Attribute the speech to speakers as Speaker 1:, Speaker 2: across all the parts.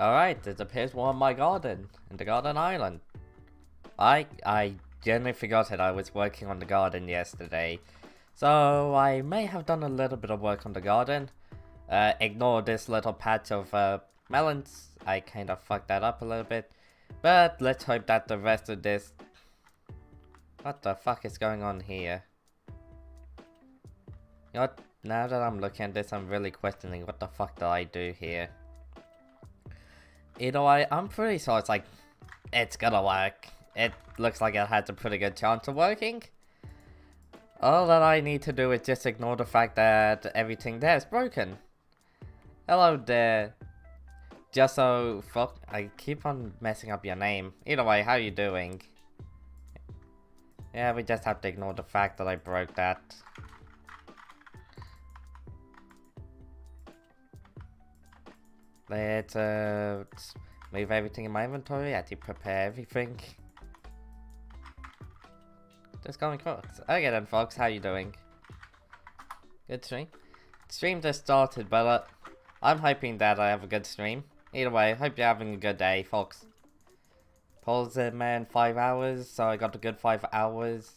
Speaker 1: Alright, it appears we're on my garden, in the garden island. I genuinely forgot it, I was working on the garden yesterday. So I may have done a little bit of work on the garden. Ignore this little patch of melons, I kind of fucked that up a little bit. But let's hope that the rest of this... What the fuck is going on here? You know what, now that I'm looking at this, I'm really questioning what the fuck did I do here. You know, I'm pretty sure it's gonna work. It looks like it has a pretty good chance of working. All that I need to do is just ignore the fact that everything there is broken. Hello there. Just so fuck, I keep on messing up your name. Either way, how you doing? Yeah, we just have to ignore the fact that I broke that. Let's move everything in my inventory. I did prepare everything. Just going close. Okay then, folks, how you doing? Good stream? Stream just started, but I'm hoping that I have a good stream. Either way, hope you're having a good day, folks. Pause it, man, 5 hours, so I got a good 5 hours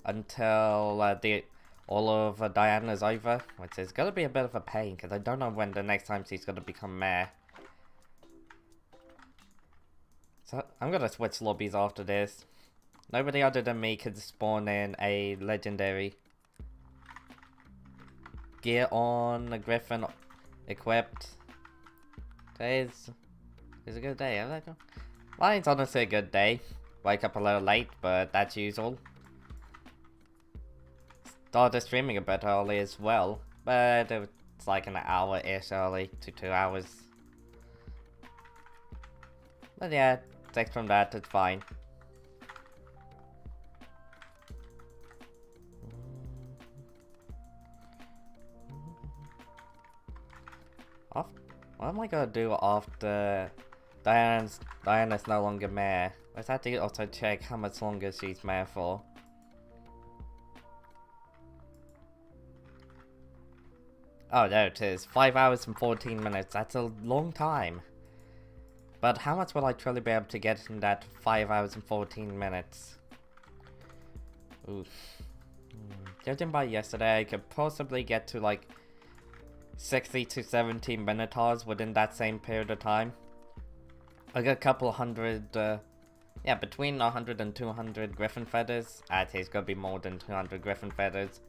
Speaker 1: until all of Diana's over, which is gonna be a bit of a pain, because I don't know when the next time she's gonna become mayor. So, I'm gonna switch lobbies after this. Nobody other than me could spawn in a legendary. Gear on, a griffin equipped. Today's a good day, mine's honestly a good day. Wake up a little late, but that's usual. Started streaming a bit early as well, but it's like an hour-ish early to 2 hours. But yeah, text from that, it's fine. What am I gonna do after Diana's no longer mayor? Let's have to also check how much longer she's mayor for. Oh, there it is. 5 hours and 14 minutes. That's a long time. But how much will I truly be able to get in that 5 hours and 14 minutes? Oof. Judging by yesterday, I could possibly get to like 60 to 70 minotaurs within that same period of time. I got a couple hundred, yeah, between 100 and 200 griffin feathers. Actually, it's gonna be more than 200 griffin feathers.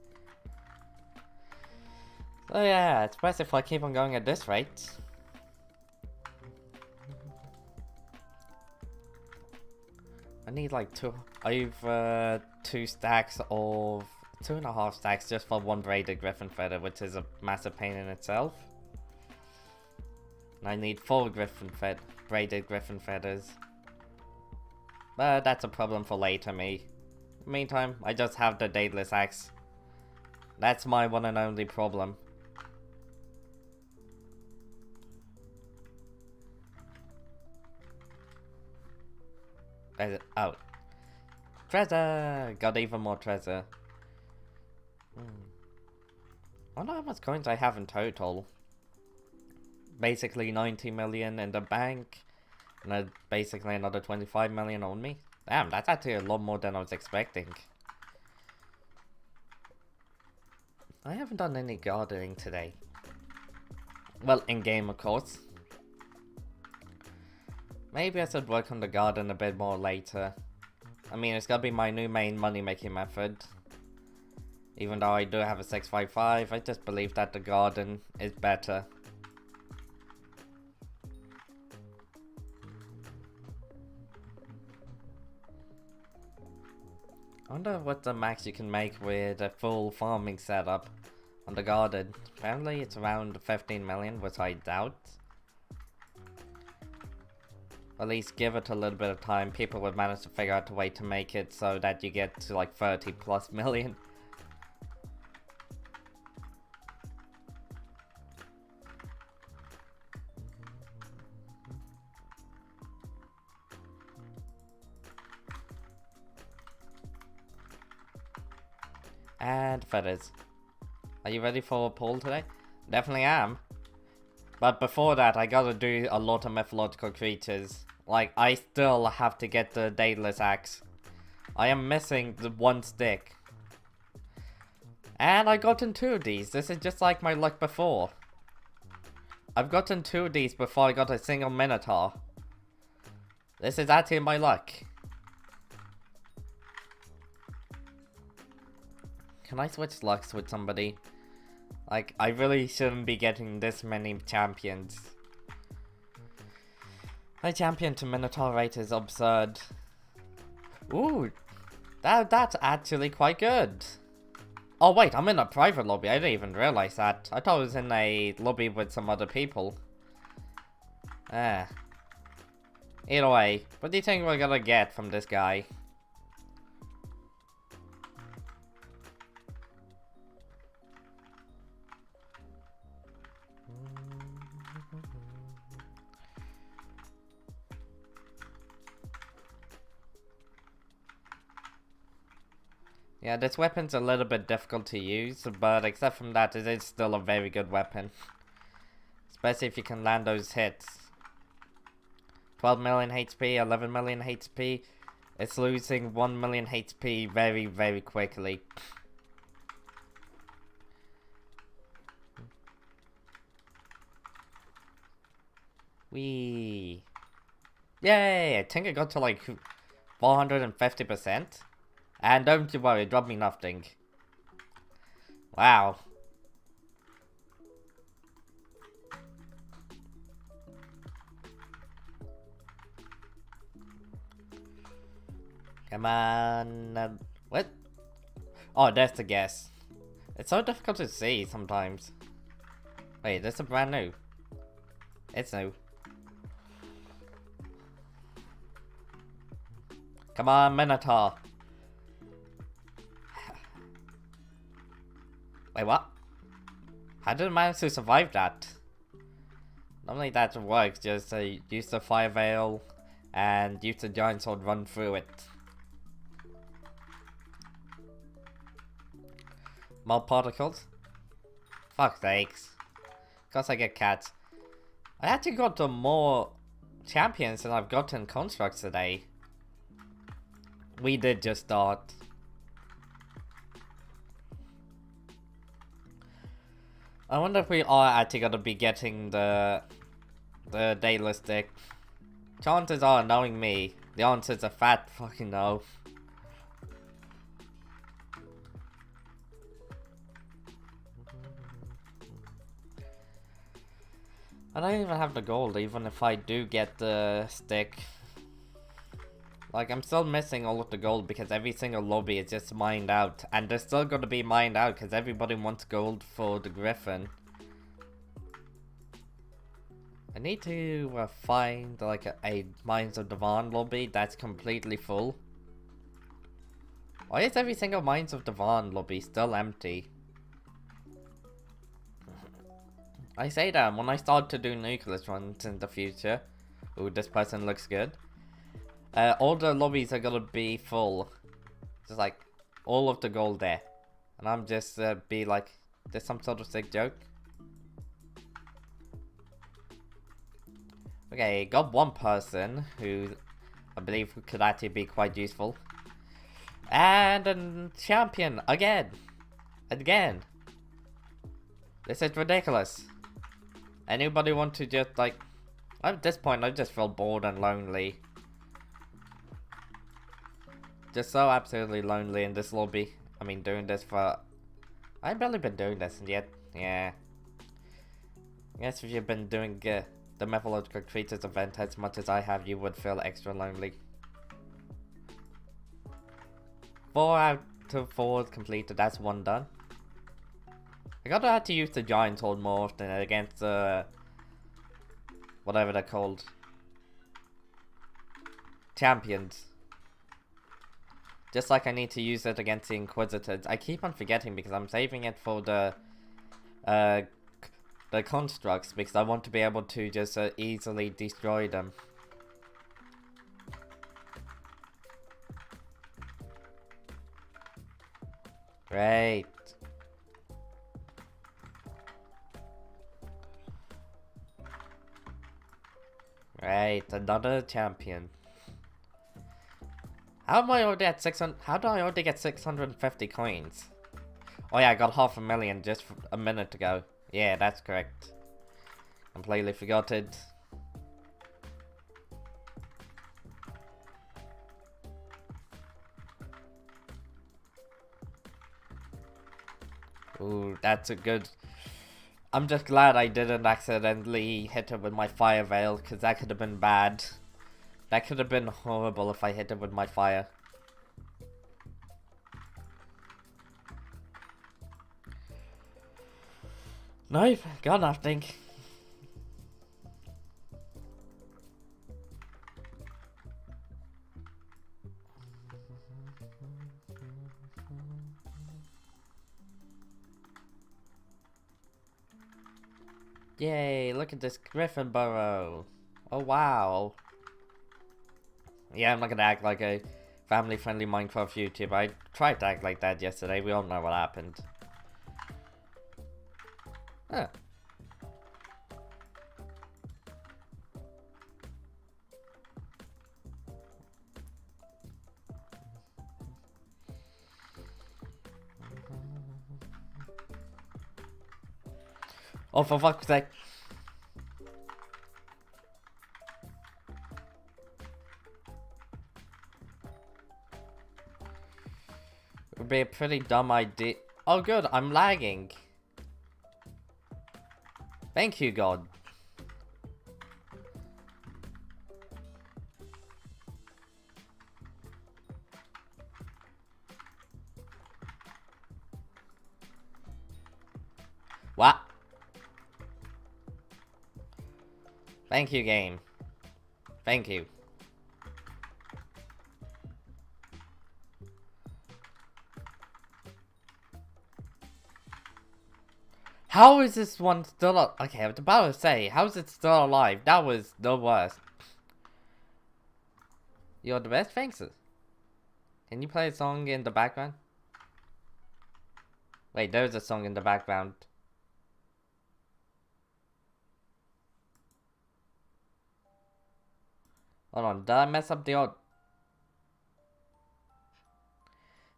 Speaker 1: So yeah, it's best if I keep on going at this rate. I need like 2 stacks of 2.5 stacks just for 1 braided griffin feather, which is a massive pain in itself. And I need 4 braided griffin feathers. But that's a problem for later me. Meantime, I just have the Daedalus axe. That's my one and only problem. Oh. Treasure! Got even more treasure. I wonder how much coins I have in total. Basically 90 million in the bank. And basically another 25 million on me. Damn, that's actually a lot more than I was expecting. I haven't done any gardening today. Well, in-game of course. Maybe I should work on the garden a bit more later. I mean, it's gonna be my new main money-making method. Even though I do have a 655, I just believe that the garden is better. I wonder what the max you can make with a full farming setup on the garden. Apparently it's around 15 million, which I doubt. At least give it a little bit of time, people would manage to figure out a way to make it so that you get to like 30 plus million. And feathers. Are you ready for a pull today? Definitely am. But before that, I gotta do a lot of mythological creatures. Like, I still have to get the Daedalus Axe. I am missing the one stick. And I gotten 2 of these. This is just like my luck before. I've gotten 2 of these before I got a single Minotaur. This is actually my luck. Can I switch lucks with somebody? Like, I really shouldn't be getting this many champions. My champion to Minotaur rate is absurd. Ooh, that's actually quite good. Oh wait, I'm in a private lobby. I didn't even realize that. I thought I was in a lobby with some other people. Either way, what do you think we're gonna get from this guy? Yeah, this weapon's a little bit difficult to use, but except from that, it is still a very good weapon. Especially if you can land those hits. 12 million HP, 11 million HP. It's losing 1 million HP very, very quickly. Whee! Yay! I think I got to like 450%. And don't you worry, drop me nothing. Wow. Come on. What? Oh, that's the guess. It's so difficult to see sometimes. Wait, this is brand new. It's new. Come on, Minotaur. Wait, what? How did I manage to survive that? Normally that works, just use the fire veil and use the giant sword, run through it. More particles? Fuck sakes. Of course I get cats. I actually got to more champions than I've gotten constructs today. We did just start. I wonder if we are actually gonna be getting the Daedalus stick. Chances are, knowing me, the answer is a fat fucking no. I don't even have the gold, even if I do get the stick. Like, I'm still missing all of the gold because every single lobby is just mined out. And they're still gonna be mined out because everybody wants gold for the Griffin. I need to find like a Mines of Divan lobby that's completely full. Why is every single Mines of Divan lobby still empty? I say that when I start to do nucleus runs in the future. Ooh, this person looks good. All the lobbies are gonna be full. Just like, all of the gold there. And I'm just be like, there's some sort of sick joke. Okay, got one person who I believe could actually be quite useful. And a champion, again. Again. This is ridiculous. Anybody want to just like, at this point I just feel bored and lonely. Just so absolutely lonely in this lobby. I mean, doing this for... I've barely been doing this yet. Yeah. I guess if you've been doing the Mythological Creatures event as much as I have, you would feel extra lonely. 4 out of 4 completed, that's 1 done. I gotta have to use the giant sword more often against whatever they're called. Champions. Just like I need to use it against the Inquisitors. I keep on forgetting because I'm saving it for the constructs because I want to be able to just easily destroy them. Great. Right, another champion. How am I already at 600? How do I already get 650 coins? Oh yeah, I got 500,000 just a minute ago. Yeah, that's correct. Completely forgot it. Ooh, that's a good... I'm just glad I didn't accidentally hit it with my fire veil, because that could have been bad. That could have been horrible if I hit it with my fire. Nope, got nothing. Yay, look at this griffin burrow. Oh wow. Yeah, I'm not gonna act like a family-friendly Minecraft YouTuber. I tried to act like that yesterday, we all know what happened. Huh. Oh, for fuck's sake. It would be a pretty dumb idea. Oh good, I'm lagging. Thank you, God. What? Thank you, game. Thank you. How is this one still okay, I was about to say, how is it still alive? That was the worst. You're the best, thanks. Can you play a song in the background? Wait, there's a song in the background. Hold on, did I mess up the audio?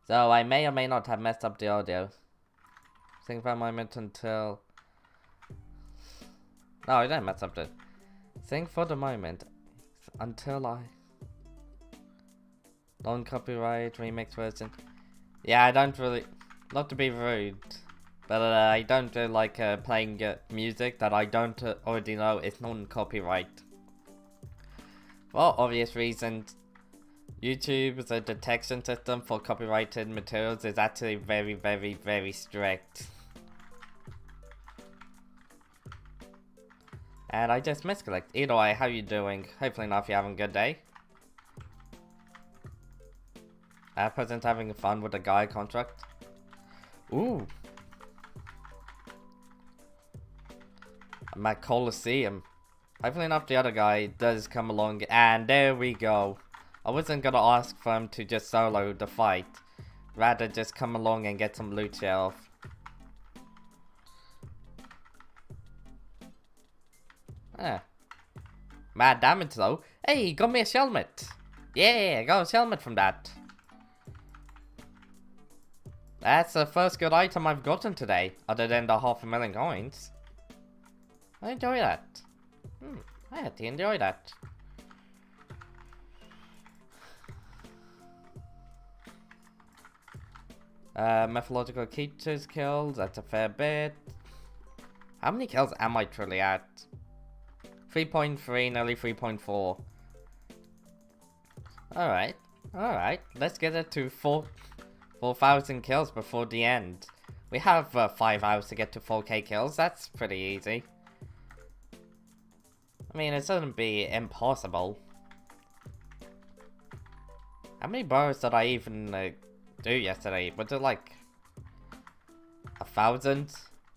Speaker 1: So I may or may not have messed up the audio. Sing for a moment until... No, I didn't mess up it. Sing for the moment until I... Non-copyright remix version. Yeah, I don't really... Not to be rude, but I don't like playing music that I don't already know is non-copyright. For obvious reasons, YouTube's detection system for copyrighted materials is actually very, very, very strict. And I just misclicked. Either way, how you doing? Hopefully enough you're having a good day. That person's having fun with the guy contract. Ooh. I'm at Coliseum. Hopefully enough the other guy does come along, and there we go. I wasn't gonna ask for him to just solo the fight. Rather just come along and get some loot shelf. Ah. Mad damage though. Hey, got me a helmet. Yeah, got a helmet from that. That's the first good item I've gotten today, other than the 500,000 coins. I enjoy that. I had to enjoy that. Mythological creatures kills, that's a fair bit. How many kills am I truly at? 3.3, nearly 3.4. Alright, alright. Let's get it to 4,000 kills before the end. We have 5 hours to get to 4k kills, that's pretty easy. I mean, it shouldn't be impossible. How many burrows did I even do yesterday? Was it like 1,000?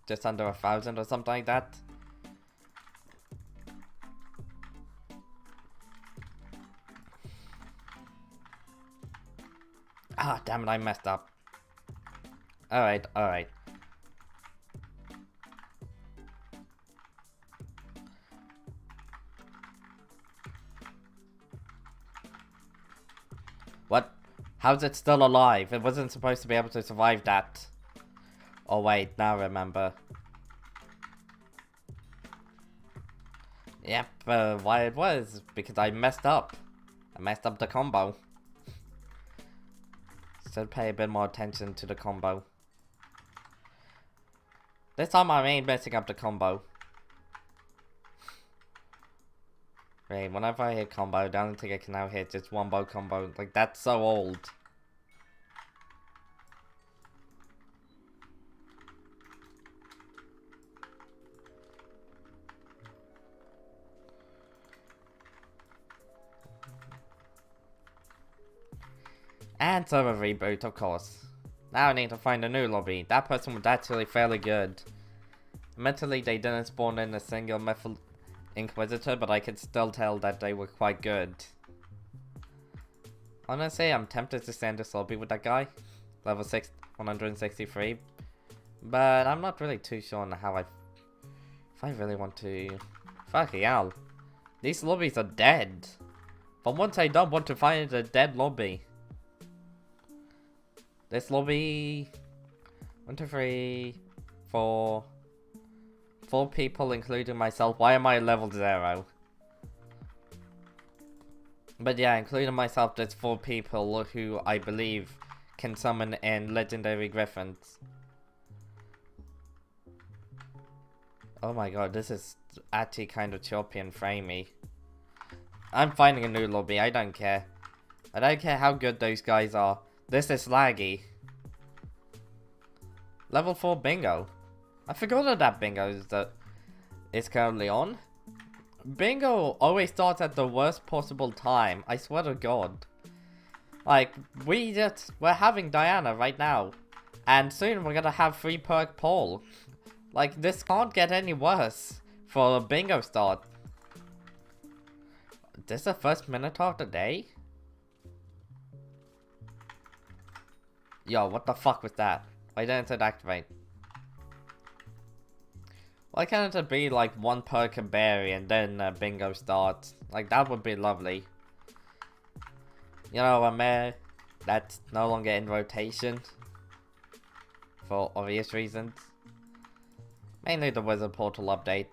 Speaker 1: Just under 1,000 or something like that? Ah, damn it, I messed up. Alright, alright. How's it still alive? It wasn't supposed to be able to survive that. Oh wait, now I remember. Yep, why it was, because I messed up. I messed up the combo. Should pay a bit more attention to the combo. This time I ain't messing up the combo. Wait, whenever I hit combo, the only thing I can now hit is one bow combo. Like, that's so old. And server reboot, of course. Now I need to find a new lobby. That person was actually fairly good. Mentally, they didn't spawn in a single method Inquisitor, but I could still tell that they were quite good. Honestly, I'm tempted to send this lobby with that guy. Level 6, 163. But I'm not really too sure on how if I really want to... Fucking hell. These lobbies are dead. But once I don't want to find a dead lobby. This lobby... 1, 2, 3, 4... 4 people including myself. Why am I level 0? But yeah, including myself, there's 4 people who I believe can summon in legendary griffins. Oh my god, this is actually kind of choppy and framey. I'm finding a new lobby, I don't care. I don't care how good those guys are. This is laggy. Level 4 bingo. I forgot that bingo is currently on. Bingo always starts at the worst possible time. I swear to God. Like, we're having Diana right now. And soon we're gonna have 3 perk poll. Like, this can't get any worse for a bingo start. Is this the first Minotaur of the day? Yo, what the fuck was that? Why didn't it activate? Why can't it be like 1 perk a berry and then bingo starts? Like, that would be lovely. You know, a mare that's no longer in rotation. For obvious reasons. Mainly the Wizard Portal update.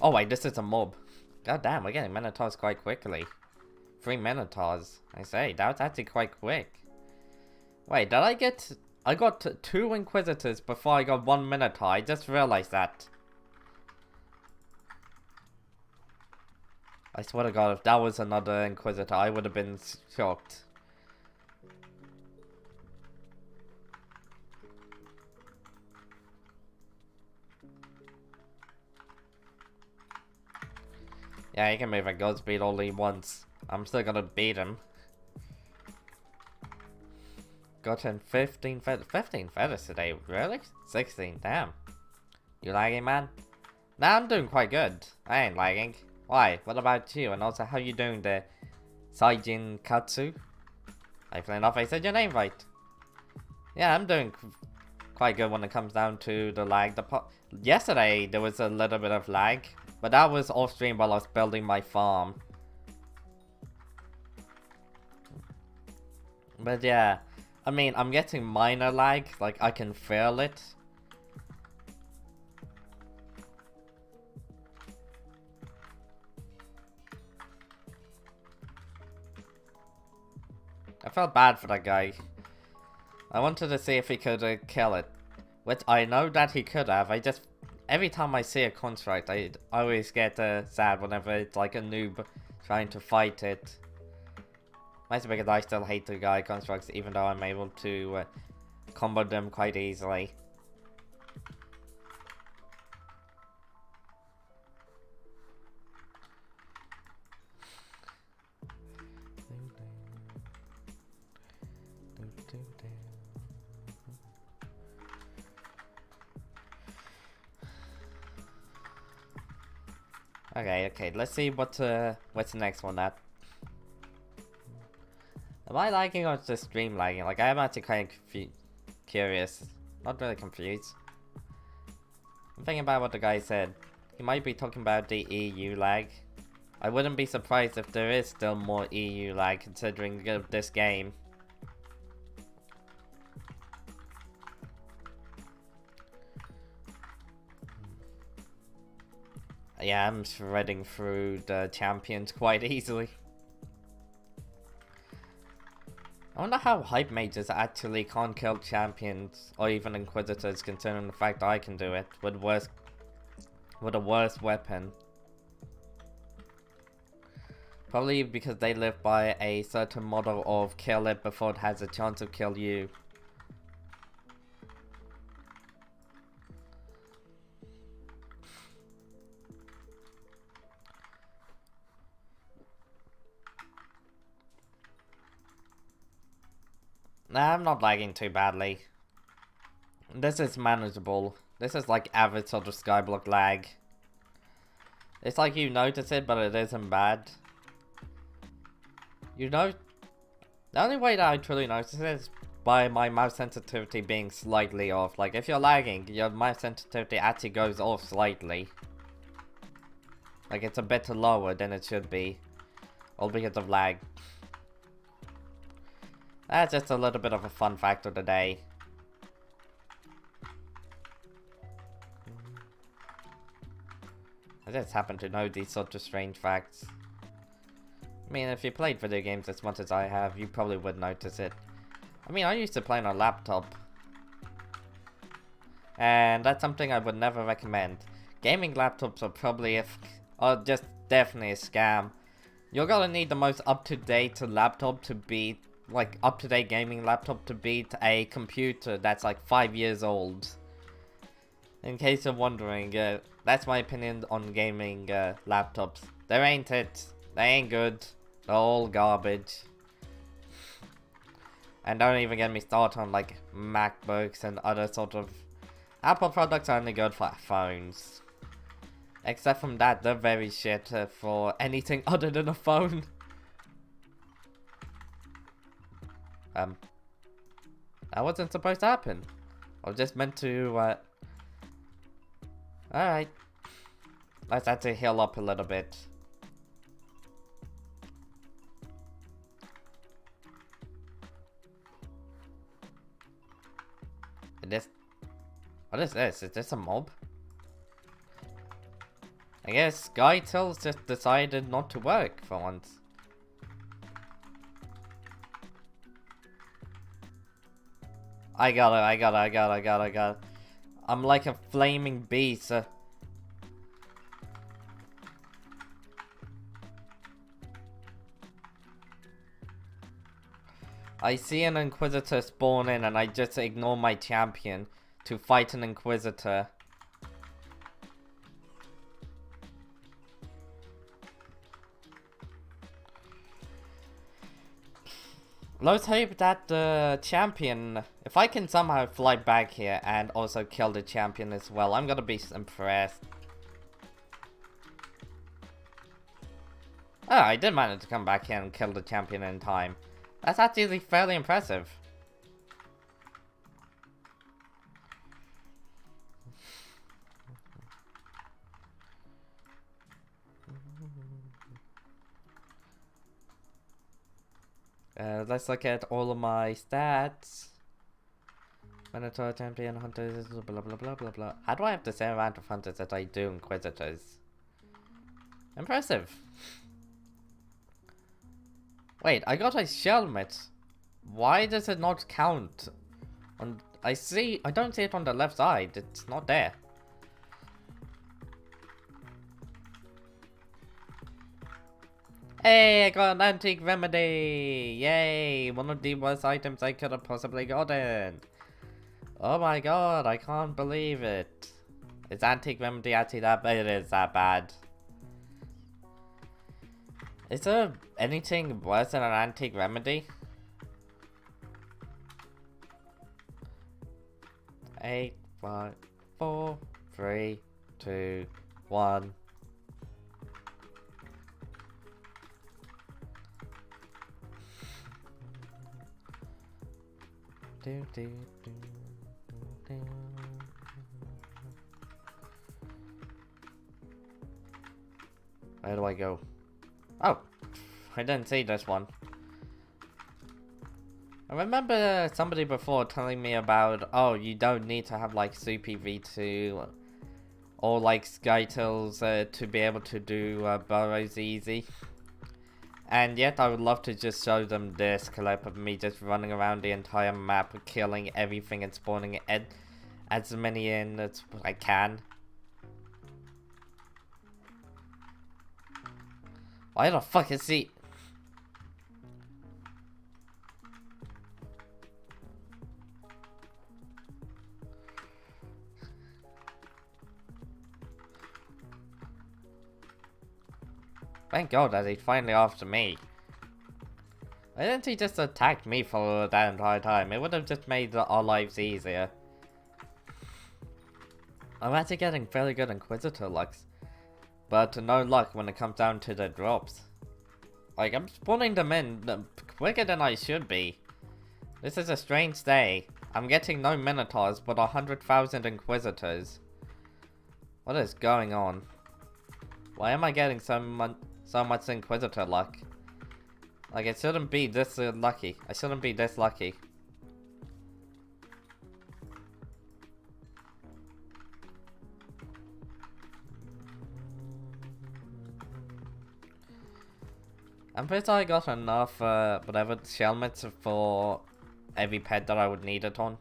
Speaker 1: Oh wait, this is a mob. God damn, we're getting Minotaurs quite quickly. 3 Minotaurs. I say, that was actually quite quick. Wait, did I get... I got 2 Inquisitors before I got 1 Minotaur. I just realized that. I swear to God, if that was another Inquisitor, I would have been shocked. Yeah, he can move at god speed only once. I'm still gonna beat him. Got him 15 feathers. 15 feathers today, really? 16, damn. You lagging, man? Nah, I'm doing quite good. I ain't lagging. Why? What about you? And also, how you doing there? Saijin Katsu? Hopefully enough, I said your name right. Yeah, I'm doing quite good when it comes down to the lag. Yesterday, there was a little bit of lag. But that was off stream while I was building my farm. But yeah, I mean, I'm getting minor lag, like I can feel it. I felt bad for that guy. I wanted to see if he could kill it. Which I know that he could have, every time I see a construct, I always get sad whenever it's like a noob trying to fight it. Mostly because I still hate the guy constructs even though I'm able to combo them quite easily. Okay, let's see what's the next one at. Am I lagging or just stream lagging? Like, I'm actually kind of curious. Not really confused. I'm thinking about what the guy said. He might be talking about the EU lag. I wouldn't be surprised if there is still more EU lag considering this game. Yeah, I'm threading through the champions quite easily. I wonder how hype mages actually can't kill champions or even inquisitors, considering the fact I can do it with a worse weapon. Probably because they live by a certain model of kill it before it has a chance of kill you. Nah, I'm not lagging too badly. This is manageable. This is like average sort of Skyblock lag. It's like you notice it, but it isn't bad. You know, the only way that I truly notice it is by my mouse sensitivity being slightly off. Like, if you're lagging, your mouse sensitivity actually goes off slightly. Like, it's a bit lower than it should be. All because of lag. That's just a little bit of a fun fact of the day. I just happen to know these sort of strange facts. I mean, if you played video games as much as I have, you probably would notice it. I mean, I used to play on a laptop. And that's something I would never recommend. Gaming laptops are probably just definitely a scam. You're gonna need the most up-to-date laptop to beat, like, up-to-date gaming laptop to beat a computer that's like 5 years old. In case you're wondering, that's my opinion on gaming laptops. They ain't it. They ain't good. They're all garbage. And don't even get me started on like MacBooks and other sort of... Apple products are only good for phones. Except from that, they're very shit for anything other than a phone. That wasn't supposed to happen. I was just meant to, Alright. Let's actually heal up a little bit. What is this? Is this a mob? I guess Skytill's just decided not to work for once. I got it. I'm like a flaming beast. I see an Inquisitor spawn in and I just ignore my champion to fight an Inquisitor. Let's hope that the champion, if I can somehow fly back here and also kill the champion as well, I'm gonna be impressed. Oh, I did manage to come back here and kill the champion in time. That's actually fairly impressive. Let's look at all of my stats. Minotaur, champion, hunters, blah blah blah blah blah. How do I have the same amount of hunters that I do inquisitors? Impressive. Wait, I got a helmet. Why does it not count? I don't see it on the left side. It's not there. Hey, I got an antique remedy! Yay! One of the worst items I could have possibly gotten. Oh my god, I can't believe it. Is antique remedy actually that bad? It is that bad. Is there anything worse than an antique remedy? 8, 5, 4, 3, 2, 1. Where do I go? Oh, I didn't see this one. I remember somebody before telling me about, oh, you don't need to have like Super V2 or like Skytils to be able to do burrows easy. And yet I would love to just show them this clip of me just running around the entire map, killing everything and spawning as many in as I can. Why the fuck is he? Thank God that he's finally after me. Why didn't he just attack me for that entire time? It would have just made our lives easier. I'm actually getting fairly good Inquisitor lucks. But no luck when it comes down to the drops. Like, I'm spawning them in quicker than I should be. This is a strange day. I'm getting no Minotaurs, but 100,000 Inquisitors. What is going on? Why am I getting so much Inquisitor luck? Like, it shouldn't be this lucky. I shouldn't be this lucky. I'm pretty sure I got enough, whatever, shelmets for every pet that I would need it on.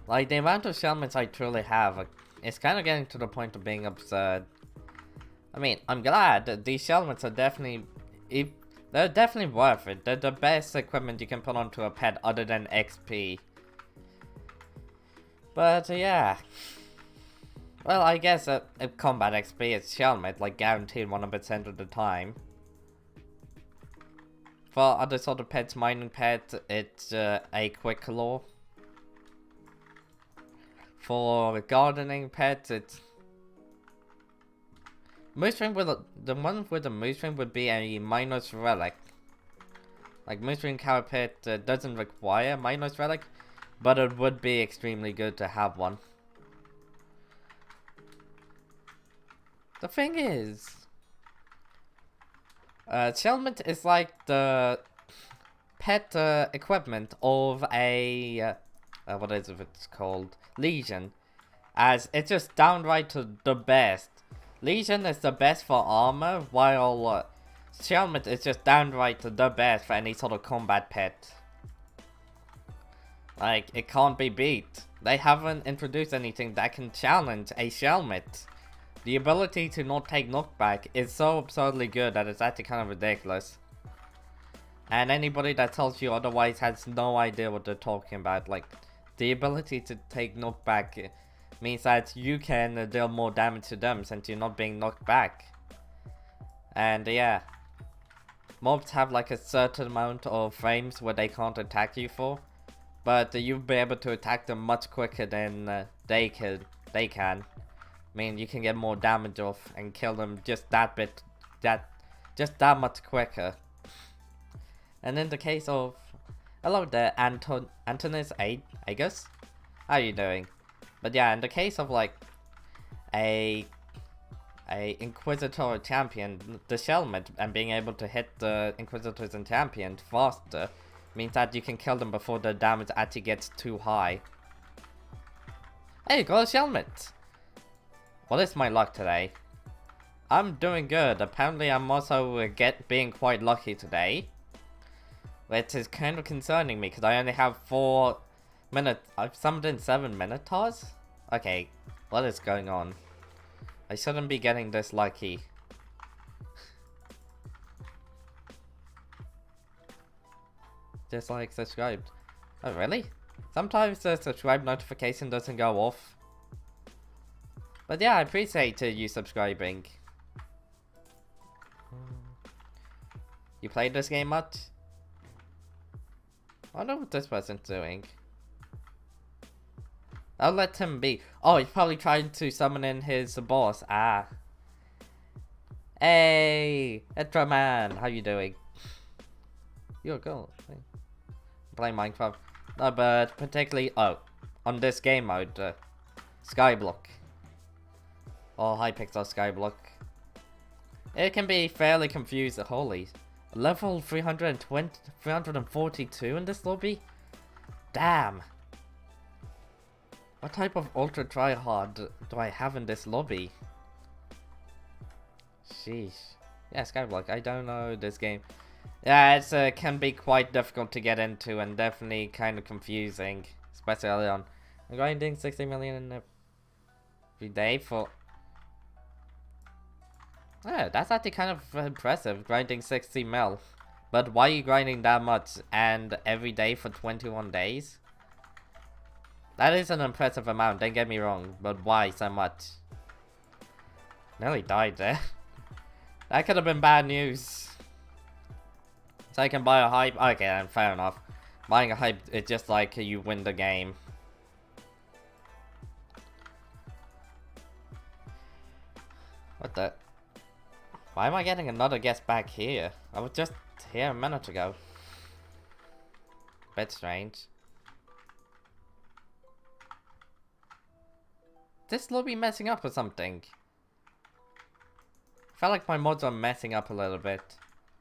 Speaker 1: Like, the amount of shelmets I truly have, it's kind of getting to the point of being absurd. I mean, I'm glad that these shelmets are definitely, they're definitely worth it. They're the best equipment you can put onto a pet other than XP. But, yeah. Well, I guess combat XP is shelmet, like guaranteed 100% of the time. For other sort of pets, mining pets, it's a quick claw. For gardening pets, it's moose ring with the one with the moose ring would be a minus relic. Like moose ring carpet doesn't require minus relic, but it would be extremely good to have one. The thing is, shelmet is like the pet equipment of a what is it called? Legion, as it's just downright the best. Legion is the best for armor, while shelmet is just downright the best for any sort of combat pet. Like, it can't be beat. They haven't introduced anything that can challenge a shelmet. The ability to not take knockback is so absurdly good that it's actually kind of ridiculous. And anybody that tells you otherwise has no idea what they're talking about. Like, the ability to take knockback means that you can deal more damage to them since you're not being knocked back. And yeah, mobs have like a certain amount of frames where they can't attack you for, but you'll be able to attack them much quicker than they can. I mean, you can get more damage off and kill them just that much quicker. And in the case of, hello there, Antonis Agus, how are you doing? But yeah, in the case of like a Inquisitor champion, the shelmet and being able to hit the Inquisitors and champions faster means that you can kill them before the damage actually gets too high. Hey, got a shelmet! What is my luck today? I'm doing good. Apparently I'm also being quite lucky today. Which is kind of concerning me because I only have 4 minutes. I've summoned in 7 Minotaurs? Okay, what is going on? I shouldn't be getting this lucky. Dislike, subscribed. Oh really? Sometimes the subscribe notification doesn't go off. But yeah, I appreciate you subscribing. You played this game much? I wonder what this person's doing. I'll let him be. Oh, he's probably trying to summon in his boss. Ah. Hey, Etroman, how you doing? You're cool. Play Minecraft. No, but particularly, on this game mode, Skyblock. Or Hypixel Skyblock. It can be fairly confusing. Holy. Level 342 in this lobby? Damn. What type of ultra tryhard do I have in this lobby? Sheesh. Yeah, Skyblock. I don't know this game. Yeah, it's can be quite difficult to get into and definitely kind of confusing, especially early on. I'm grinding 60 million every day for. Yeah, that's actually kind of impressive, grinding 60 mil. But why are you grinding that much and every day for 21 days? That is an impressive amount, don't get me wrong, but why so much? Nearly died there. That could have been bad news. So I can buy a hype. Okay, then fair enough. Buying a hype is just like you win the game. What the? Why am I getting another guest back here? I was just here a minute ago. Bit strange. This lobby messing up or something? I felt like my mods are messing up a little bit.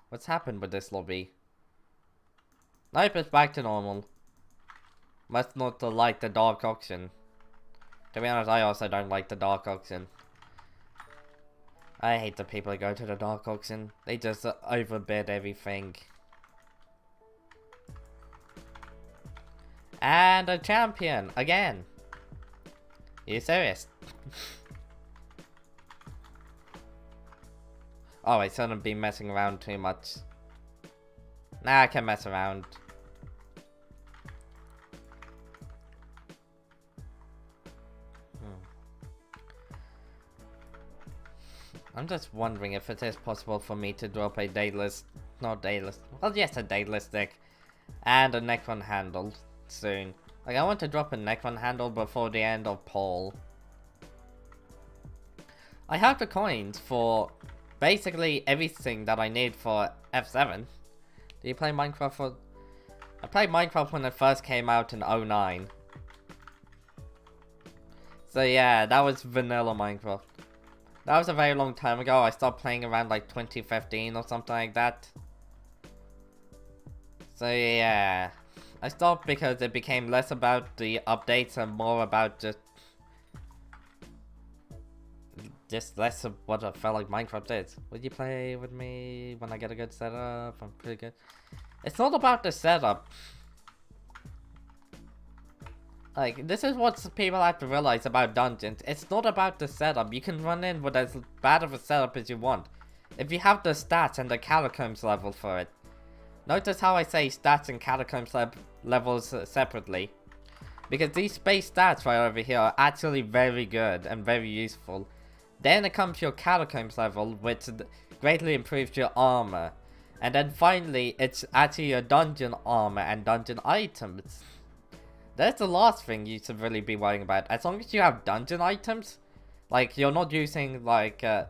Speaker 1: What's happened with this lobby? Nope, it's back to normal. Must not like the dark auction. To be honest, I also don't like the dark auction. I hate the people that go to the dark auction. They just overbid everything. And a champion again. Are you serious? Oh, I shouldn't be messing around too much. Nah, I can mess around. I'm just wondering if it is possible for me to drop a dayless, not dayless, well yes, a dayless deck and a Necron handle soon. Like I want to drop a Necron handle before the end of Paul. I have the coins for basically everything that I need for F7. Do you play Minecraft for... I played Minecraft when it first came out in 09. So yeah, that was vanilla Minecraft. That was a very long time ago. I stopped playing around like 2015 or something like that. So yeah, I stopped because it became less about the updates and more about just less of what I felt like Minecraft is. Would you play with me when I get a good setup? I'm pretty good. It's not about the setup. Like, this is what people have to realize about dungeons. It's not about the setup. You can run in with as bad of a setup as you want, if you have the stats and the catacombs level for it. Notice how I say stats and catacombs levels separately. Because these space stats right over here are actually very good and very useful. Then it comes to your catacombs level, which greatly improves your armor. And then finally, it's actually your dungeon armor and dungeon items. That's the last thing you should really be worrying about. As long as you have dungeon items, like you're not using like, I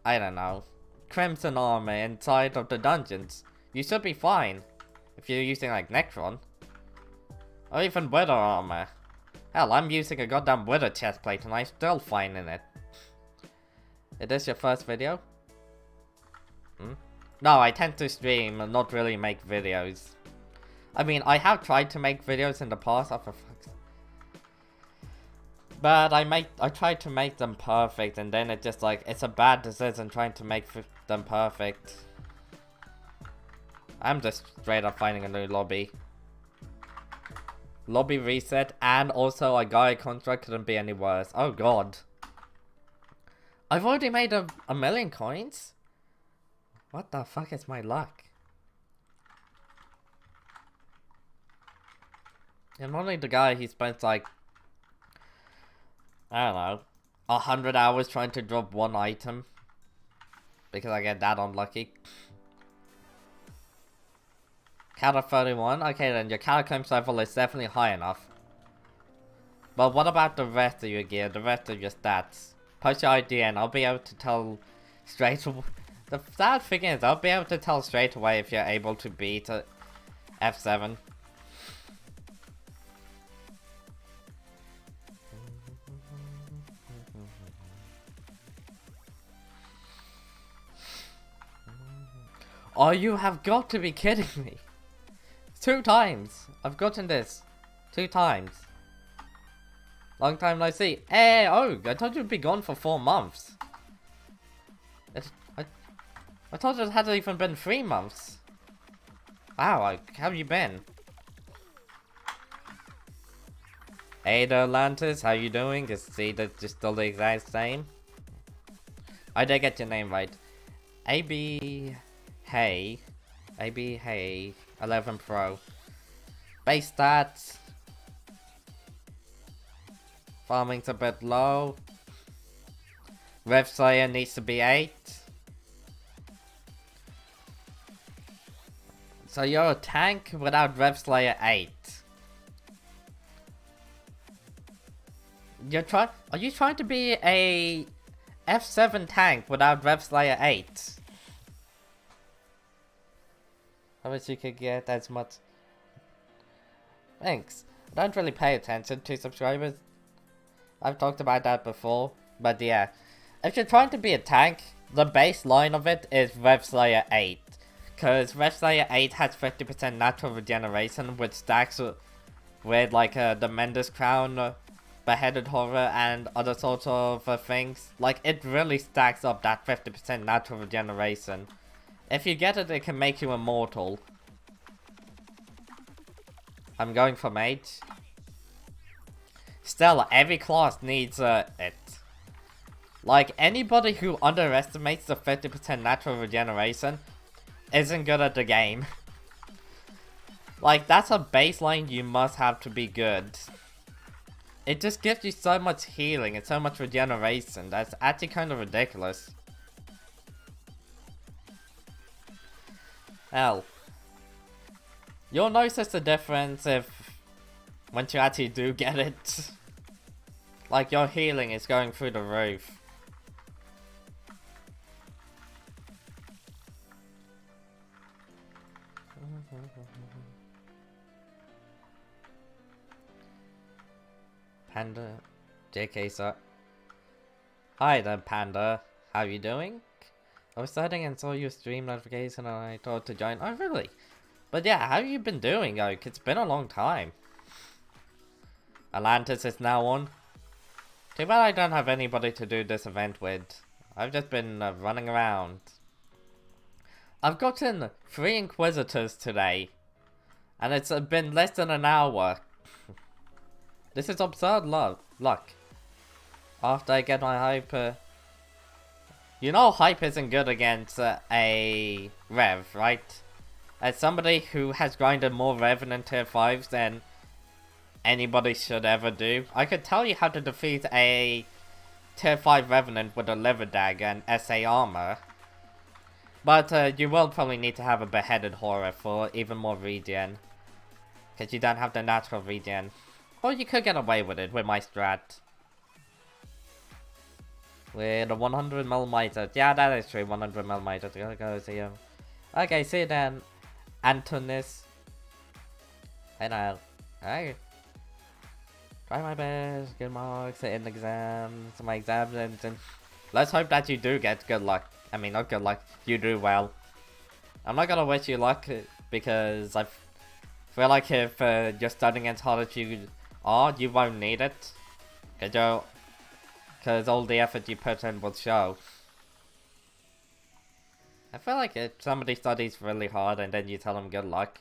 Speaker 1: don't know, crimson armor inside of the dungeons, you should be fine. If you're using like Necron, or even Wither armor. Hell, I'm using a goddamn Wither chestplate and I'm still fine in it. Is this your first video? No, I tend to stream and not really make videos. I mean, I have tried to make videos in the past, but I tried to make them perfect, and then it just like, it's a bad decision trying to make them perfect. I'm just straight up finding a new lobby. Lobby reset, and also a guy contract couldn't be any worse. Oh god. I've already made a million coins? What the fuck is my luck? And only the guy, he spent like, I don't know, 100 hours trying to drop one item. Because I get that unlucky. Cata 31? Okay then, your catacombs level is definitely high enough. But what about the rest of your gear, the rest of your stats? Post your ID and I'll be able to tell straight away. The sad thing is, I'll be able to tell straight away if you're able to beat F7. Oh, you have got to be kidding me. 2 times. I've gotten this. 2 times. Long time no see. Hey, oh, I thought you'd be gone for 4 months. I thought it hadn't even been 3 months. Wow, how have you been? Hey there, Atlantis, how you doing? Is that just still the exact same? I did get your name right. AB Hey. AB Hey 11 Pro. Base stats. Farming's a bit low. Rev Slayer needs to be 8. So you're a tank without Rev Slayer 8. Are you trying to be a F7 tank without Rev Slayer 8? I wish you could get as much. Thanks. I don't really pay attention to subscribers. I've talked about that before, but yeah. If you're trying to be a tank, the baseline of it is Rev Slayer 8. Because Rev Slayer 8 has 50% natural regeneration, which stacks with like the Mendes Crown, Beheaded Horror, and other sorts of things. Like, it really stacks up that 50% natural regeneration. If you get it, it can make you immortal. I'm going for mage. Still, every class needs it. Like, anybody who underestimates the 50% natural regeneration isn't good at the game. Like, that's a baseline you must have to be good. It just gives you so much healing and so much regeneration. That's actually kind of ridiculous. Hell. You'll notice the difference once you actually do get it. Like, your healing is going through the roof. Panda, JK sir. Hi there, Panda. How you doing? I was studying and saw your stream notification and I thought to join. Oh, really? But yeah, how have you been doing, Oak? It's been a long time. Atlantis is now on. Too bad I don't have anybody to do this event with. I've just been running around. I've gotten 3 Inquisitors today. And it's been less than an hour. This is absurd luck. After I get my hyper... You know hype isn't good against a Rev, right? As somebody who has grinded more Revenant tier 5s than anybody should ever do, I could tell you how to defeat a tier 5 Revenant with a Liver Dagger and SA armor. But you will probably need to have a Beheaded Horror for even more regen. Because you don't have the natural regen. Or you could get away with it with my strat. With a 100mm. Yeah, that is true, 100mm. Gotta go see him. Okay, see you then, Antonis. Hey now. Hey. Try my best, good marks in exams, my exams, and let's hope that you do get good luck. I mean, not good luck, you do well. I'm not gonna wish you luck, because I feel like if you're studying as hard as you are, you won't need it. Because all the effort you put in will show. I feel like if somebody studies really hard and then you tell them good luck,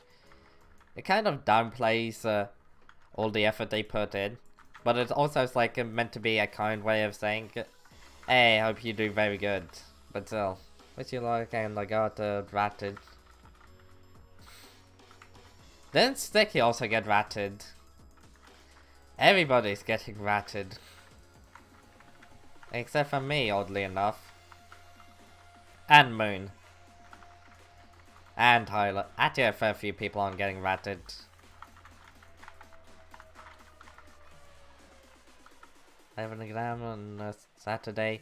Speaker 1: it kind of downplays all the effort they put in. But it's also like meant to be a kind way of saying, hey, I hope you do very good. But still, wish you luck and I got ratted. Didn't Sticky also get ratted? Everybody's getting ratted. Except for me, oddly enough. And Moon. And Tyler. Actually, a fair few people aren't getting ratted. I have an exam on Saturday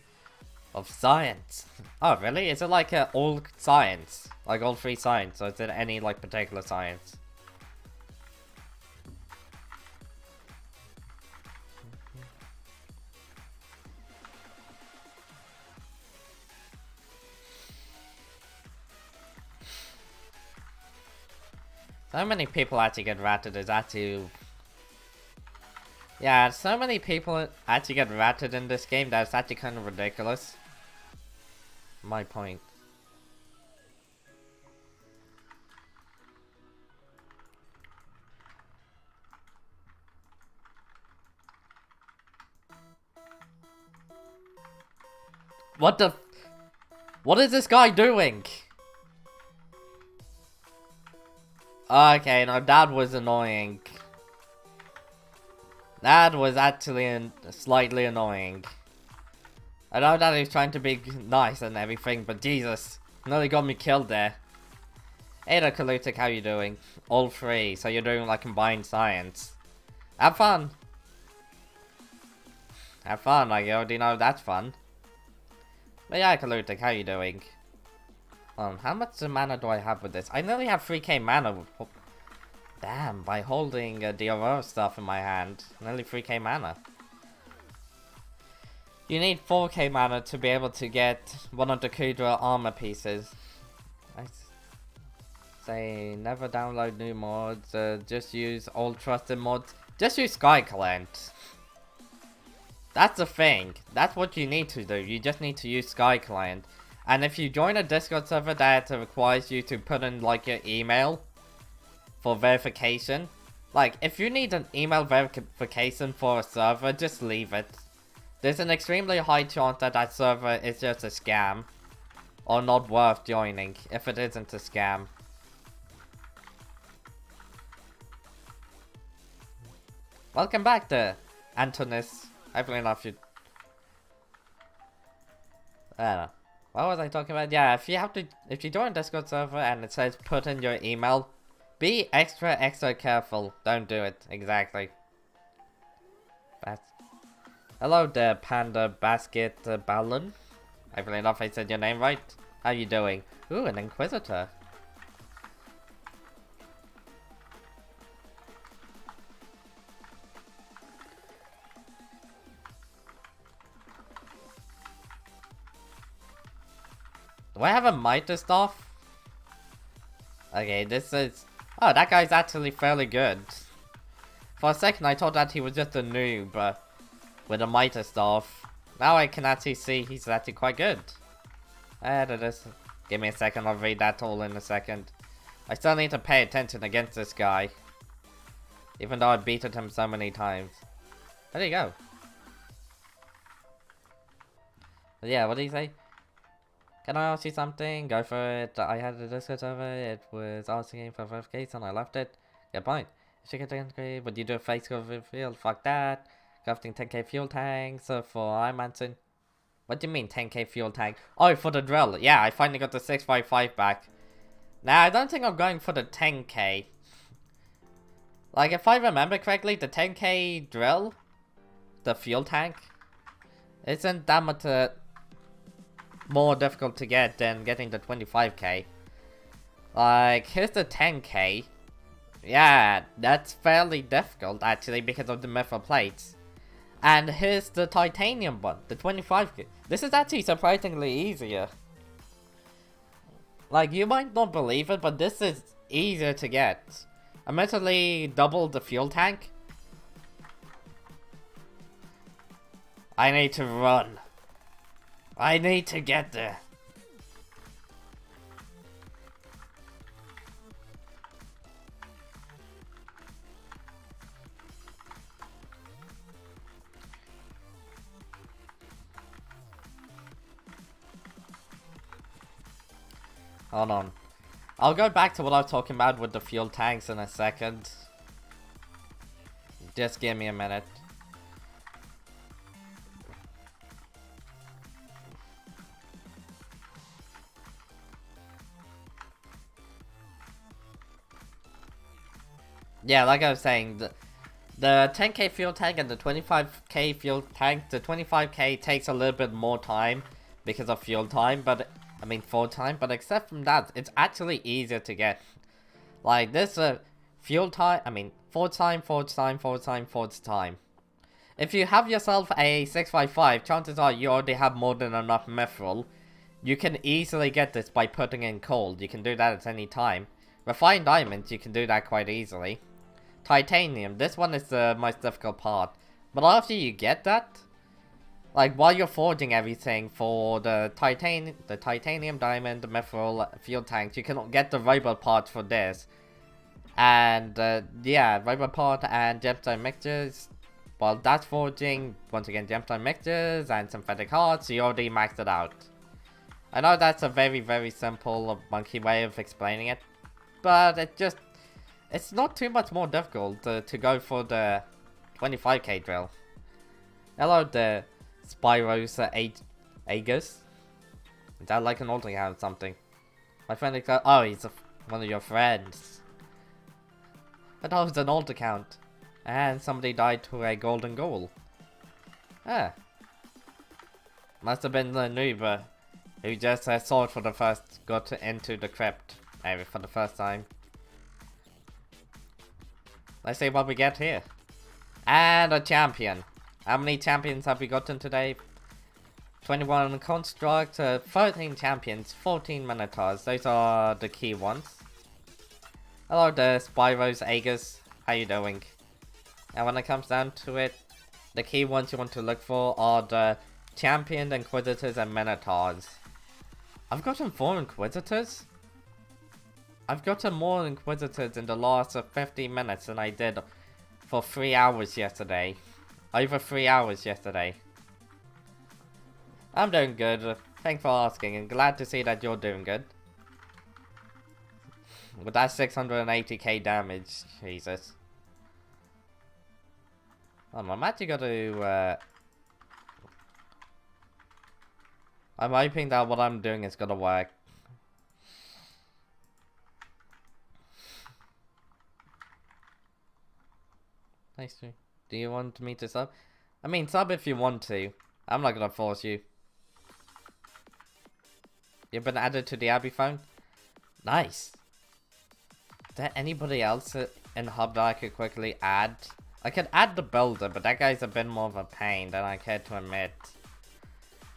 Speaker 1: of science. Oh, really? Is it like all science? Like all 3 science? Or is it any like particular science? So many people actually get ratted is actually... Yeah, so many people actually get ratted in this game that it's actually kind of ridiculous. My point. What the... What is this guy doing? Okay, now that was annoying. That was actually slightly annoying. I know that he's trying to be nice and everything, but Jesus, nearly got me killed there. Hey there, Kalutic, how you doing? All three, so you're doing like combined science. Have fun! Have fun, like you already know that's fun. But yeah, Kalutic, how you doing? How much mana do I have with this? I nearly have 3k mana. Damn, by holding the other stuff in my hand. Nearly 3k mana. You need 4k mana to be able to get one of the Kudra armor pieces. I say never download new mods, just use old trusted mods. Just use Skyblock. That's the thing. That's what you need to do. You just need to use Skyblock. And if you join a Discord server that requires you to put in like your email for verification, like if you need an email verification for a server, just leave it. There's an extremely high chance that that server is just a scam or not worth joining if it isn't a scam. Welcome back to Antonis. Hopefully enough you... I don't know. What was I talking about? Yeah, if you join a Discord server and it says put in your email, be extra careful. Don't do it. Exactly. Hello there, Panda Basket Ballon. Hopefully enough I said your name right. How you doing? Ooh, an Inquisitor. Do I have a Mitre Staff? Okay, this is... Oh, that guy's actually fairly good. For a second I thought that he was just a noob with a Mitre Staff. Now I can actually see he's actually quite good. Give me a second, I'll read that all in a second. I still need to pay attention against this guy. Even though I beaten him so many times. There you go. But yeah, what did he say? Can I ask you something? Go for it. I had a Discord server. It was asking for verification. I left it. Good point. If you get angry, would you do a face reveal? Fuck that. Crafting 10k fuel tanks for Ironman. What do you mean 10k fuel tank? Oh, for the drill. Yeah, I finally got the 655 back. Now, I don't think I'm going for the 10k. Like, if I remember correctly, the 10k drill, the fuel tank, isn't that much more difficult to get than getting the 25k. Like, here's the 10k. Yeah, that's fairly difficult actually because of the metal plates. And here's the titanium one, the 25k. This is actually surprisingly easier. Like, you might not believe it, but this is easier to get. Admittedly, double the fuel tank. I need to run. I need to get there. Hold on. I'll go back to what I was talking about with the fuel tanks in a second. Just give me a minute. Yeah, like I was saying, the 10k fuel tank and the 25k fuel tank, the 25k takes a little bit more time because of fuel time, but I mean full time, but except from that, it's actually easier to get. Like this fuel time, I mean forward time. If you have yourself a 655, chances are you already have more than enough mithril. You can easily get this by putting in coal. You can do that at any time. Refined diamonds, you can do that quite easily. Titanium, this one is the most difficult part. But after you get that, like while you're forging everything for the titanium, diamond, the mithril, fuel tanks, you can get the robot part for this. And yeah, robot part and gemstone mixtures. Well, that's forging, once again, gemstone mixtures and synthetic hearts, you already maxed it out. I know that's a very, very simple, monkey way of explaining it, but it's not too much more difficult to go for the 25k drill. Hello, the Spyros Aegis. Is that like an alt account or something? My friend is oh, he's one of your friends. I thought it was an alt account. And somebody died to a golden goal. Ah. Must have been the noob who just saw it for the first, got into the crypt maybe for the first time. Let's see what we get here. And a champion. How many champions have we gotten today? 21 construct, 13 champions, 14 minotaurs. Those are the key ones. Hello there, Spyros Aegis. How you doing? And when it comes down to it, the key ones you want to look for are the champion, inquisitors, and minotaurs. I've gotten 4 inquisitors? I've gotten more inquisitors in the last 50 minutes than I did for 3 hours yesterday. Over 3 hours yesterday. I'm doing good. Thanks for asking, and glad to see that you're doing good. With that 680k damage, Jesus. I'm actually gonna I'm hoping that what I'm doing is gonna work. Nice. Do you want me to sub? I mean, sub if you want to. I'm not gonna force you. You've been added to the Abbey phone? Nice. Is there anybody else in Hub that I could quickly add? I could add the builder, but that guy's a bit more of a pain than I care to admit.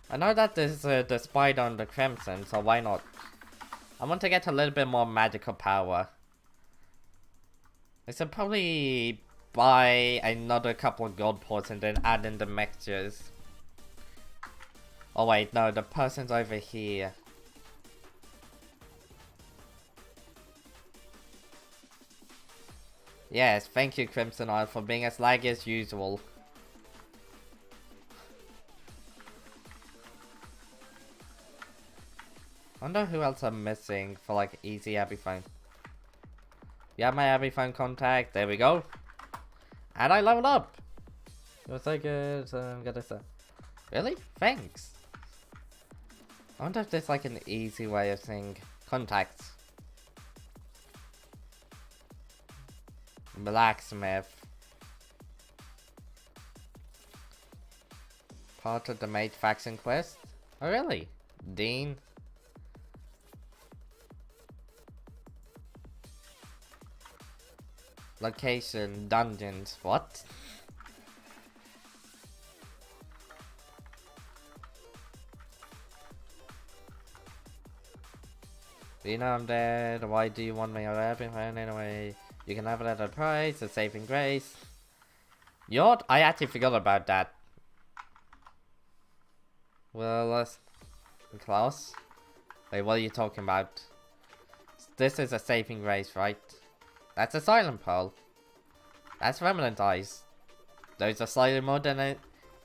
Speaker 1: I know that there's the spider on the Crimson, so why not? I want to get a little bit more magical power. I should probably buy another couple of gold pots and then add in the mixtures. Oh wait, no, the person's over here. Yes, thank you Crimson Isle for being as laggy as usual. I wonder who else I'm missing for like easy Abbey phone. Yeah, my Abbey phone contact, there we go. And I leveled up! It was so good, so I'm gonna say. Really? Thanks! I wonder if there's like an easy way of saying contacts. Blacksmith. Part of the Mage faction quest? Oh really? Dean? Location, dungeons, what? You know I'm dead, why do you want me around anyway? You can have it at a price, a saving grace. You know what? I actually forgot about that. Well, Klaus? Wait, what are you talking about? This is a saving grace, right? That's a silent pearl. That's remnant eyes. Those are slightly more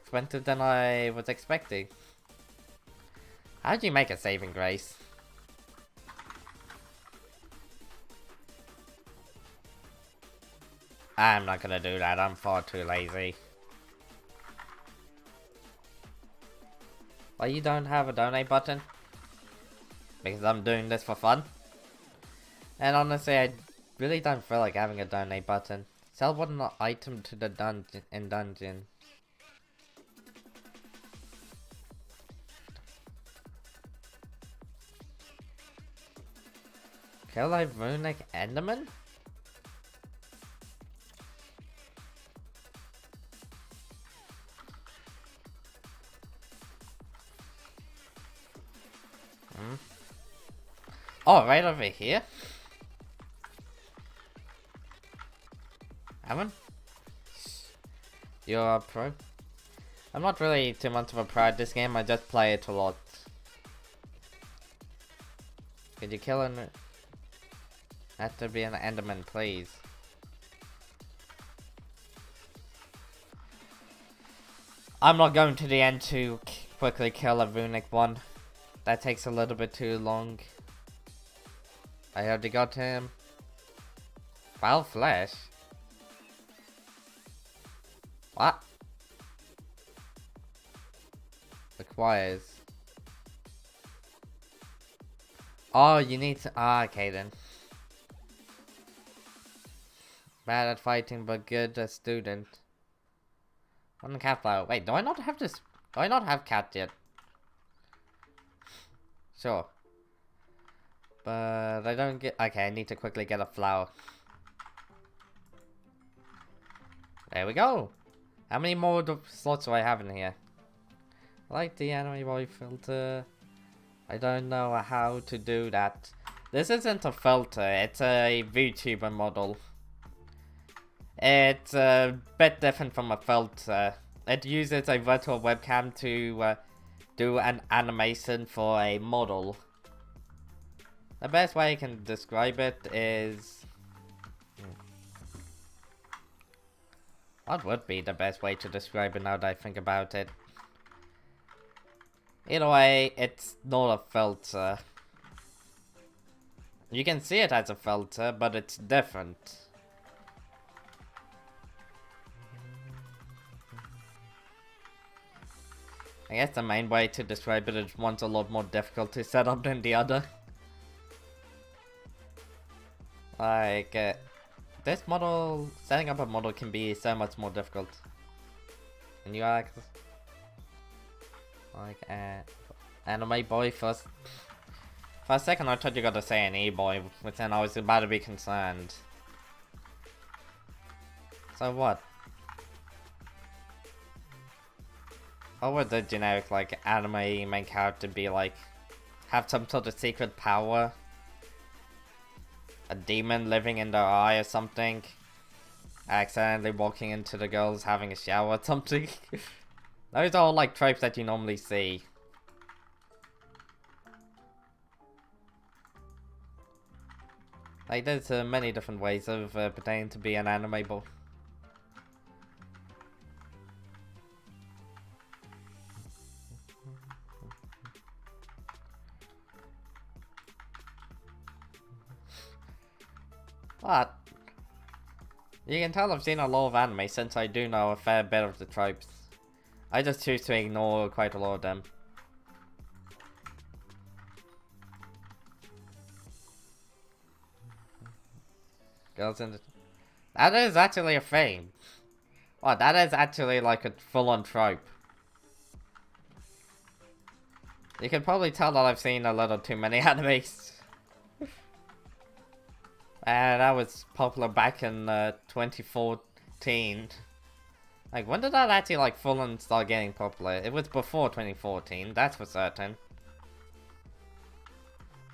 Speaker 1: expensive than I was expecting. How do you make a saving grace? I'm not gonna do that, I'm far too lazy. Why you don't have a donate button? Because I'm doing this for fun. And honestly, I really don't feel like having a donate button. Sell one item to the dungeon. Kill a runic enderman? Oh, right over here? Ammon? You're a pro? I'm not really too much of a pro at this game, I just play it a lot. Could you kill an... Have to be an Enderman, please. I'm not going to the end to quickly kill a runic one. That takes a little bit too long. I already got him. Foul flesh? What? Requires. Oh, you need to. Ah, okay then. Bad at fighting, but good as student. One cat flower. Wait, do I not have this? Do I not have cat yet? Sure. But I don't get. Okay, I need to quickly get a flower. There we go. How many more slots do I have in here? I like the anime boy filter. I don't know how to do that. This isn't a filter, it's a Vtuber model. It's a bit different from a filter. It uses a virtual webcam to do an animation for a model. The best way I can describe it is... What would be the best way to describe it now that I think about it? Either way, it's not a filter. You can see it as a filter, but it's different. I guess the main way to describe it is one's a lot more difficult to set up than the other. Like, this model, setting up a model can be so much more difficult. Can you access? Like, anime boy first. For a second I thought you got to say an e-boy, but then I was about to be concerned. So what? How would the generic, like, anime main character be like? Have some sort of secret power? A demon living in their eye or something? Accidentally walking into the girls having a shower or something? Those are all like tropes that you normally see. Like there's many different ways of pretending to be an anime boy. What? You can tell I've seen a lot of anime since I do know a fair bit of the tropes. I just choose to ignore quite a lot of them. Girls in the... That is actually a thing. Oh, that is actually like a full-on trope. You can probably tell that I've seen a little too many animes. And that was popular back in 2014. Like, when did that actually, like, full-on start getting popular? It was before 2014, that's for certain.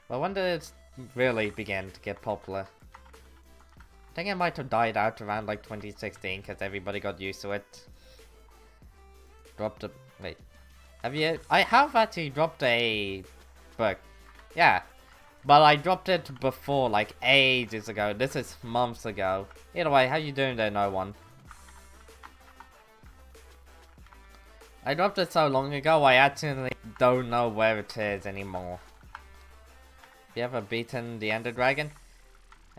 Speaker 1: But when did it really begin to get popular? I think it might have died out around, like, 2016, because everybody got used to it. Dropped a... Wait. Have you... I have actually dropped a book. Yeah. But I dropped it before, like, ages ago. This is months ago. Either way, how you doing there, no one? I dropped it so long ago, I actually don't know where it is anymore. You ever beaten the Ender Dragon?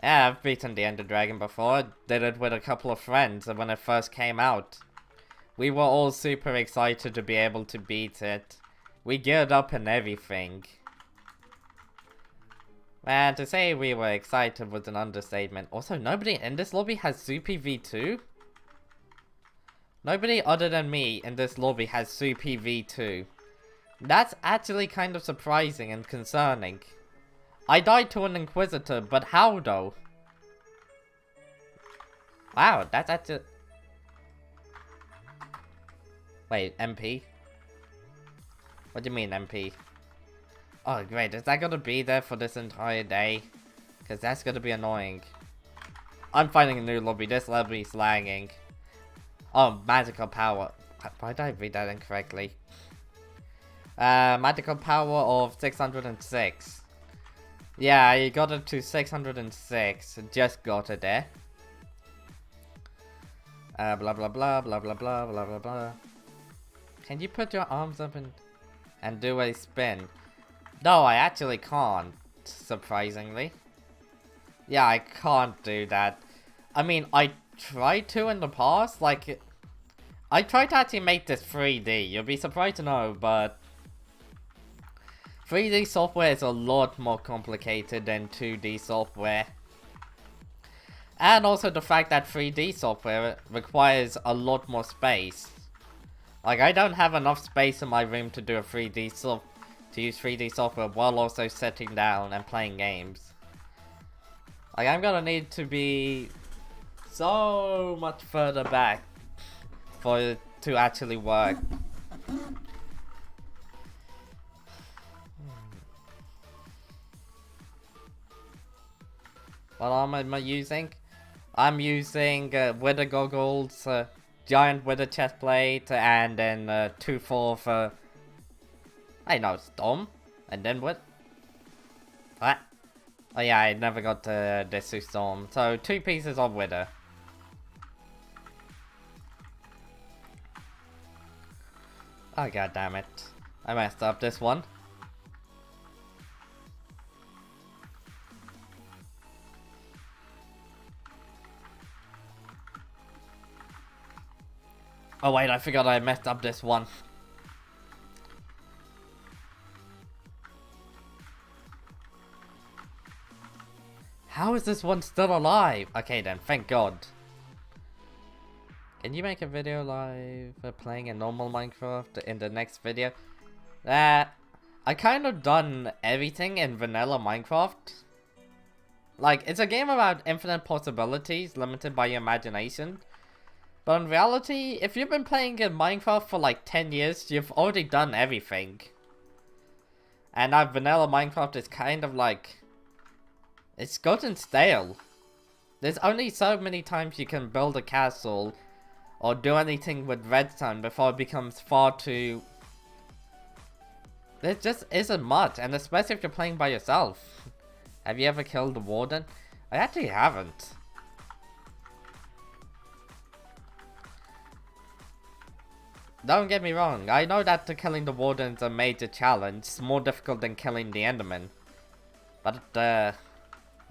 Speaker 1: Yeah, I've beaten the Ender Dragon before. Did it with a couple of friends when it first came out. We were all super excited to be able to beat it. We geared up and everything. Man, to say we were excited was an understatement. Also, nobody in this lobby has Super V2? Nobody other than me in this lobby has Super V2. That's actually kind of surprising and concerning. I died to an Inquisitor, but how though? Wow, that's actually... Wait, MP? What do you mean MP? Oh great, is that gonna be there for this entire day? Because that's gonna be annoying. I'm finding a new lobby. This lobby's lagging. Oh, magical power. Why did I read that incorrectly? Magical power of 606. Yeah, you got it to 606. Just got it there. Blah blah blah blah blah blah blah blah blah. Can you put your arms up and do a spin? No, I actually can't, surprisingly. Yeah, I can't do that. I mean, I tried to in the past, like, I tried to actually make this 3D, you'll be surprised to know, but 3D software is a lot more complicated than 2D software. And also the fact that 3D software requires a lot more space. Like, I don't have enough space in my room to do a to use 3D software while also sitting down and playing games. Like, I'm gonna need to be so much further back for it to actually work. What armor am I using? I'm using wither goggles, giant wither chestplate, and then 2/4 for... I know, storm? And then what? What? Oh yeah, I never got this to storm. So 2 pieces of wither. Oh god damn it. I messed up this one. Oh wait, I forgot I messed up this one. How is this one still alive? Okay then, thank god. Can you make a video live playing a normal Minecraft in the next video? I kind of done everything in vanilla Minecraft. Like, it's a game about infinite possibilities limited by your imagination. But in reality, if you've been playing in Minecraft for like 10 years, you've already done everything. And now vanilla Minecraft is kind of like... it's gotten stale. There's only so many times you can build a castle or do anything with redstone before it becomes far too... there just isn't much, and especially if you're playing by yourself. Have you ever killed the warden? I actually haven't. Don't get me wrong, I know that killing the warden is a major challenge, it's more difficult than killing the enderman. But, I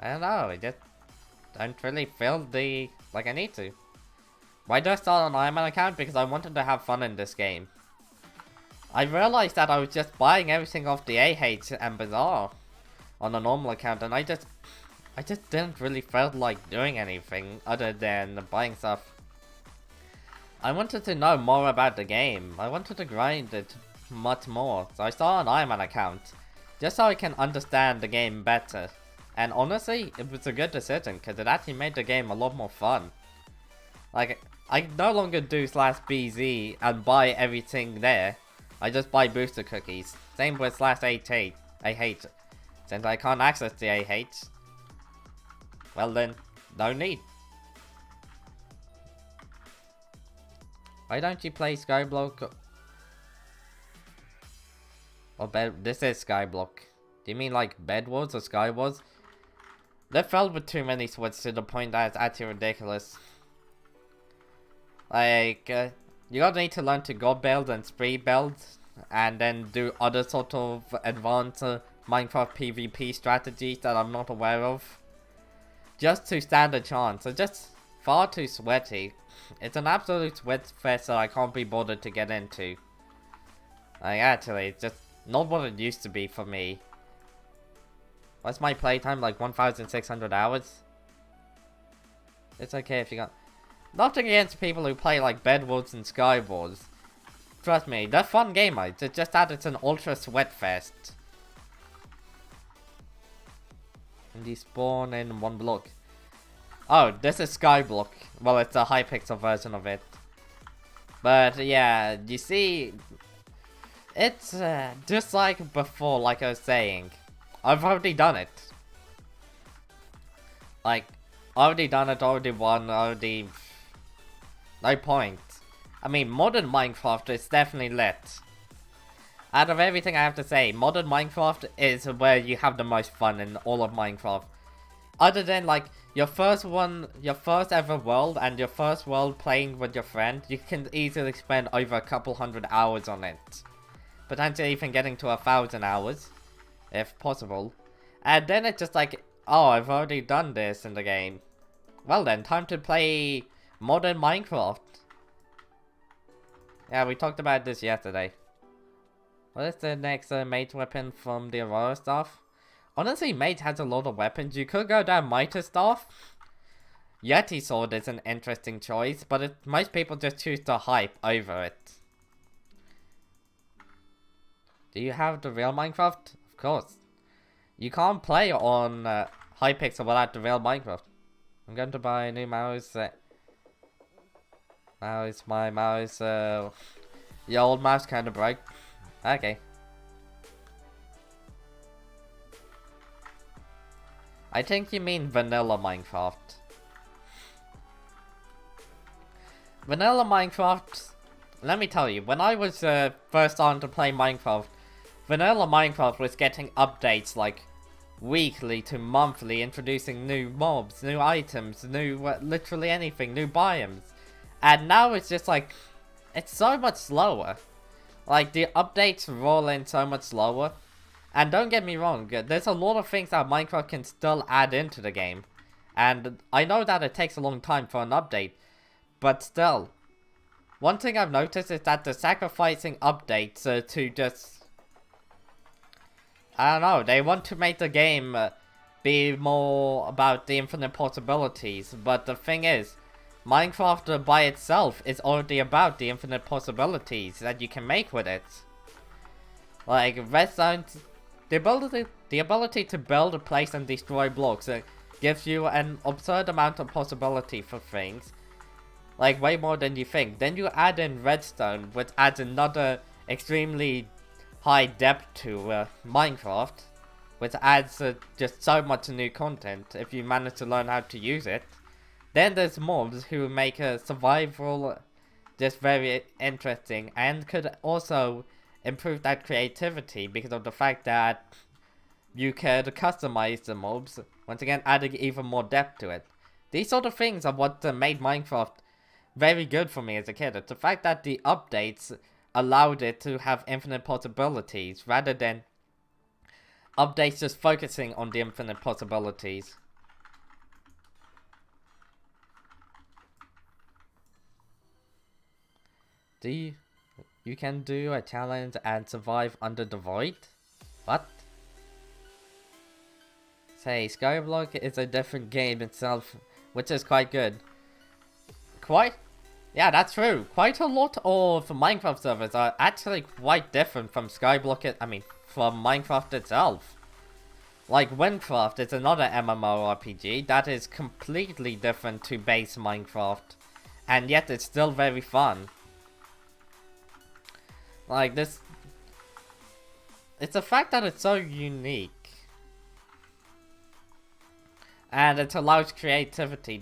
Speaker 1: don't know, I just don't really feel like I need to. Why did I start an Ironman account? Because I wanted to have fun in this game. I realized that I was just buying everything off the AH and Bazaar on a normal account, and I just didn't really feel like doing anything other than buying stuff. I wanted to know more about the game. I wanted to grind it much more, so I started an Ironman account, just so I can understand the game better. And honestly, it was a good decision, because it actually made the game a lot more fun. Like, I no longer do /BZ and buy everything there. I just buy booster cookies. Same with /AH. Since I can't access the AH, well then, no need. Why don't you play Skyblock? Or this is Skyblock. Do you mean like Bed Wars or Sky Wars? They're filled with too many sweats to the point that it's actually ridiculous. Like, you gotta need to learn to God build and spree build, and then do other sort of advanced Minecraft PvP strategies that I'm not aware of, just to stand a chance. It's just far too sweaty. It's an absolute sweat fest that I can't be bothered to get into. Like, actually, it's just not what it used to be for me. What's my playtime? Like 1,600 hours? It's okay if you got... Nothing against people who play like Bed Wars and Sky Wars. Trust me, they're fun game modes. It's just that it's an ultra sweat fest. And you spawn in one block. Oh, this is Skyblock. Well, it's a Hypixel version of it. But yeah, you see, it's just like before, like I was saying. I've already done it. Like, Already done it, already won, already... No point. I mean, modern Minecraft is definitely lit. Out of everything I have to say, modern Minecraft is where you have the most fun in all of Minecraft. Other than, like, your first ever world, and your first world playing with your friend, you can easily spend over a couple hundred hours on it. Potentially even getting to 1,000 hours, if possible. And then it's just like, oh, I've already done this in the game. Well then, time to play modern Minecraft. Yeah, we talked about this yesterday. What is the next mage weapon from the Aurora Staff? Honestly, mage has a lot of weapons. You could go down Mitre Staff. Yeti Sword is an interesting choice, but most people just choose the hype over it. Do you have the real Minecraft? Of course. You can't play on Hypixel without the real Minecraft. I'm going to buy a new mouse. My mouse, the old mouse kind of broke. Okay. I think you mean vanilla Minecraft. Vanilla Minecraft, let me tell you, when I was first on to play Minecraft, vanilla Minecraft was getting updates like weekly to monthly, introducing new mobs, new items, new literally anything, new biomes. And now it's just like, it's so much slower. Like, the updates roll in so much slower. And don't get me wrong, there's a lot of things that Minecraft can still add into the game. And I know that it takes a long time for an update, but still. One thing I've noticed is that they're sacrificing updates to just... I don't know, they want to make the game be more about the infinite possibilities, but the thing is, Minecraft by itself is already about the infinite possibilities that you can make with it. Like, redstone, the ability to build, place and destroy blocks gives you an absurd amount of possibility for things. Like, way more than you think. Then you add in redstone, which adds another extremely high depth to Minecraft, which adds just so much new content if you manage to learn how to use it. Then there's mobs who make survival just very interesting and could also improve that creativity because of the fact that you could customize the mobs, once again adding even more depth to it. These sort of things are what made Minecraft very good for me as a kid. It's the fact that the updates allowed it to have infinite possibilities rather than updates just focusing on the infinite possibilities. You can do a challenge and survive under the void? What? Say, Skyblock is a different game itself, which is quite good. Yeah, that's true. Quite a lot of Minecraft servers are actually quite different from Skyblock, from Minecraft itself. Like, Minecraft is another MMORPG that is completely different to base Minecraft, and yet it's still very fun. Like, it's the fact that it's so unique. And it allows creativity.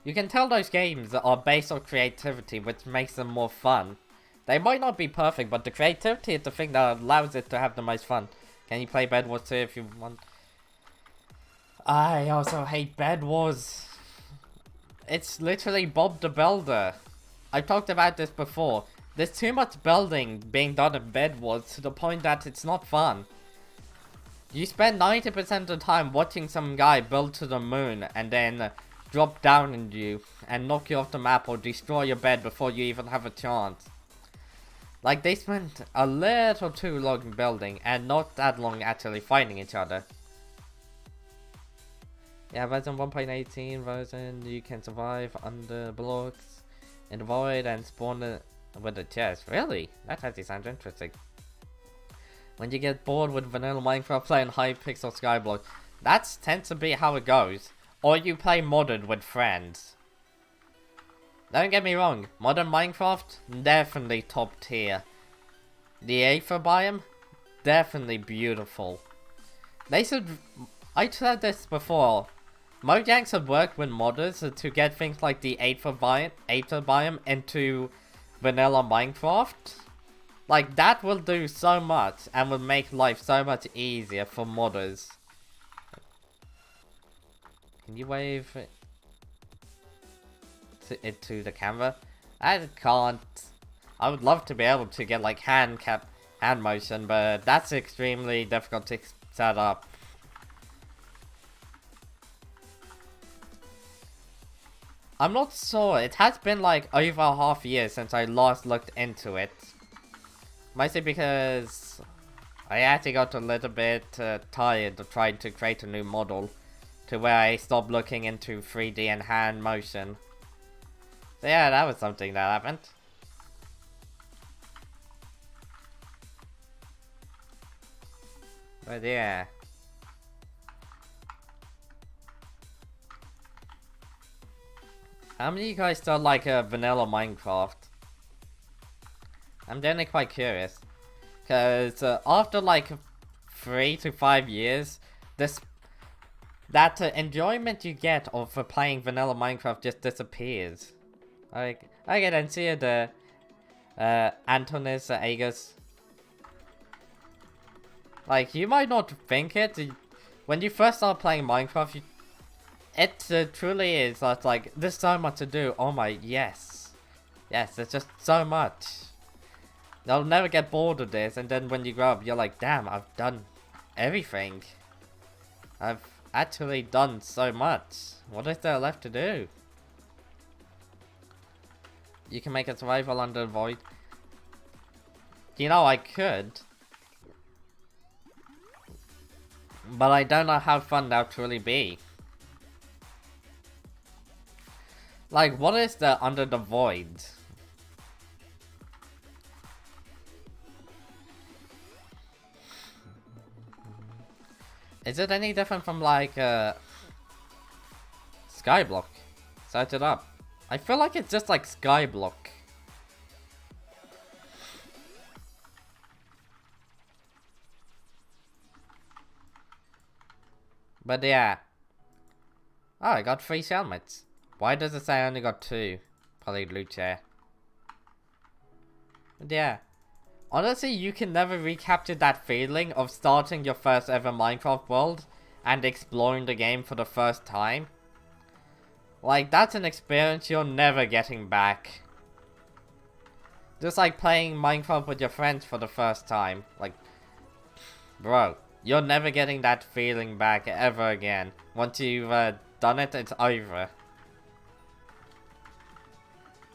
Speaker 1: You can tell those games are based on creativity, which makes them more fun. They might not be perfect, but the creativity is the thing that allows it to have the most fun. Can you play Bed Wars 2 if you want? I also hate Bed Wars. It's literally Bob the Builder. I've talked about this before. There's too much building being done in Bed Wars to the point that it's not fun. You spend 90% of the time watching some guy build to the moon and then drop down on you and knock you off the map or destroy your bed before you even have a chance. Like, they spent a little too long building and not that long actually fighting each other. Yeah, version 1.18 version, you can survive under blocks in the void and spawn with a chest. Really? That actually sounds interesting. When you get bored with vanilla Minecraft playing Hypixel Skyblock, that tends to be how it goes. Or you play modded with friends. Don't get me wrong, modern Minecraft, definitely top tier. The Aether biome, definitely beautiful. I said this before, Mojangs have worked with modders to get things like the Aether biome into vanilla Minecraft. Like, that will do so much and will make life so much easier for modders. Can you wave it to the camera? I can't. I would love to be able to get like hand motion, but that's extremely difficult to set up. I'm not sure. It has been like over a half year since I last looked into it. Mostly because I actually got a little bit tired of trying to create a new model, to where I stopped looking into 3D and hand motion. So yeah, that was something that happened. But yeah. How many of you guys still like vanilla Minecraft? I'm generally quite curious. Because after like 3 to 5 years, that enjoyment you get of playing vanilla Minecraft just disappears. Like, okay then, see you there, Antonis Agus. Like, you might not think it, when you first start playing Minecraft, it truly is like, there's so much to do. Oh my, yes. Yes, there's just so much. You'll never get bored of this, and then when you grow up, you're like, damn, I've done everything. I've actually done so much. What is there left to do? You can make a survival under the void. You know, I could. But I don't know how fun that would really be. Like, what is the under the void? Is it any different from like Skyblock? Search it up. I feel like it's just like Skyblock. But yeah. Oh, I got 3 helmets. Why does it say I only got 2? Probably loot share. But yeah. Honestly, you can never recapture that feeling of starting your first ever Minecraft world and exploring the game for the first time. Like, that's an experience you're never getting back. Just like playing Minecraft with your friends for the first time. Like, bro, you're never getting that feeling back ever again. Once you've done it, it's over.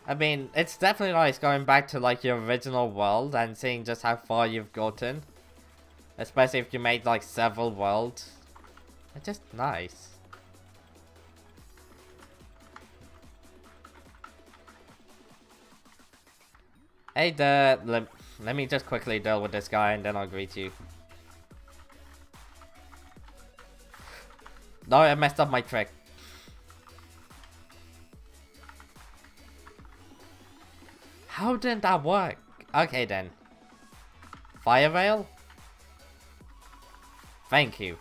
Speaker 1: I mean, it's definitely nice going back to like your original world and seeing just how far you've gotten. Especially if you made like several worlds. It's just nice. Hey there, let me just quickly deal with this guy and then I'll greet you. No, I messed up my trick. How didn't that work? Okay then. Fire rail? Thank you.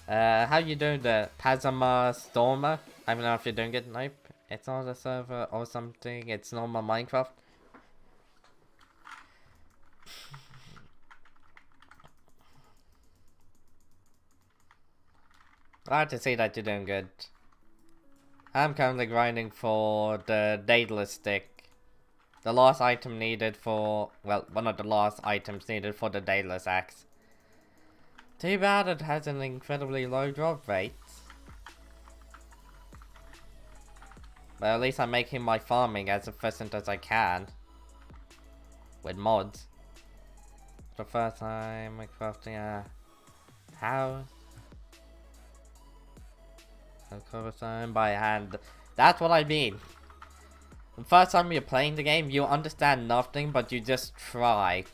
Speaker 1: How you doing there? Pazama Stormer? I don't know if you're doing it. Nope. It's not a server or something. It's normal Minecraft. Glad to see that you're doing good. I'm currently grinding for the Daedalus stick. The last item needed for... well, one of the last items needed for the Daedalus axe. Too bad it has an incredibly low drop rate. But at least I'm making my farming as efficient as I can. With mods. The first time I'm crafting a house. Cobblestone by hand. That's what I mean. The first time you're playing the game, you understand nothing, but you just try.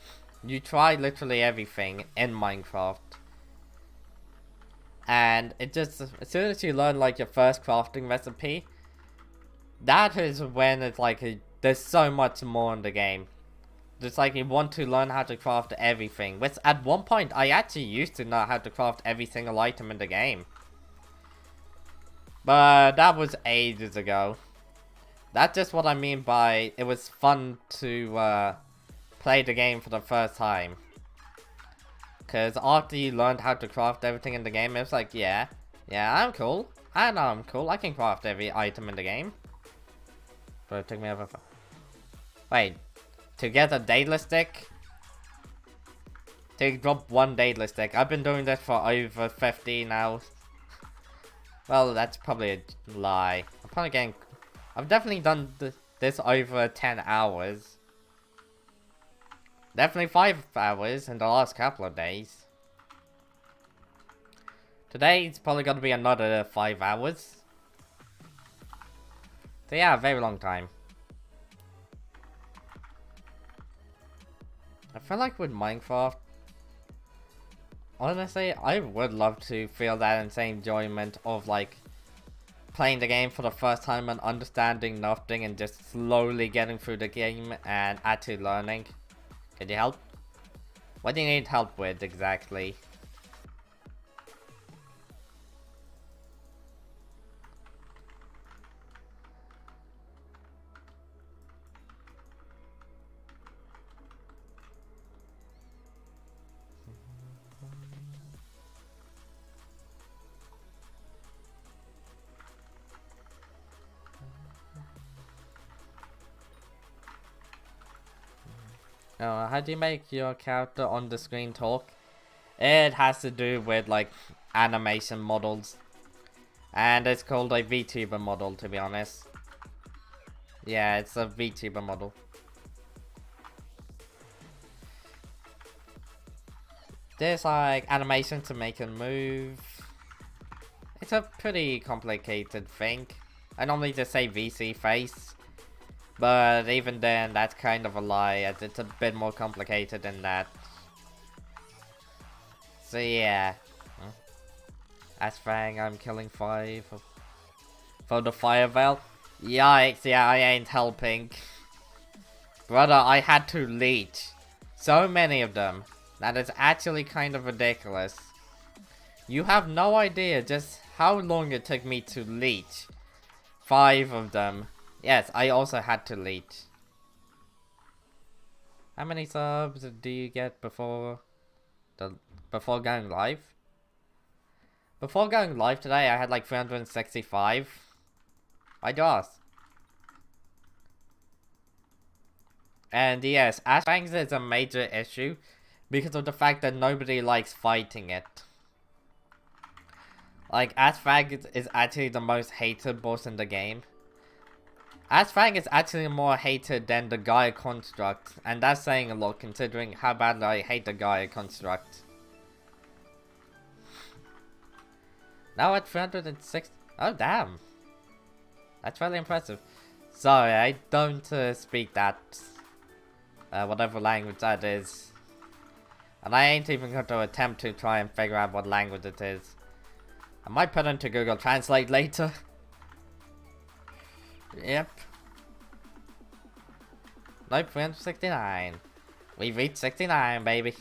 Speaker 1: You try literally everything in Minecraft. And it just, as soon as you learn like your first crafting recipe, that is when it's like, there's so much more in the game. It's like you want to learn how to craft everything. Which at one point I actually used to know how to craft every single item in the game. But that was ages ago. That's just what I mean by it was fun to play the game for the first time. Because after you learned how to craft everything in the game, it was like, yeah, I'm cool. I know I'm cool. I can craft every item in the game. But it took me over. Wait, to get a daedalus stick? To drop one daedalus stick. I've been doing this for over 50 now. Well, that's probably a lie. I've definitely done this over 10 hours. Definitely 5 hours in the last couple of days. Today it's probably gonna be another 5 hours. So yeah, a very long time. I feel like with Minecraft, honestly, I would love to feel that insane enjoyment of like playing the game for the first time and understanding nothing and just slowly getting through the game and actually learning. Can you help? What do you need help with exactly? How do you make your character on the screen talk? It has to do with like animation models. And it's called a Vtuber model, to be honest. Yeah, it's a Vtuber model. There's like animation to make it move. It's a pretty complicated thing. I normally just say VC face. But even then, that's kind of a lie, as it's a bit more complicated than that. So yeah. Asfang, I'm killing 5 for the fire veil. Yikes, yeah, I ain't helping. Brother, I had to leech so many of them. That is actually kind of ridiculous. You have no idea just how long it took me to leech 5 of them. Yes, I also had to leech. How many subs do you get before going live? Before going live today, I had like 365. Why'd you ask? And yes, Ashbangs is a major issue because of the fact that nobody likes fighting it. Like, Ashfang is actually the most hated boss in the game. Ashfang is actually more hated than the Gaia Construct, and that's saying a lot considering how badly I hate the Gaia Construct. Now at 306. Oh damn. That's really impressive. Sorry, I don't speak that, whatever language that is. And I ain't even going to attempt to try and figure out what language it is. I might put it into Google Translate later. Yep. Nope, 369. We've reached 69, baby.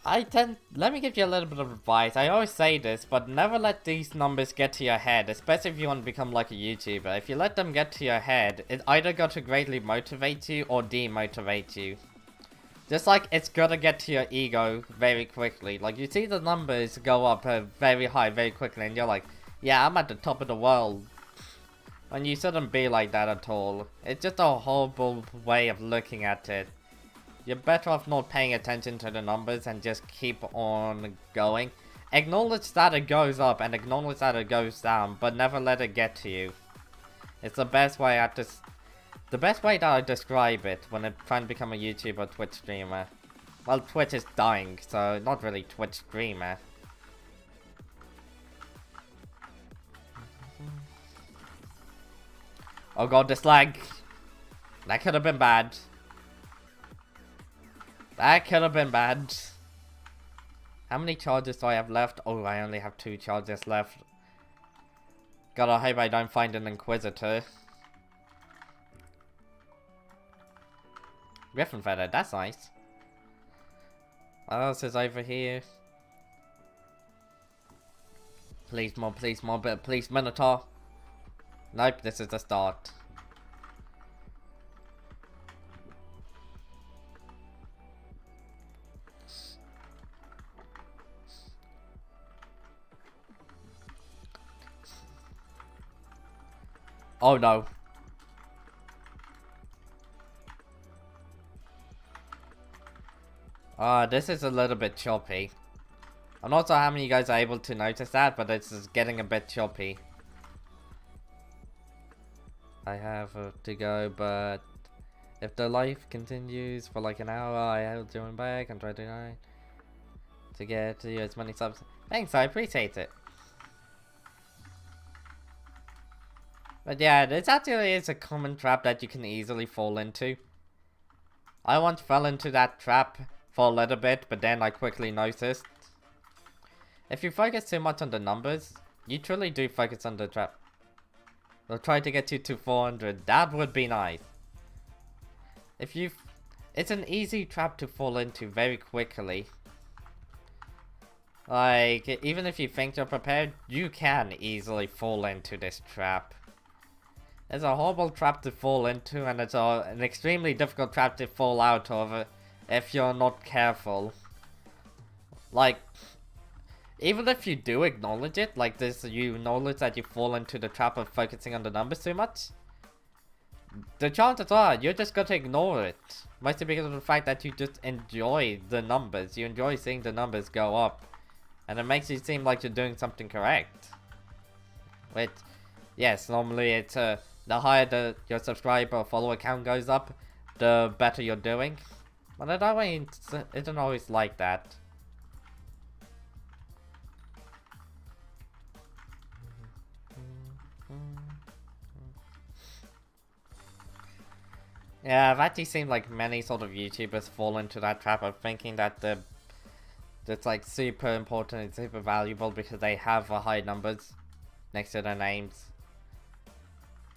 Speaker 1: Let me give you a little bit of advice. I always say this, but never let these numbers get to your head, especially if you want to become like a YouTuber. If you let them get to your head, it's either going to greatly motivate you or demotivate you. Just like it's gonna get to your ego very quickly. Like, you see the numbers go up very high very quickly and you're like, yeah, I'm at the top of the world. And you shouldn't be like that at all. It's just a horrible way of looking at it. You're better off not paying attention to the numbers and just keep on going. Acknowledge that it goes up and acknowledge that it goes down, but never let it get to you. It's the best way that I describe it when I'm trying to become a YouTuber or Twitch streamer. Well, Twitch is dying, so not really Twitch streamer. Oh god, this lag. That could have been bad. That could have been bad. How many charges do I have left? Oh, I only have 2 charges left. God, I hope I don't find an Inquisitor. Griffin feather, that's nice. What else is over here? Please more, but please Minotaur. Nope, this is the start. Oh no. This is a little bit choppy. I'm not sure how many of you guys are able to notice that, but it's just getting a bit choppy. I have to go, but if the life continues for like an hour, I'll join back and try to get you as many subs. Thanks, I appreciate it. But yeah, this actually is a common trap that you can easily fall into. I once fell into that trap for a little bit, but then I quickly noticed. If you focus too much on the numbers, you truly do focus on the trap. They'll try to get you to 400, that would be nice. It's an easy trap to fall into very quickly. Like, even if you think you're prepared, you can easily fall into this trap. It's a horrible trap to fall into, and it's an extremely difficult trap to fall out of if you're not careful. Like, even if you do acknowledge it, like this, you acknowledge that you fall into the trap of focusing on the numbers too much, the chances are you're just going to ignore it. Mostly because of the fact that you just enjoy the numbers. You enjoy seeing the numbers go up. And it makes you seem like you're doing something correct. Which, yes, normally it's the higher your subscriber or follower count goes up, the better you're doing. But it isn't always like that. Yeah, I've actually seen like many sort of YouTubers fall into that trap of thinking that that's like super important and super valuable because they have high numbers next to their names.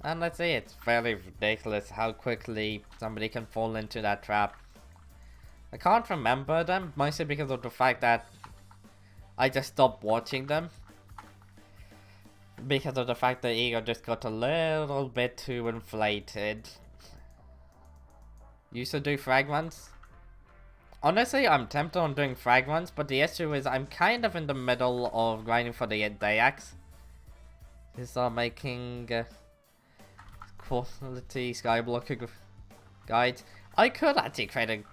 Speaker 1: And let's see, it's fairly ridiculous how quickly somebody can fall into that trap. I can't remember them, mostly because of the fact that I just stopped watching them. Because of the fact that ego just got a little bit too inflated. Used to do frag runs. Honestly, I'm tempted on doing frag runs, but the issue is I'm kind of in the middle of grinding for the Dayax. To start making quality Skyblock guides. I could actually create a...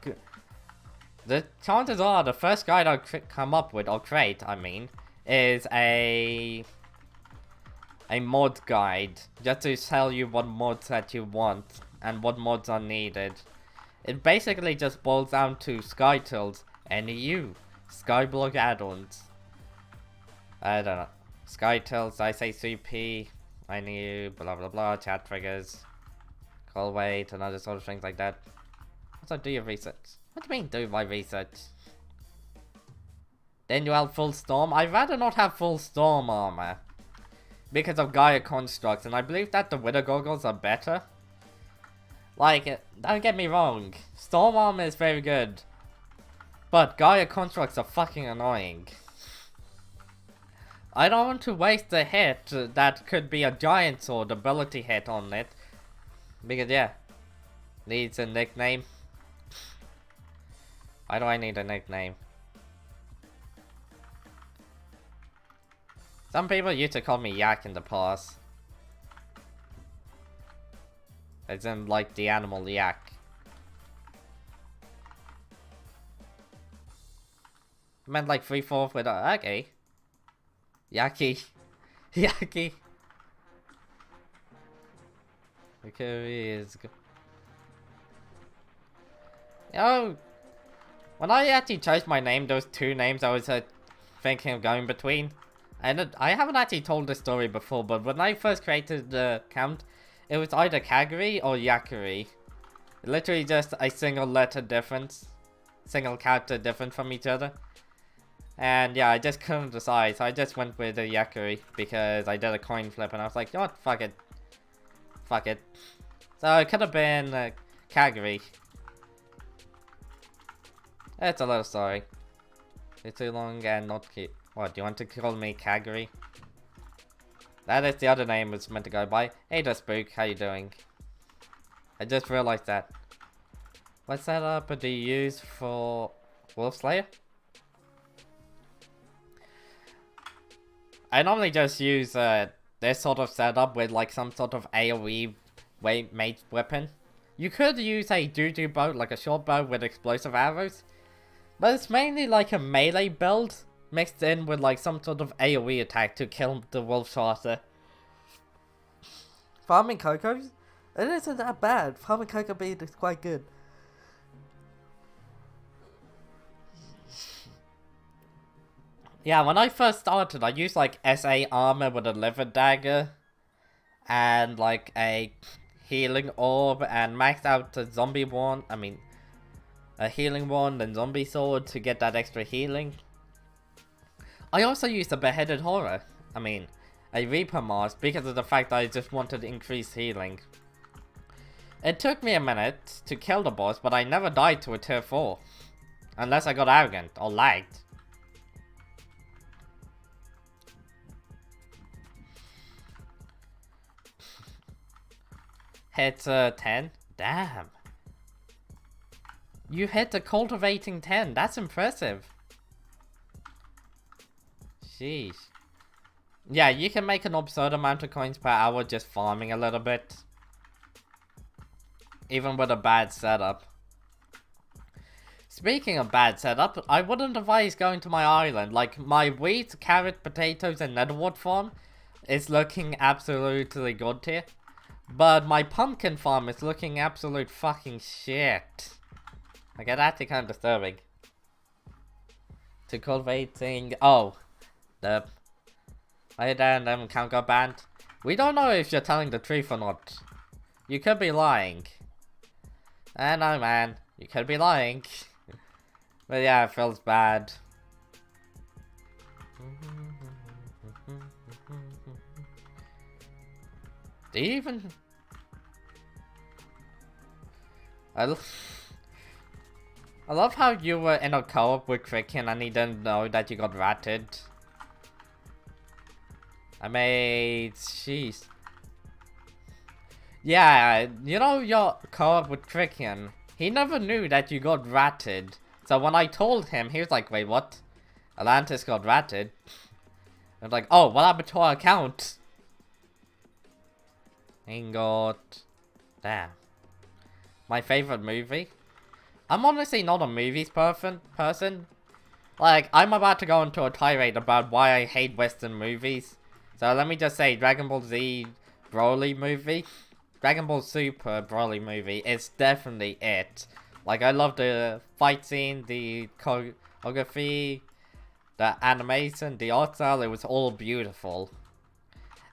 Speaker 1: The chances are the first guide I'll come up with, or create, I mean, is a mod guide. Just to tell you what mods that you want, and what mods are needed. It basically just boils down to SkyTools, NEU, Skyblock add-ons. I don't know. SkyTools, ICCP, NEU, blah blah blah, chat triggers, call wait, and other sort of things like that. Also, do your research. What do you mean, do my research? Then you have full storm? I'd rather not have full storm armor. Because of Gaia constructs, and I believe that the Wither goggles are better. Like, don't get me wrong, storm armor is very good. But Gaia constructs are fucking annoying. I don't want to waste a hit that could be a giant sword ability hit on it. Because yeah, needs a nickname. Why do I need a nickname? Some people used to call me Yak in the past. As in, like, the animal yak. I meant like 3/4 with a... Okay. Yaki. Yaki. Okay, is good. Oh! When I actually chose my name, those two names I was thinking of going between. And I haven't actually told this story before, but when I first created the account, it was either Kaguri or Yakuri. Literally just a single letter difference. Single character different from each other. And yeah, I just couldn't decide, so I just went with the Yakuri because I did a coin flip and I was like, you know what, fuck it. Fuck it. So it could have been Kaguri. It's a little sorry. It's too long and not cute. What, do you want to call me Kaguri? That is the other name it's meant to go by. Hey there, Spook, how you doing? I just realized that. What setup do you use for Wolf Slayer? I normally just use this sort of setup with like some sort of AoE made weapon. You could use a doo-doo bow, like a short bow with explosive arrows. But it's mainly like a melee build, mixed in with like some sort of AoE attack to kill the wolf starter. Farming Cocos? It isn't that bad. Farming Cocoa Bean is quite good. Yeah, when I first started, I used like SA armor with a liver dagger and like a healing orb and maxed out the zombie wand. I mean, a healing wand and zombie sword to get that extra healing. I also used a beheaded horror. I mean, a Reaper mask because of the fact that I just wanted increased healing. It took me a minute to kill the boss, but I never died to a tier 4. Unless I got arrogant or lagged. Hit 10? Damn. You hit the cultivating 10. That's impressive. Sheesh. Yeah, you can make an absurd amount of coins per hour just farming a little bit. Even with a bad setup. Speaking of bad setup, I wouldn't advise going to my island. Like, my wheat, carrot, potatoes, and netherwood farm is looking absolutely good here. But my pumpkin farm is looking absolute fucking shit. Like, it's actually kind of disturbing. To cultivating... Oh. The... I and them can't go banned. We don't know if you're telling the truth or not. You could be lying. I know, man. You could be lying. But yeah, it feels bad. Do you even... I love how you were in a co-op with Cricken and he didn't know that you got ratted. I made... Jeez. Yeah, you know your co-op with Cricken. He never knew that you got ratted. So when I told him, he was like, wait, what? Atlantis got ratted? I was like, oh, what happened to our account? Ingot. Damn. My favorite movie? I'm honestly not a movies person. Like, I'm about to go into a tirade about why I hate Western movies. So let me just say, Dragon Ball Z Broly movie. Dragon Ball Super Broly movie is definitely it. Like, I love the fight scene, the choreography, the animation, the art style. It was all beautiful.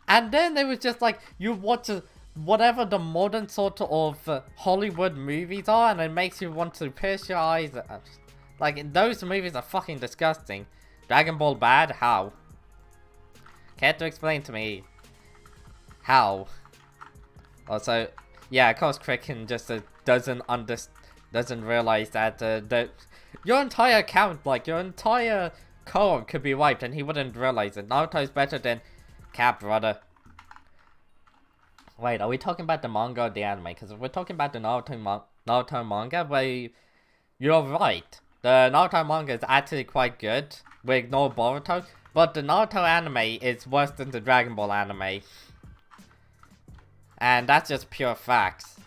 Speaker 1: And then it was just like, you watch whatever the modern sort of Hollywood movies are, and it makes you want to pierce your eyes. Like, those movies are fucking disgusting. Dragon Ball bad? How? Care to explain to me? How? Also, yeah, of course Cricken just doesn't realize that your entire account, like your entire co-op could be wiped and he wouldn't realize it. Naruto's better than Cap, brother. Wait, are we talking about the manga or the anime? Because if we're talking about the Naruto manga, well, you're right. The Naruto manga is actually quite good. We ignore Boruto. But the Naruto anime is worse than the Dragon Ball anime. And that's just pure facts.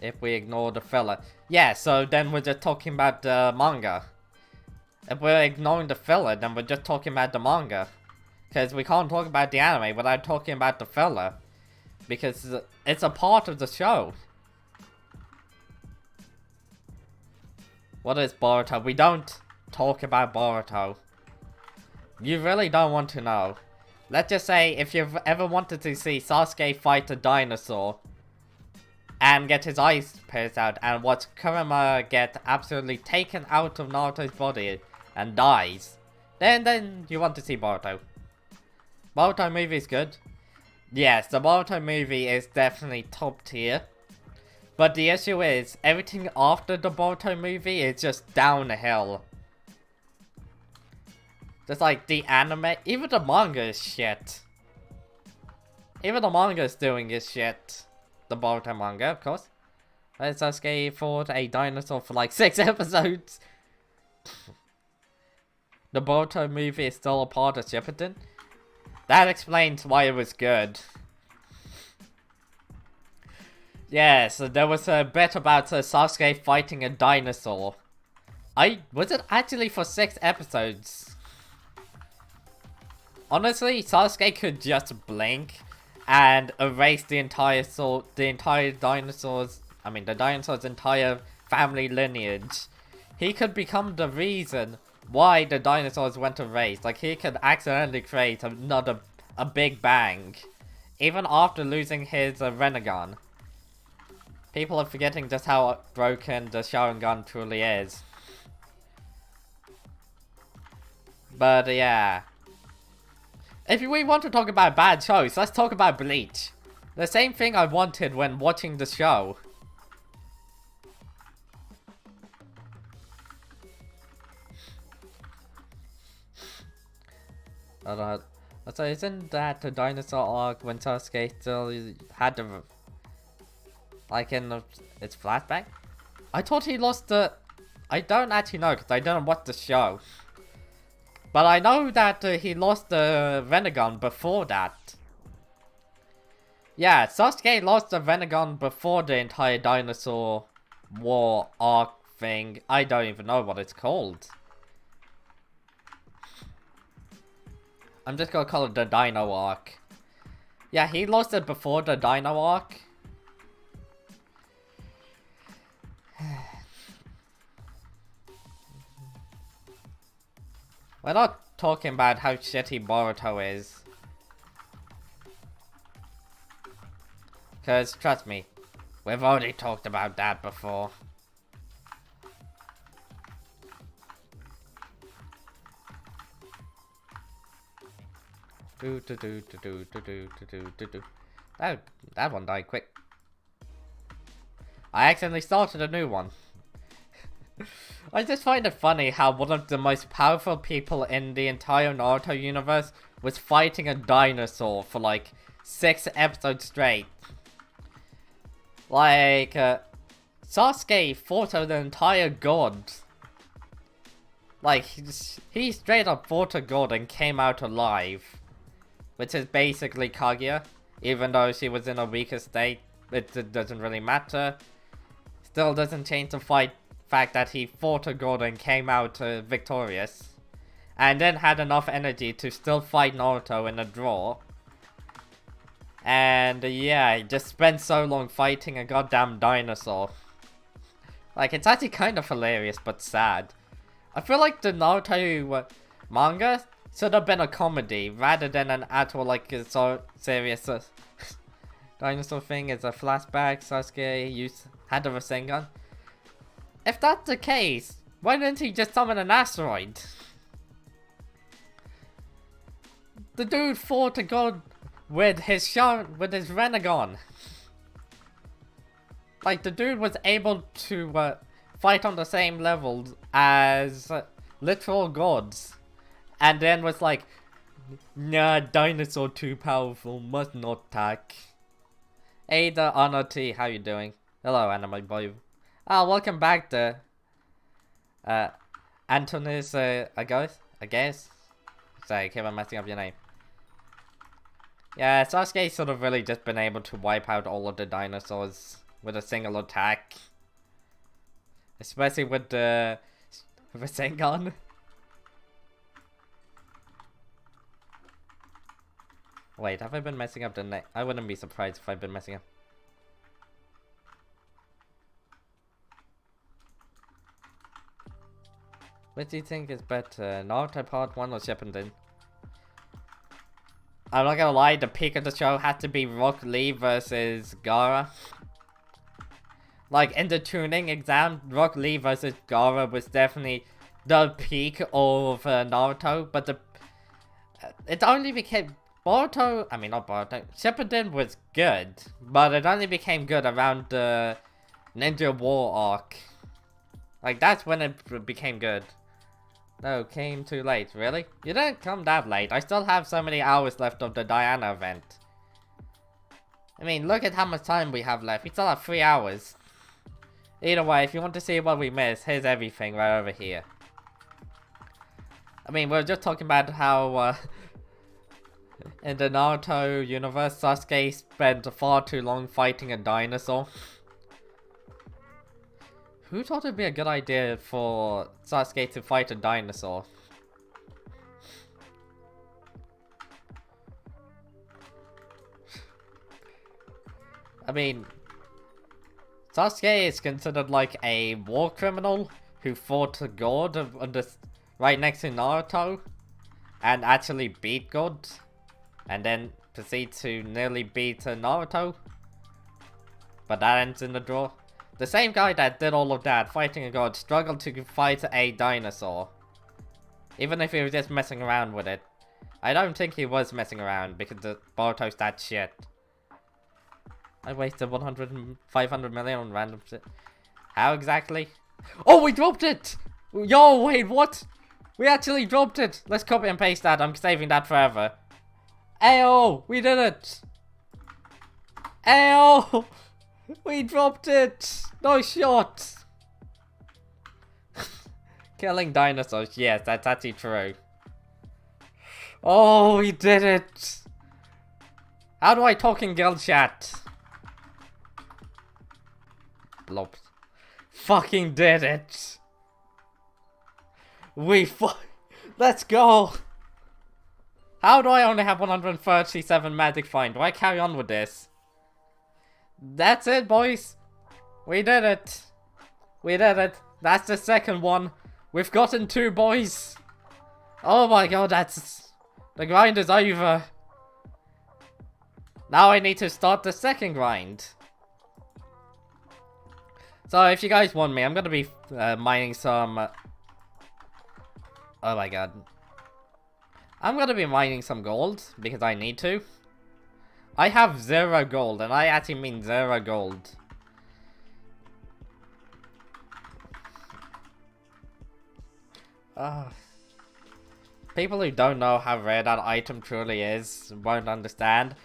Speaker 1: If we ignore the filler. Yeah, so then we're just talking about the manga. If we're ignoring the filler, then we're just talking about the manga. Because we can't talk about the anime without talking about the filler. Because it's a part of the show. What is Boruto? We don't talk about Boruto. You really don't want to know. Let's just say, if you've ever wanted to see Sasuke fight a dinosaur and get his eyes pierced out and watch Kurama get absolutely taken out of Naruto's body and dies, then you want to see Boruto. Boruto movie is good. Yes, the Boruto movie is definitely top tier. But the issue is, everything after the Boruto movie is just downhill. Just like the anime, even the manga is shit. Even the manga is doing is shit. The Boruto manga, of course. Sasuke fought a dinosaur for like 6 episodes. The Boruto movie is still a part of Shippuden. That explains why it was good. Yeah, so there was a bit about Sasuke fighting a dinosaur. Was it actually for 6 episodes? Honestly, Sasuke could just blink and erase the entire dinosaur's entire family lineage. He could become the reason why the dinosaurs went erased. Like, he could accidentally create a big bang. Even after losing his Renegon. People are forgetting just how broken the Sharingan truly is. But yeah. If we want to talk about bad shows, let's talk about Bleach. The same thing I wanted when watching the show. So isn't that the dinosaur arc when Sasuke still had the... Like in its flashback? I thought he lost the... I don't actually know because I didn't watch the show. But I know that he lost the Renegon before that. Yeah, Sasuke lost the Renegon before the entire dinosaur war arc thing. I don't even know what it's called. I'm just gonna call it the Dino arc. Yeah, he lost it before the Dino arc. We're not talking about how shitty Boruto is. Cause, trust me, we've already talked about that before. That one died quick. I accidentally started a new one. I just find it funny how one of the most powerful people in the entire Naruto universe was fighting a dinosaur for like 6 episodes straight. Like, Sasuke fought an entire god. Like, he straight up fought a god and came out alive. Which is basically Kaguya. Even though she was in a weaker state, it doesn't really matter. Still doesn't change the fact that he fought a god and came out victorious. And then had enough energy to still fight Naruto in a draw. And yeah, he just spent so long fighting a goddamn dinosaur. Like, it's actually kind of hilarious but sad. I feel like the Naruto manga should have been a comedy rather than an actual like so serious dinosaur thing. Is a flashback. Sasuke had the Rasengan. If that's the case, why didn't he just summon an asteroid? The dude fought a god with his Renegon. Like, the dude was able to fight on the same level as literal gods. And then was like, nah, dinosaur too powerful, must not attack. Hey the Anoti, how you doing? Hello, anime boy. Welcome back to Antonis I guess. Sorry, I keep on messing up your name. Yeah, Sasuke's sort of really just been able to wipe out all of the dinosaurs with a single attack. Especially with the Rasengan. Wait, have I been messing up the name? I wouldn't be surprised if I've been messing up. What do you think is better, Naruto Part 1 or Shippuden? I'm not gonna lie, the peak of the show had to be Rock Lee versus Gaara. Like, in the tuning exam, Rock Lee versus Gaara was definitely the peak of Naruto, but it only became... not Boruto, Shippuden was good, but it only became good around the Ninja War arc. Like, that's when it became good. No, came too late. Really? You didn't come that late. I still have so many hours left of the Diana event. I mean, look at how much time we have left. We still have 3 hours. Either way, if you want to see what we missed, here's everything right over here. I mean, we were just talking about how, in the Naruto universe, Sasuke spent far too long fighting a dinosaur. Who thought it'd be a good idea for Sasuke to fight a dinosaur? I mean, Sasuke is considered like a war criminal who fought a god right next to Naruto and actually beat God and then proceed to nearly beat Naruto. But that ends in the draw. The same guy that did all of that, fighting a god, struggled to fight a dinosaur. Even if he was just messing around with it. I don't think he was messing around because the Boruto's that shit. I wasted 500 million on random shit. How exactly? Oh, we dropped it! Yo, wait, what? We actually dropped it! Let's copy and paste that, I'm saving that forever. Ayo, we did it! Ayo! We dropped it! No shot! Killing dinosaurs, yes, that's actually true. Oh, we did it! How do I talk in guild chat? Blob. Fucking did it! Let's go! How do I only have 137 magic find? Do I carry on with this? That's it, boys. We did it. We did it. That's the second one. We've gotten 2, boys. Oh my god, the grind is over. Now I need to start the second grind. So if you guys want me, I'm gonna be mining some... oh my god. I'm gonna be mining some gold because I need to. I have 0 gold, and I actually mean 0 gold. People who don't know how rare that item truly is won't understand.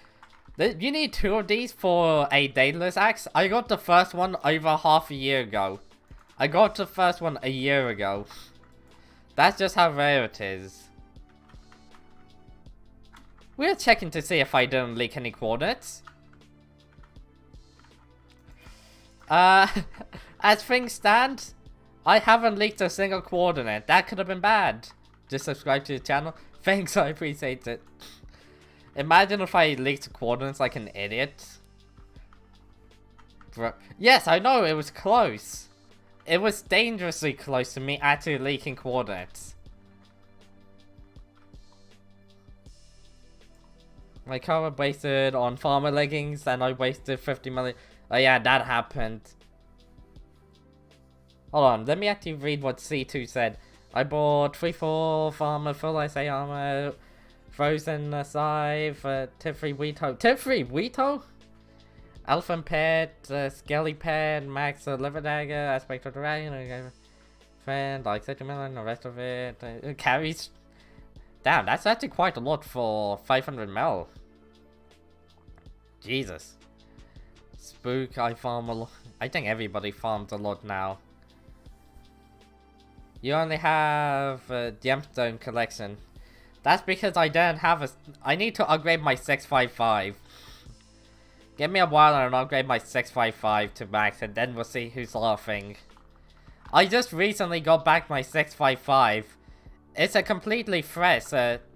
Speaker 1: You need 2 of these for a Daedalus axe. I got the first one over half a year ago. I got the first one a year ago. That's just how rare it is. We're checking to see if I didn't leak any coordinates. As things stand, I haven't leaked a single coordinate. That could have been bad. Just subscribe to the channel. Thanks, I appreciate it. Imagine if I leaked coordinates like an idiot. Bro. Yes, I know, it was close. It was dangerously close to me actually leaking coordinates. My car wasted on farmer leggings and I wasted 50 million. Oh yeah, that happened. Hold on, let me actually read what C2 said. I bought 3-4 farmer full SA armor, frozen scythe, tip 3 Vito. Tip 3 Vito? Elephant pet, skelly pet, max liver dagger, aspect of the dragon, friend, like 30 million, the rest of it carries. Damn, that's actually quite a lot for 500 mil. Jesus. Spook, I farm a lot. I think everybody farms a lot now. You only have a gemstone collection. That's because I didn't have a... I need to upgrade my 655. Give me a while and I'll upgrade my 655 to max and then we'll see who's laughing. I just recently got back my 655. It's a completely fresh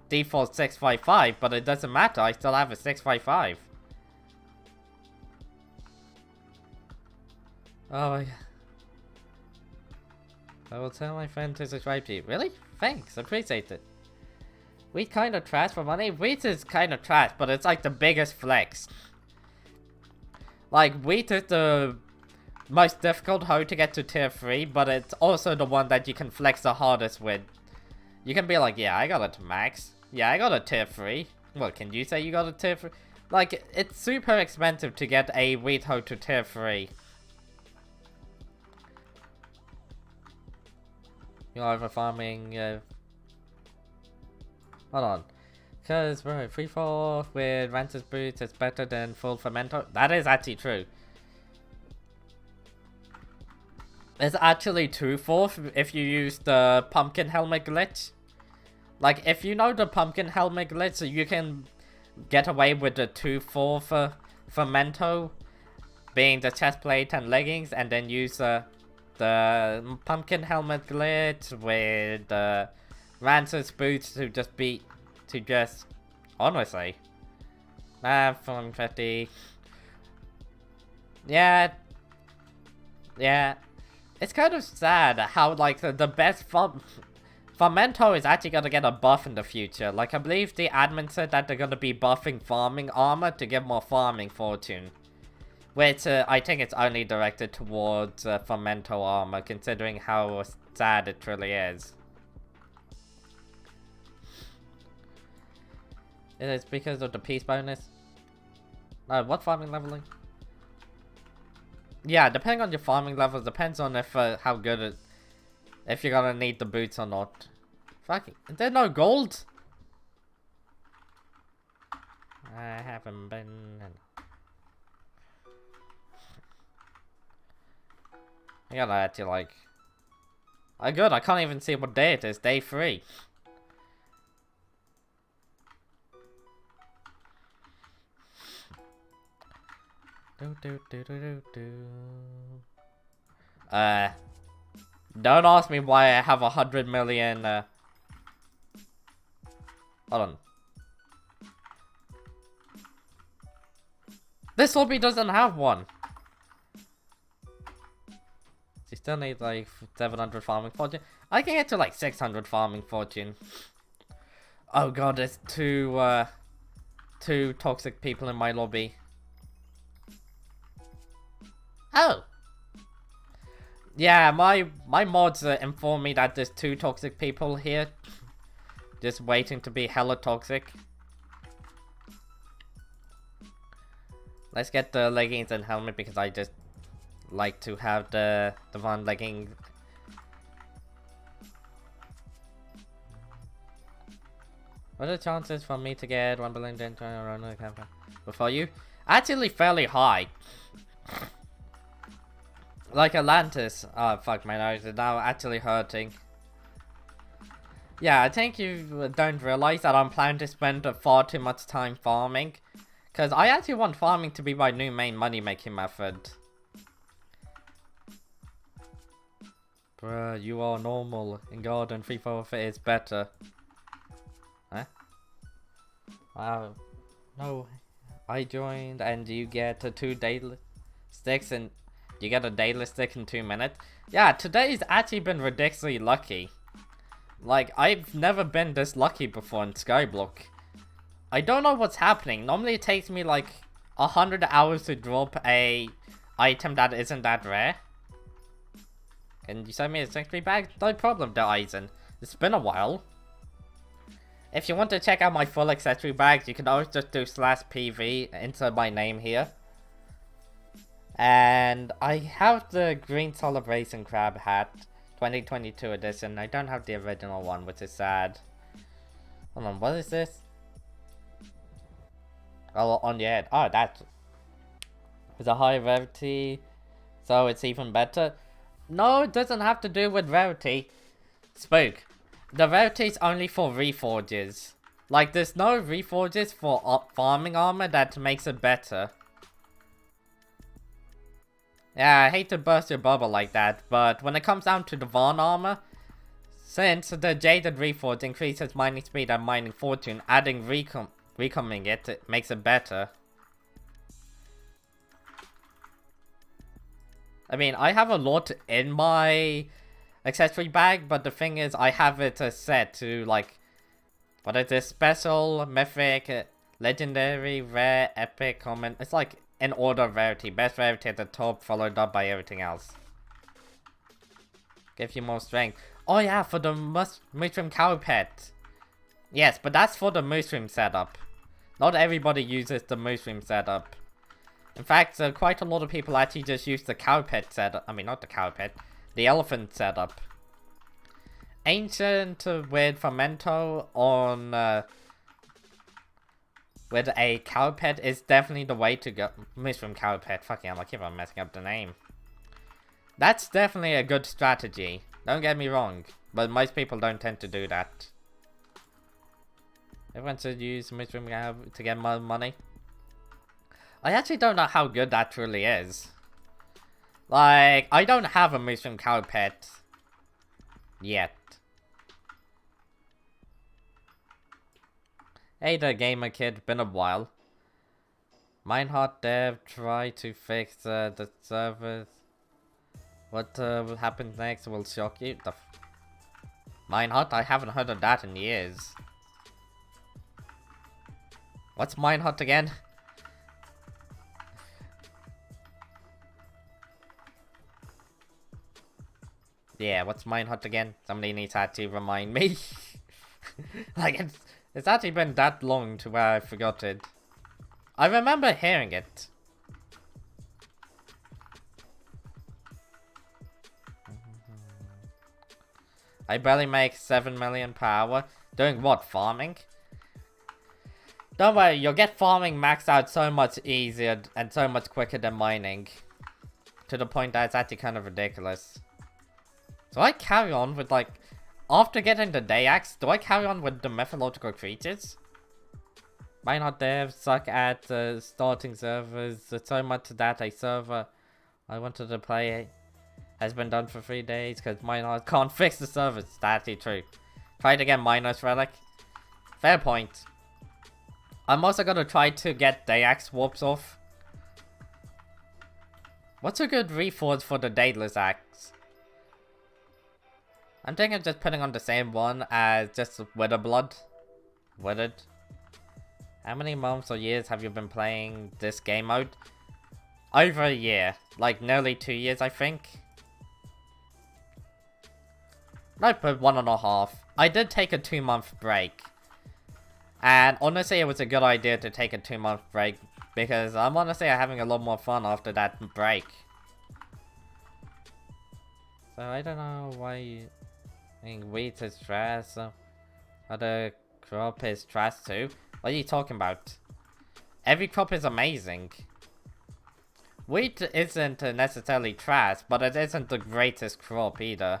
Speaker 1: default 655, but it doesn't matter, I still have a 655. Oh my god. I will tell my friend to subscribe to you. Really? Thanks, appreciate it. Wheat kind of trash for money? Wheat is kind of trash, but it's like the biggest flex. Like, wheat is the most difficult hoe to get to tier 3, but it's also the one that you can flex the hardest with. You can be like, yeah, I got it to max. Yeah, I got a tier 3. Well, can you say you got a tier 3? Like, it's super expensive to get a wheat hoe to tier 3. You're over farming, hold on. Because, bro, free fall with Rancer's Boots is better than full Fermento. That is actually true. It's actually 2/4 if you use the Pumpkin Helmet glitch. Like, if you know the Pumpkin Helmet glitch, you can get away with the 2/4 Fermento being the chest plate and leggings, and then use the Pumpkin Helmet glitch with the Rancer's Boots to just honestly. 450. Yeah. It's kind of sad how, like, the best Fermento is actually gonna get a buff in the future. Like, I believe the admin said that they're gonna be buffing farming armor to get more farming fortune. Which, I think it's only directed towards Fermento armor, considering how sad it really is. It is because of the peace bonus. What farming leveling? Yeah, depending on your farming levels, depends on if how good it, if you're gonna need the boots or not. Fucking, is there no gold? I haven't been. I gotta actually like. Oh good, I can't even see what day it is. Day 3. Don't ask me why I have 100 million, hold on. This lobby doesn't have one. You still need like 700 farming fortune. I can get to like 600 farming fortune. Oh god, there's two toxic people in my lobby. Oh! Yeah, my mods inform me that there's 2 toxic people here. Just waiting to be hella toxic. Let's get the leggings and helmet because I just like to have the one legging. What are the chances for me to get 1 billion dent around the camera before you? Actually fairly high. Like Atlantis. Oh fuck, my nose is now actually hurting. Yeah, I think you don't realize that I'm planning to spend far too much time farming. Because I actually want farming to be my new main money making method. Bruh, you are normal. In Garden 344 is better. Huh? Wow. No. I joined and you get 2 daily sticks and you get a daily stick in 2 minutes. Yeah, today's actually been ridiculously lucky. Like, I've never been this lucky before in Skyblock. I don't know what's happening. Normally it takes me like 100 hours to drop a item that isn't that rare. Can you send me a accessory bag? No problem, the Eisen. It's been a while. If you want to check out my full accessory bags, you can always just do /PV, enter my name here. And I have the green celebration crab hat, 2022 edition. I don't have the original one, which is sad. Hold on, what is this? Oh, on your head. Oh, that's... It's a high rarity, so it's even better. No, it doesn't have to do with rarity. Spook. The rarity is only for reforges. Like, there's no reforges for farming armor that makes it better. Yeah, I hate to burst your bubble like that, but when it comes down to the Vaughn armor, since the Jaded Reforge increases mining speed and mining fortune, adding recoming it makes it better. I mean, I have a lot in my accessory bag, but the thing is, I have it set to, like, what is this? Special, mythic, legendary, rare, epic, common. It's like in order of rarity. Best rarity at the top, followed up by everything else. Give you more strength. Oh yeah, for the mushroom cow pet. Yes, but that's for the mushroom setup. Not everybody uses the mushroom setup. In fact, quite a lot of people actually just use the cow pet setup. I mean, not the cow pet. The elephant setup. ancient weird fermento on with a cowpet is definitely the way to go. Mushroom cowpet. Fucking hell, I keep on messing up the name. That's definitely a good strategy. Don't get me wrong, but most people don't tend to do that. Everyone should use mushroom to get more money. I actually don't know how good that truly is. Like, I don't have a mushroom cowpet yet. Hey there, gamer kid, been a while. Minehot dev try to fix the servers. What will happen next will shock you. Minehot? I haven't heard of that in years. What's Minehot again? Yeah, what's Minehot again? Somebody needs to remind me. Like, it's actually been that long to where I forgot it. I remember hearing it. I barely make 7 million per hour. Doing what? Farming? Don't worry, you'll get farming maxed out so much easier and so much quicker than mining. To the point that it's actually kind of ridiculous. Do I carry on with, like, after getting the day axe, do I carry on with the mythological creatures? Minehot devs suck at starting servers. There's so much that a server I wanted to play has been done for 3 days because Minehot can't fix the servers. That's actually true. Try to get Miner's Relic. Fair point. I'm also gonna try to get day axe warps off. What's a good reforge for the Daedalus axe? I'm thinking of just putting on the same one as just Witherblood. Withered. How many months or years have you been playing this game mode? Over a year. Like nearly 2 years, I think. Nope, but 1.5. I did take a 2-month break. And honestly, it was a good idea to take a 2-month break. Because I'm honestly having a lot more fun after that break. So I don't know why you think wheat is trash. Other crop is trash too. What are you talking about? Every crop is amazing. Wheat isn't necessarily trash, but it isn't the greatest crop either.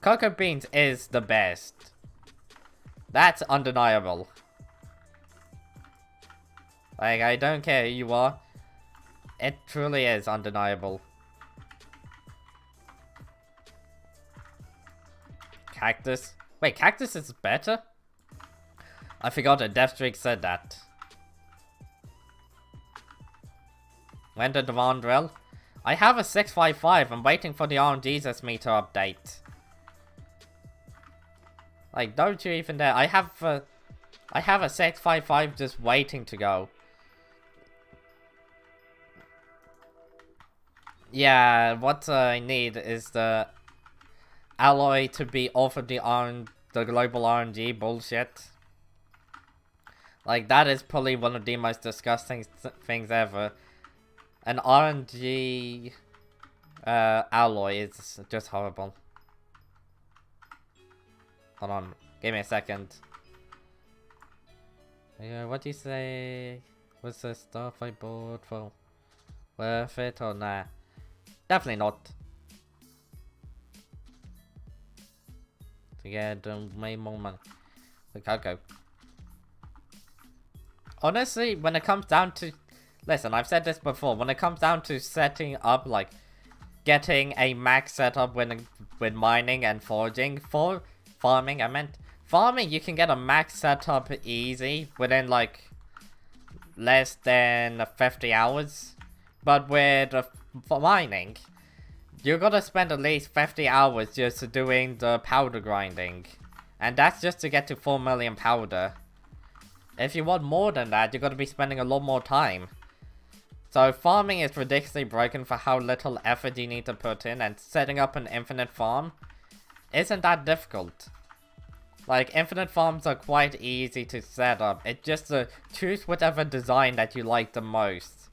Speaker 1: Cocoa beans is the best. That's undeniable. Like, I don't care who you are. It truly is undeniable. Cactus? Wait, cactus is better? I forgot that Deathstreak said that. When did the Devon drill? I have a 655. I'm waiting for the RNGesus meter update. Like, don't you even dare. I have a 655 just waiting to go. Yeah, what I need is the alloy to be off of the global RNG bullshit. Like, that is probably one of the most disgusting things ever. An RNG alloy is just horrible. Hold on, give me a second. What do you say? Was the stuff I bought for worth it or nah? Definitely not. To get way more money. Okay. Honestly, when it comes down to... Listen, I've said this before. When it comes down to setting up, like, getting a max setup when mining and foraging, for farming, I meant, farming, you can get a max setup easy within, like, less than 50 hours. But with mining, you're gonna spend at least 50 hours just doing the powder grinding. And that's just to get to 4 million powder. If you want more than that, you're gonna be spending a lot more time. So farming is ridiculously broken for how little effort you need to put in, and setting up an infinite farm isn't that difficult. Like, infinite farms are quite easy to set up. It's just to choose whatever design that you like the most.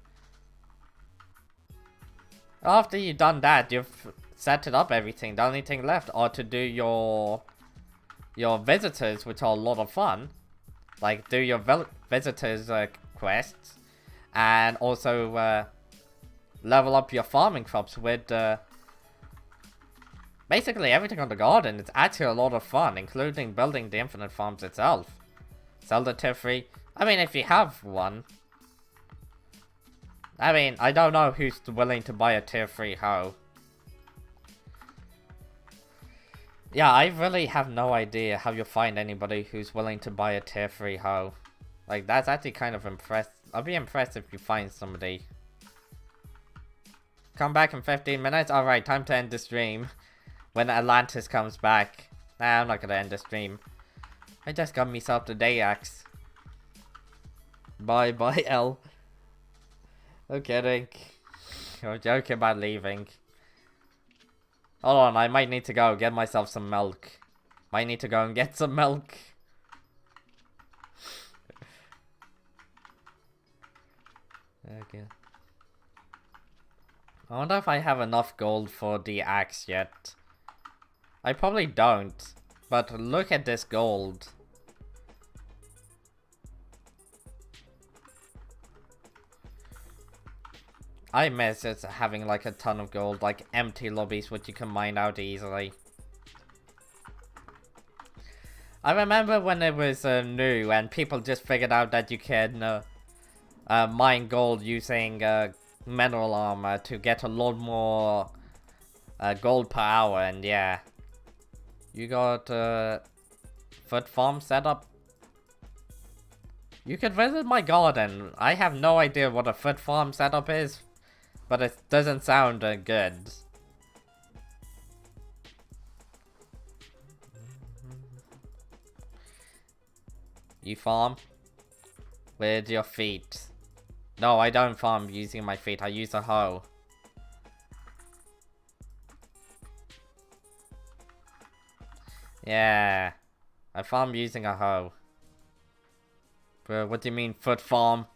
Speaker 1: After you've done that, you've set it up everything. The only thing left are to do your visitors, which are a lot of fun. Like, do your visitors quests. And also level up your farming crops with basically everything on the garden. It's actually a lot of fun, including building the infinite farms itself. Sell the tier 3. I mean, if you have one. I mean, I don't know who's willing to buy a tier 3 hoe. Yeah, I really have no idea how you find anybody who's willing to buy a tier 3 hoe. Like, that's actually kind of impressive. I'll be impressed if you find somebody. Come back in 15 minutes? Alright, time to end the stream. When Atlantis comes back. Nah, I'm not gonna end the stream. I just got myself the day axe. Bye bye, L. I'm kidding. I'm joking about leaving. Hold on, I might need to go get myself some milk. Might need to go and get some milk. Okay. I wonder if I have enough gold for the axe yet. I probably don't. But look at this gold. I miss just having like a ton of gold, like empty lobbies which you can mine out easily. I remember when it was new and people just figured out that you can mine gold using mineral armor to get a lot more gold per hour, and yeah. You got foot farm set up. You could visit my garden. I have no idea what a foot farm setup is, but it doesn't sound good. You farm with your feet. No, I don't farm using my feet. I use a hoe. Yeah, I farm using a hoe. Bro, what do you mean foot farm?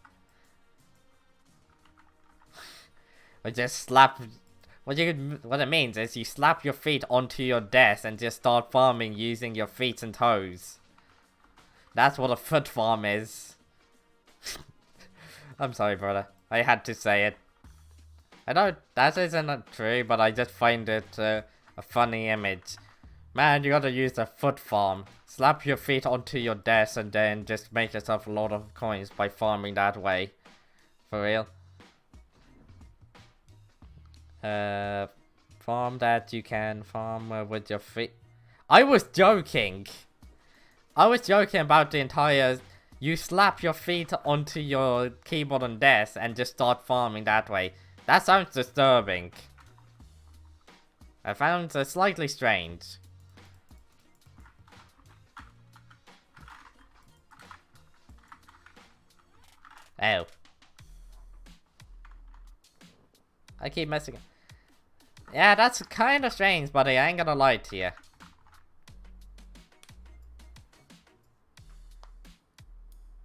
Speaker 1: I just slap. What it means is you slap your feet onto your desk and just start farming using your feet and toes. That's what a foot farm is. I'm sorry, brother. I had to say it. I know that isn't true, but I just find it a funny image. Man, you gotta use the foot farm. Slap your feet onto your desk and then just make yourself a lot of coins by farming that way. For real. Farm that you can farm with your feet. I was joking. I was joking about the entire... You slap your feet onto your keyboard and desk and just start farming that way. That sounds disturbing. I found it slightly strange. Oh. I keep messing up. Yeah, that's kind of strange, buddy. I ain't gonna lie to you.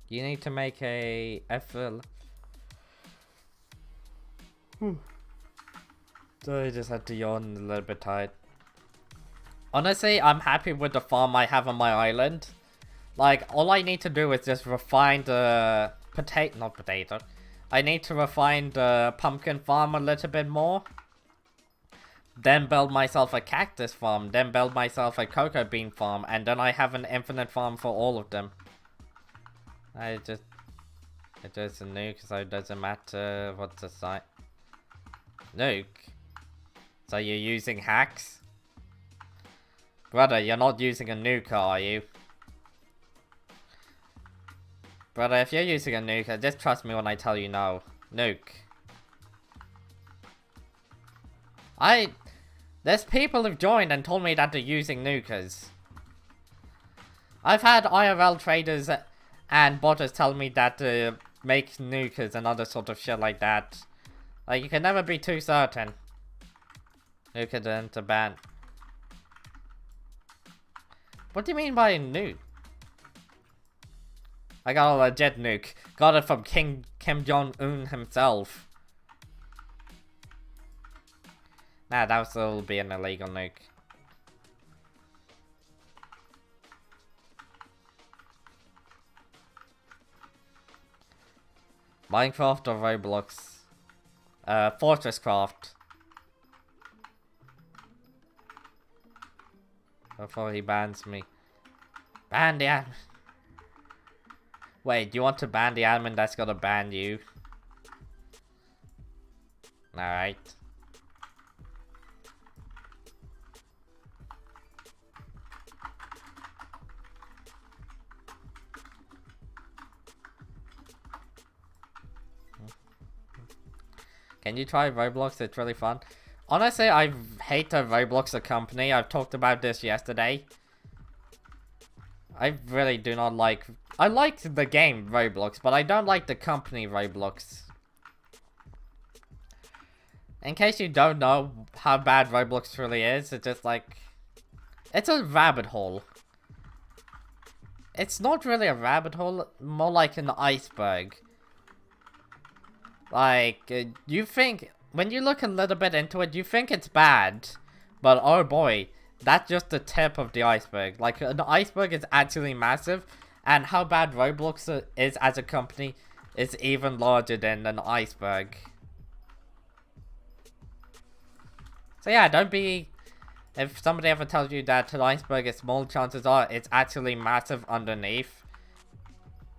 Speaker 1: You need to make a FL. So I just had to yawn a little bit tired. Honestly, I'm happy with the farm I have on my island. Like, all I need to do is just refine the not potato. I need to refine the pumpkin farm a little bit more. Then build myself a cactus farm. Then build myself a cocoa bean farm. And then I have an infinite farm for all of them. It just a nuke, so it doesn't matter what's the site. Nuke? So you're using hacks? Brother, you're not using a nuke, are you? Brother, if you're using a nuke, just trust me when I tell you no. Nuke. There's people who've joined and told me that they're using nukers. I've had IRL traders and botters tell me that make nukers and other sort of shit like that. Like, you can never be too certain. Nuker didn't ban. What do you mean by a nuke? I got a legit nuke. Got it from Kim Jong-un himself. Nah, that would still be an illegal nuke. Minecraft or Roblox? Fortress Craft. Before he bans me. Ban the admin. Wait, do you want to ban the admin that's gonna ban you? Alright. Can you try Roblox? It's really fun. Honestly, I hate Roblox, the company. I've talked about this yesterday. I really do not like... I like the game Roblox, but I don't like the company Roblox. In case you don't know how bad Roblox really is, it's just like... It's a rabbit hole. It's not really a rabbit hole, more like an iceberg. Like, you think... When you look a little bit into it, you think it's bad. But oh boy, that's just the tip of the iceberg. Like, an iceberg is actually massive. And how bad Roblox is as a company is even larger than an iceberg. So yeah, don't be... If somebody ever tells you that an iceberg is small, chances are it's actually massive underneath.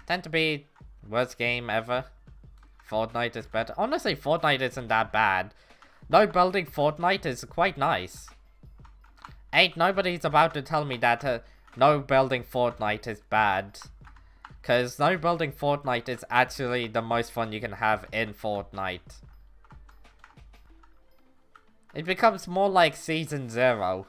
Speaker 1: Tend to be worst game ever. Fortnite is better. Honestly, Fortnite isn't that bad. No building Fortnite is quite nice. Ain't nobody's about to tell me that no building Fortnite is bad. Cause no building Fortnite is actually the most fun you can have in Fortnite. It becomes more like Season 0.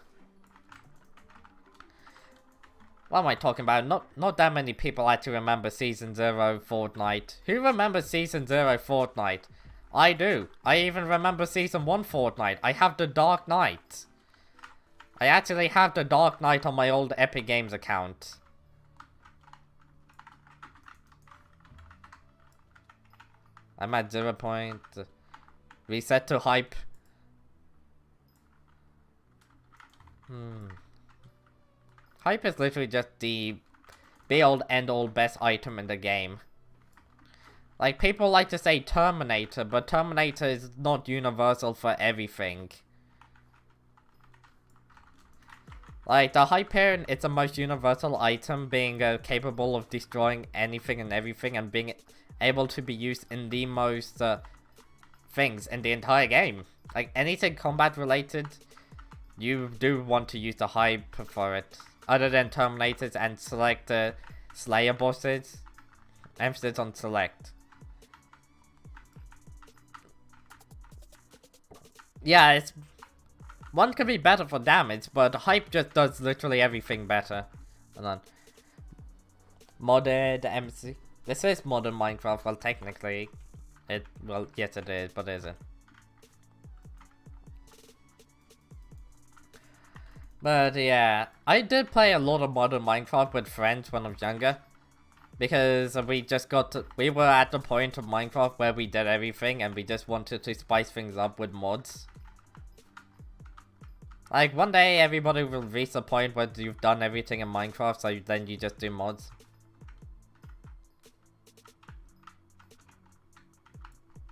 Speaker 1: What am I talking about? Not that many people actually remember Season 0 Fortnite. Who remembers Season 0 Fortnite? I do. I even remember Season 1 Fortnite. I have the Dark Knight. I actually have the Dark Knight on my old Epic Games account. I'm at 0 point. Reset to hype. Hype is literally just the be-all, end-all best item in the game. Like, people like to say Terminator, but Terminator is not universal for everything. Like, the Hyperion is the most universal item, being capable of destroying anything and everything, and being able to be used in the most things in the entire game. Like, anything combat related, you do want to use the Hype for it. Other than Terminators and select Slayer bosses. Emphasis on select. Yeah, it's... One could be better for damage, but Hype just does literally everything better. Hold on. Modded MC... This is modern Minecraft, well technically... Well, yes it is, but is it? But yeah, I did play a lot of modern Minecraft with friends when I was younger. Because we were at the point of Minecraft where we did everything and we just wanted to spice things up with mods. Like, one day everybody will reach the point where you've done everything in Minecraft, so then you just do mods.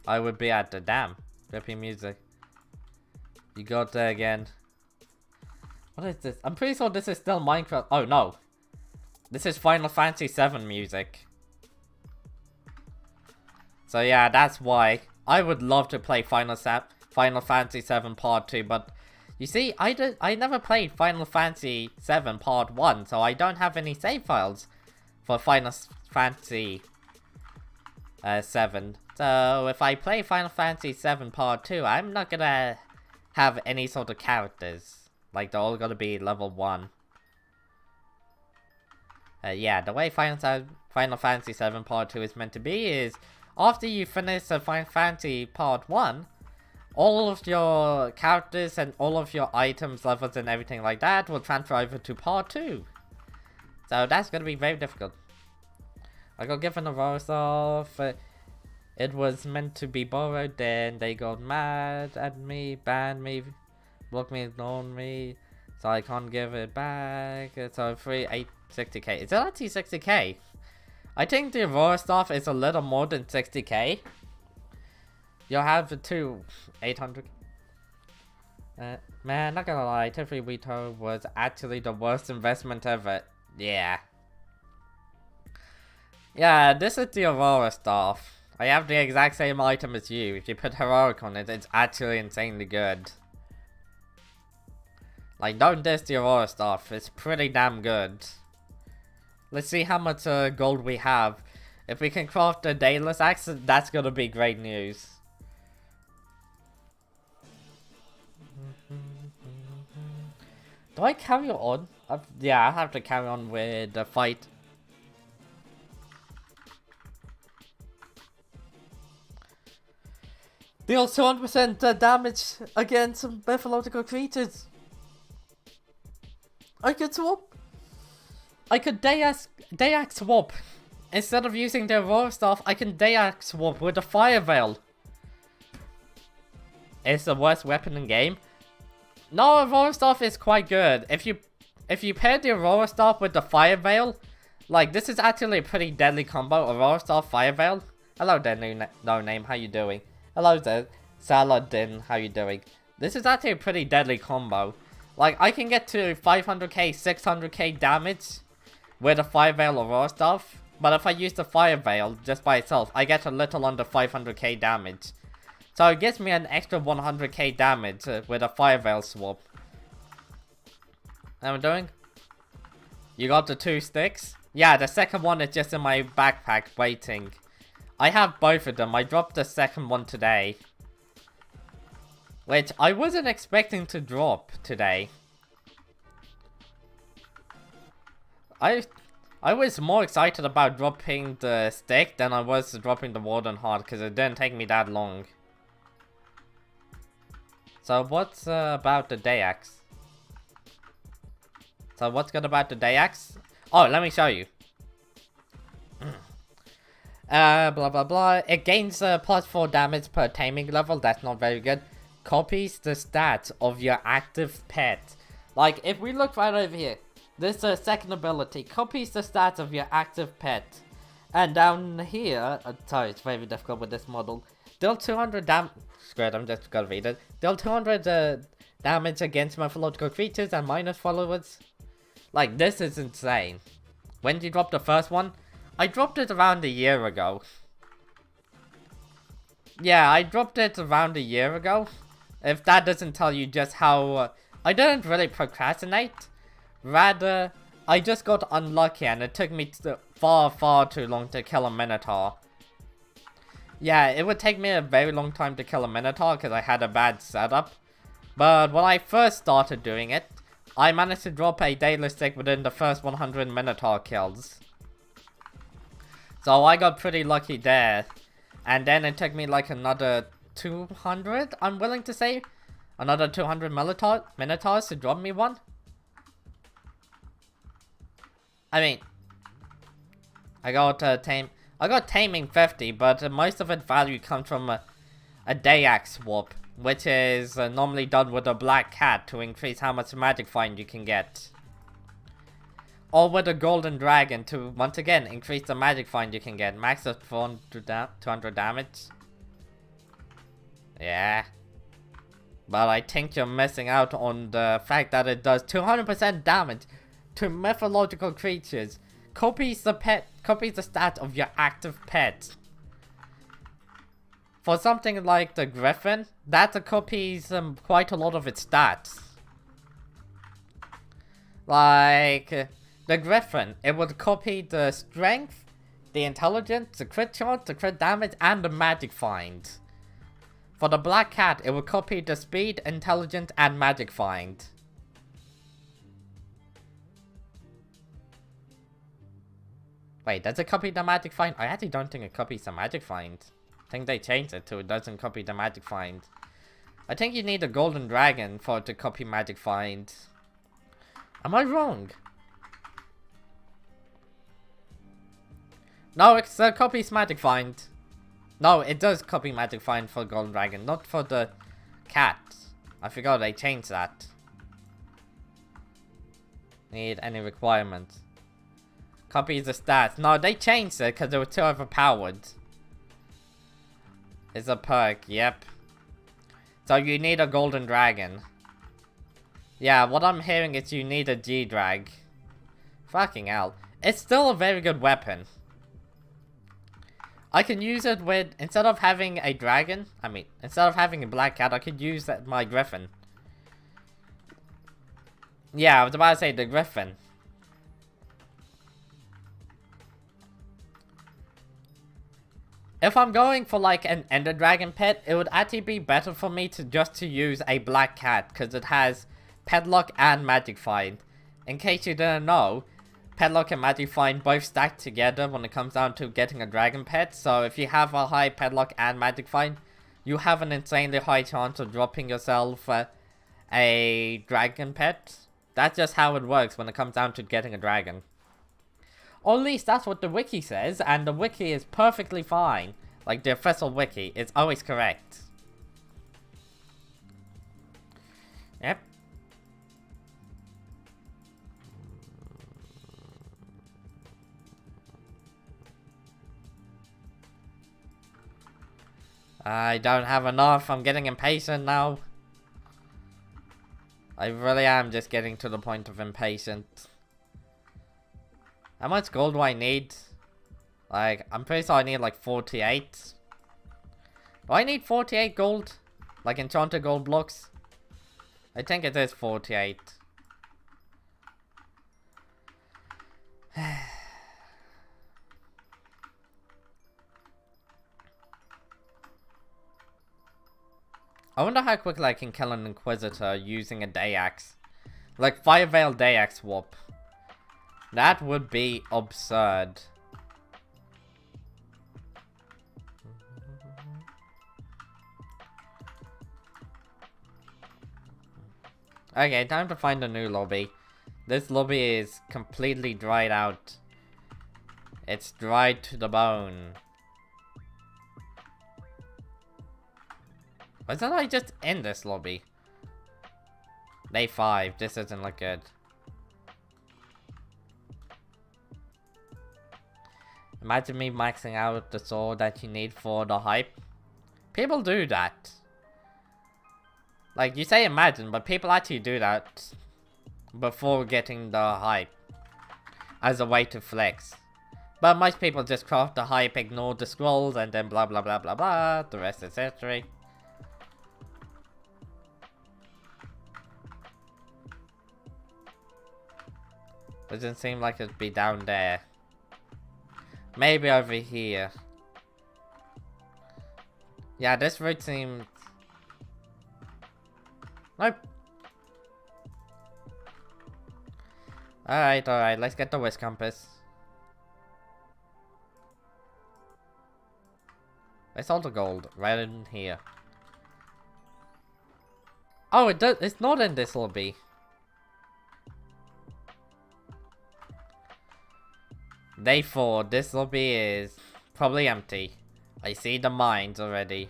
Speaker 1: I would be at the damn. Rippy music. You got there again. What is this? I'm pretty sure this is still Minecraft. Oh no. This is Final Fantasy VII music. So yeah, that's why. I would love to play Final Fantasy VII Part 2, but you see, I never played Final Fantasy VII Part 1, so I don't have any save files for Final Fantasy 7. So if I play Final Fantasy VII Part 2, I'm not gonna have any sort of characters. Like, they're all gonna be level 1. Yeah, the way Final Fantasy VII Part 2 is meant to be is, after you finish Final Fantasy Part 1, all of your characters and all of your items, levels, and everything like that will transfer over to Part 2. So that's gonna be very difficult. I got given a rose off. It was meant to be borrowed, then they got mad at me, banned me. blocked me, ignored me, so I can't give it back. So free 860k. Is it actually 60k? I think the Aurora stuff is a little more than 60k. You'll have the two 800. Man, not gonna lie, Tiffany Vtuber was actually the worst investment ever. Yeah. Yeah, this is the Aurora stuff. I have the exact same item as you. If you put Heroic on it, it's actually insanely good. Like, don't diss the Aurora stuff. It's pretty damn good. Let's see how much gold we have. If we can craft a Daedalus Axe, that's gonna be great news. Do I carry on? Yeah, I have to carry on with the fight. Deals 200% damage against mythological creatures. I could swap. I could Dayak swap. Instead of using the Aurora stuff, I can Dayak swap with the Fire Veil. It's the worst weapon in game. No, Aurora stuff is quite good. If you pair the Aurora stuff with the Fire Veil, like, this is actually a pretty deadly combo. Aurora stuff, Fire Veil. Hello there, no name. How you doing? Hello there, Saladin. How you doing? This is actually a pretty deadly combo. Like, I can get to 500k, 600k damage with the Fire Veil Aurora stuff. But if I use the Fire Veil just by itself, I get a little under 500k damage. So it gives me an extra 100k damage with a Fire Veil swap. How am I doing? You got the 2 sticks? Yeah, the second one is just in my backpack waiting. I have both of them. I dropped the second one today. Which I wasn't expecting to drop today. I was more excited about dropping the stick than I was dropping the Warden Heart because it didn't take me that long. So what's about the Dayax? So what's good about the Dayax? Oh, let me show you. Blah blah blah. It gains plus 4 damage per taming level. That's not very good. Copies the stats of your active pet. Like, if we look right over here, this second ability copies the stats of your active pet. And down here, sorry, it's very difficult with this model. Deal 200 damage. Screw I'm just gonna read it. Deal 200 damage against mythological creatures and minus followers. Like, this is insane. When did you drop the first one? I dropped it around a year ago. Yeah, I dropped it around a year ago. If that doesn't tell you just how... I didn't really procrastinate. Rather, I just got unlucky and it took me far too long to kill a Minotaur. Yeah, it would take me a very long time to kill a Minotaur because I had a bad setup. But when I first started doing it, I managed to drop a Daedalus stick within the first 100 Minotaur kills. So I got pretty lucky there. And then it took me like another 200, I'm willing to say. Another 200 Minotaurs to drop me one. I mean, I got taming 50, but most of its value comes from a Dayak swap, which is normally done with a black cat to increase how much magic find you can get. Or with a golden dragon to, once again, increase the magic find you can get. Max of 200 damage. Yeah. But I think you're missing out on the fact that it does 200% damage to mythological creatures. Copies the stat of your active pet. For something like the Griffin, that copies quite a lot of its stats. Like... the Griffin, it would copy the strength, the intelligence, the crit chance, the crit damage, and the magic find. For the black cat, it would copy the speed, intelligence, and magic find. Wait, does it copy the magic find? I actually don't think it copies the magic find. I think they changed it to it doesn't copy the magic find. I think you need a golden dragon for it to copy magic find. Am I wrong? No, it copies magic find. No, it does copy magic find for golden dragon, not for the cat. I forgot they changed that. Need any requirements. Copy the stats. No, they changed it because they were too overpowered. It's a perk, yep. So you need a golden dragon. Yeah, what I'm hearing is you need a G-Drag. Fucking hell. It's still a very good weapon. I can use it with, instead of having a dragon, instead of having a black cat, I could use my griffin. Yeah, I was about to say the griffin. If I'm going for like an ender dragon pet, it would actually be better for me to use a black cat, because it has Padlock and Magic Find. In case you didn't know, Padlock and Magic Find both stack together when it comes down to getting a dragon pet. So if you have a high Padlock and Magic Find, you have an insanely high chance of dropping yourself a dragon pet. That's just how it works when it comes down to getting a dragon. Or at least that's what the wiki says, and the wiki is perfectly fine. Like the official wiki, it's always correct. Yep. I don't have enough, I'm getting impatient now. I really am just getting to the point of impatient. How much gold do I need? Like, I'm pretty sure I need like 48. Do I need 48 gold? Like enchanted gold blocks? I think it is 48. I wonder how quickly I can kill an Inquisitor using a day axe. Like Fire Veil day axe swap. That would be absurd. Okay, time to find a new lobby. This lobby is completely dried out. It's dried to the bone. Why don't I just end this lobby? Day 5, this doesn't look good. Imagine me maxing out the sword that you need for the hype. People do that. Like, you say imagine, but people actually do that before getting the hype as a way to flex. But most people just craft the hype, ignore the scrolls, and then blah blah blah blah blah. The rest is history. Doesn't seem like it'd be down there. Maybe over here. Yeah, this route seems... Nope. Alright, let's get the West Compass. It's all the gold, right in here. Oh, it's not in this lobby. Day 4, this lobby is probably empty. I see the mines already.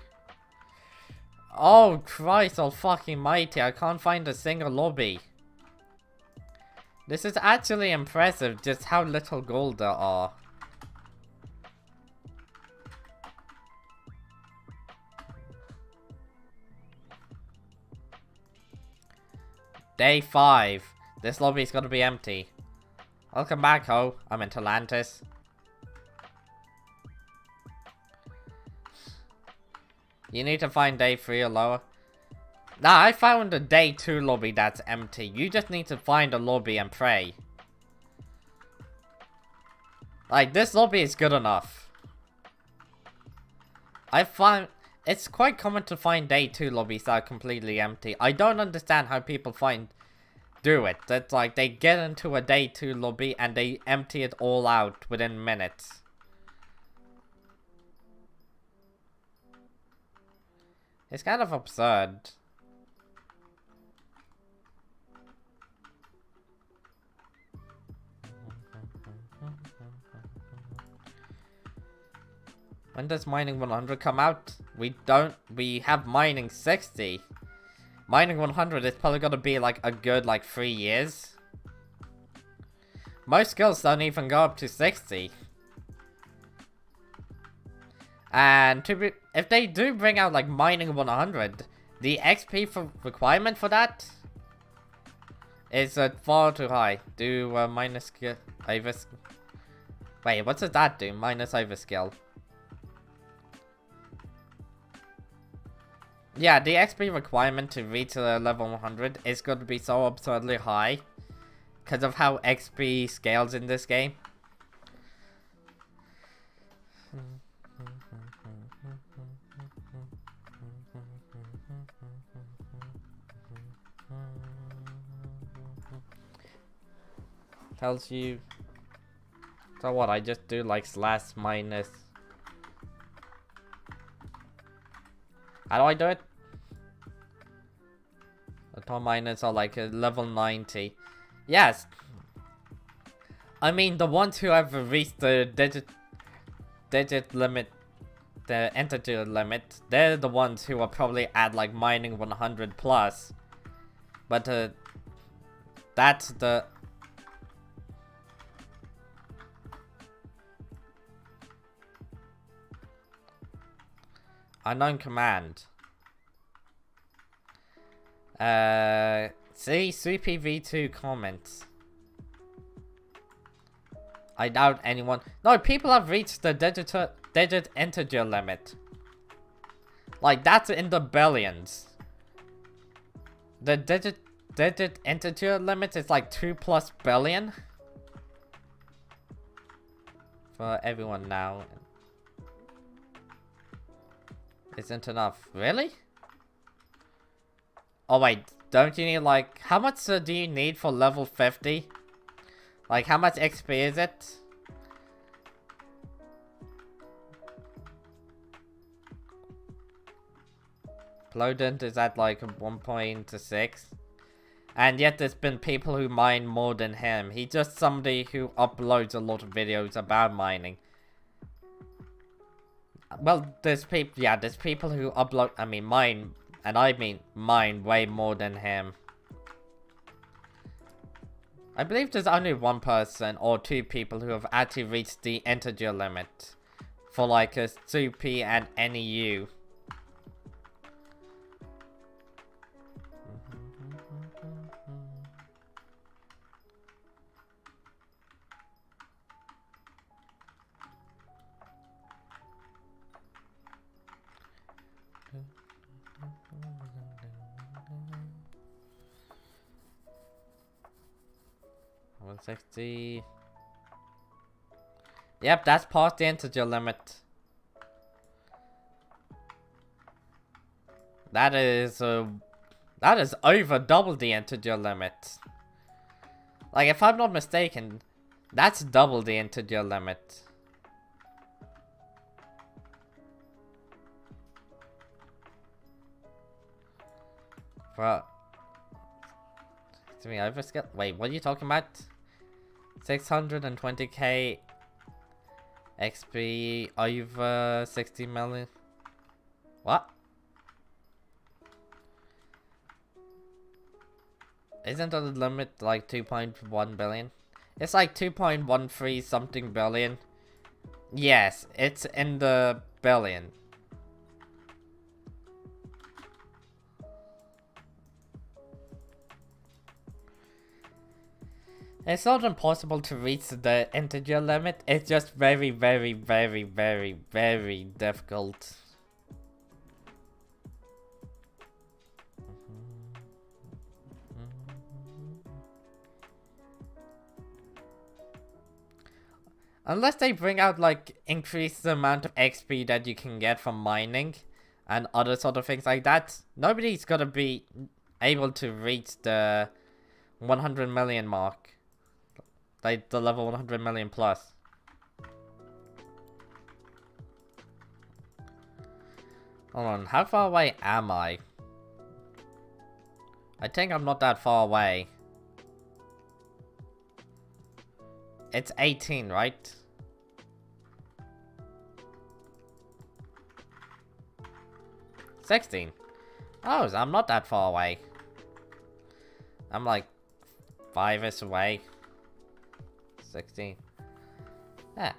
Speaker 1: Oh Christ fucking mighty, I can't find a single lobby. This is actually impressive just how little gold there are. Day 5, this lobby's gonna be empty. Welcome back, ho. I'm in Atlantis. You need to find day 3 or lower. Nah, I found a day 2 lobby that's empty. You just need to find a lobby and pray. Like, this lobby is good enough. I find it's quite common to find day 2 lobbies that are completely empty. I don't understand how people do it. That's like they get into a day 2 lobby and they empty it all out within minutes. It's kind of absurd. When does mining 100 come out? We have mining 60. Mining 100 is probably gonna be like a good like 3 years. Most skills don't even go up to 60. And if they do bring out like mining 100, the XP requirement for that is far too high. Do minus skill over. Wait, what does that do? Minus overskill. Yeah, the XP requirement to reach level 100 is going to be so absurdly high because of how XP scales in this game. Tells you. So what? I just do like slash minus. How do I do it? Atom minus are like a level 90. Yes. I mean, the ones who have reached the digit limit, the integer limit, they're the ones who are probably at like mining 100 plus. But that's the. Unknown command. See CPV2 comments. I doubt anyone. No, people have reached the digit integer limit. Like that's in the billions. The digit integer limit is like 2+ billion for everyone now. Isn't enough. Really? Oh wait, don't you need like... How much do you need for level 50? Like how much XP is it? Plodent is at like 1.6. And yet there's been people who mine more than him. He's just somebody who uploads a lot of videos about mining. Well, there's people, yeah, there's people who upload, mine, and I mean mine way more than him. I believe there's only one person or two people who have actually reached the integer limit for like a SUP and NEU. $160. Yep, that's past the integer limit. That is over double the integer limit. Like, if I'm not mistaken, that's double the integer limit. Bro. Overskill? Wait, what are you talking about? 620k XP over 60 million. What? Isn't the limit like 2.1 billion? It's like 2.13 something billion. Yes, it's in the billion. It's not impossible to reach the integer limit, it's just very, very, very, very, very difficult. Unless they bring out, like, increase the amount of XP that you can get from mining and other sort of things like that, nobody's gonna be able to reach the 100 million mark. Like the level 100 million plus. Hold on, how far away am I? I think I'm not that far away. It's 18, right? $16. Oh, so I'm not that far away. I'm like 5-ish away. 16. Yeah.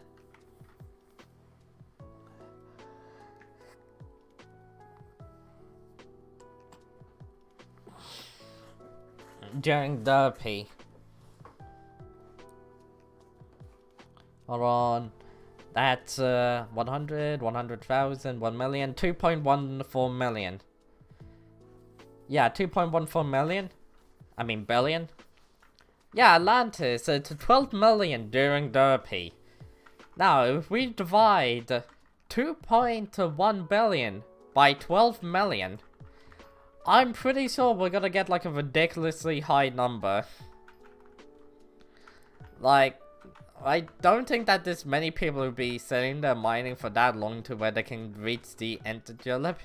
Speaker 1: During Derpy. Hold on. That's 100, 100,000, 1 million, 2.14 million. Yeah, 2.14 million. I mean billion. Yeah, Atlantis, it's 12 million during Derpy. Now, if we divide 2.1 billion by 12 million, I'm pretty sure we're gonna get like a ridiculously high number. Like, I don't think that this many people will be sitting there mining for that long to where they can reach the integer limit.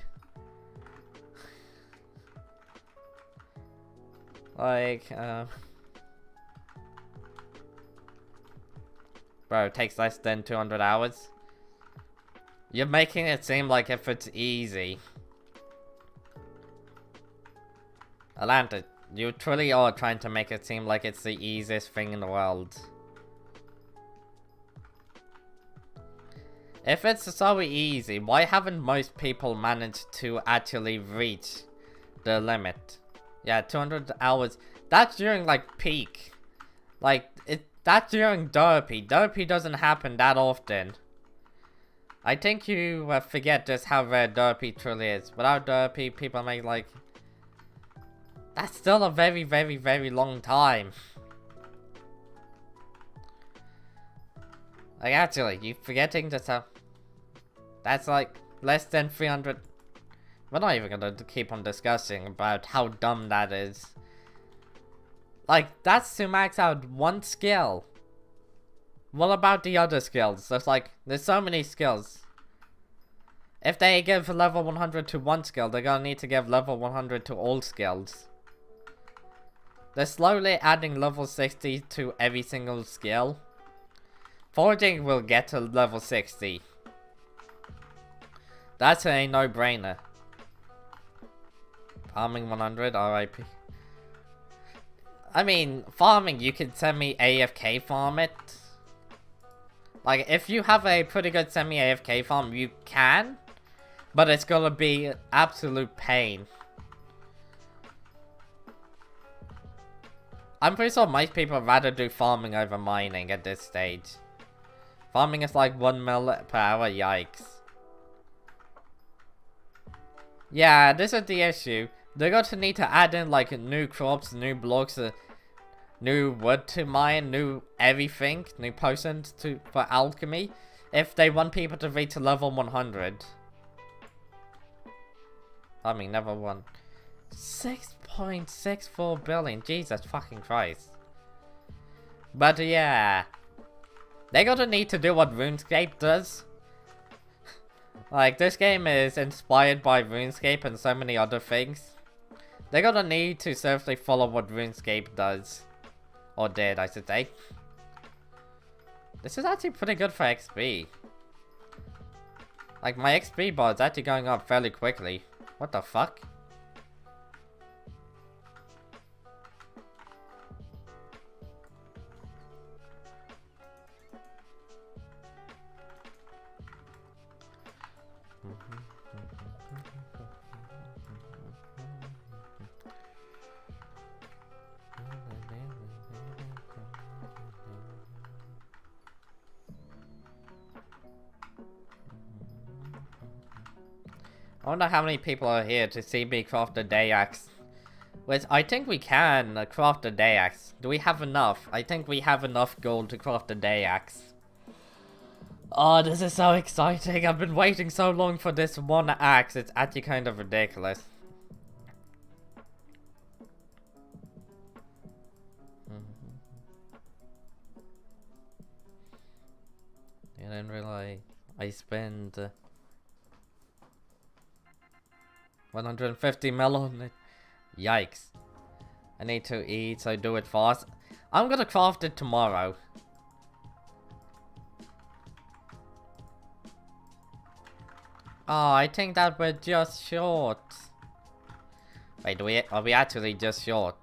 Speaker 1: Like, bro, it takes less than 200 hours. You're making it seem like if it's easy. Atlanta, you truly are trying to make it seem like it's the easiest thing in the world. If it's so easy, why haven't most people managed to actually reach the limit? Yeah, 200 hours. That's during, like, peak. Like, that's during Derpy. Derpy doesn't happen that often. I think you forget just how rare Derpy truly is. Without Derpy, people make, like... That's still a very, very, very long time. Like, actually, you're forgetting just how... That's like less than 300. We're not even gonna keep on discussing about how dumb that is. Like, that's to max out one skill. What about the other skills? There's so many skills. If they give level 100 to one skill, they're gonna need to give level 100 to all skills. They're slowly adding level 60 to every single skill. Foraging will get to level 60. That's a no-brainer. Farming 100, RIP. I mean, farming, you could semi-AFK farm it. Like, if you have a pretty good semi-AFK farm, you can. But it's gonna be absolute pain. I'm pretty sure most people rather do farming over mining at this stage. Farming is like 1 mil per hour, yikes. Yeah, this is the issue. They're going to need to add in like new crops, new blocks, new wood to mine, new everything, new potions for alchemy, if they want people to reach level 100. I mean, never one. 6.64 billion, Jesus fucking Christ. But yeah, they're gonna need to do what RuneScape does. Like, this game is inspired by RuneScape and so many other things. They're gonna need to seriously follow what RuneScape does. Or did, I should say. This is actually pretty good for XP. Like, my XP bar is actually going up fairly quickly. What the fuck? I wonder how many people are here to see me craft a day axe. Which, I think we can craft a day axe. Do we have enough? I think we have enough gold to craft a day axe. Oh, this is so exciting. I've been waiting so long for this one axe. It's actually kind of ridiculous. I didn't realize I spend 150 mil on it. Yikes. I need to eat, so do it fast. I'm gonna craft it tomorrow. Oh, I think that we're just short. Wait, are we actually just short?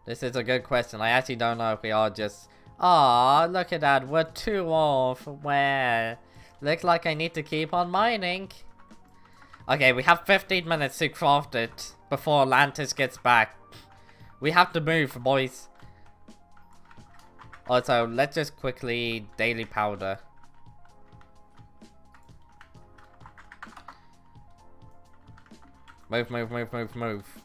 Speaker 1: This is a good question. I actually don't know if we are just... Aw, look at that. We're 2 off. Where? Looks like I need to keep on mining. Okay, we have 15 minutes to craft it before Atlantis gets back. We have to move, boys. Also, let's just quickly daily powder. Move, move, move, move, move.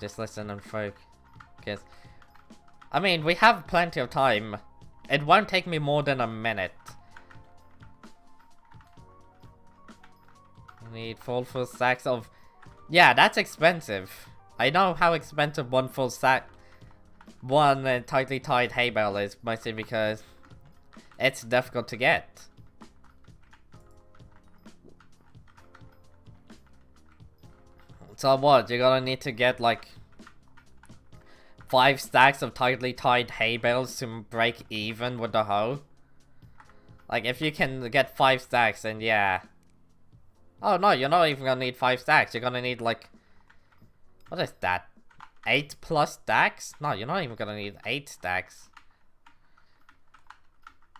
Speaker 1: Just listen and focus. I mean, we have plenty of time. It won't take me more than a minute. Need full stacks of... Yeah, that's expensive. I know how expensive one full stack... One tightly tied hay bale is, mostly because it's difficult to get. So what, you're gonna need to get like 5 stacks of tightly tied hay bales to break even with the hoe? Like, if you can get 5 stacks, then yeah. Oh no, you're not even gonna need 5 stacks. You're gonna need like... What is that? 8 plus stacks? No, you're not even gonna need 8 stacks.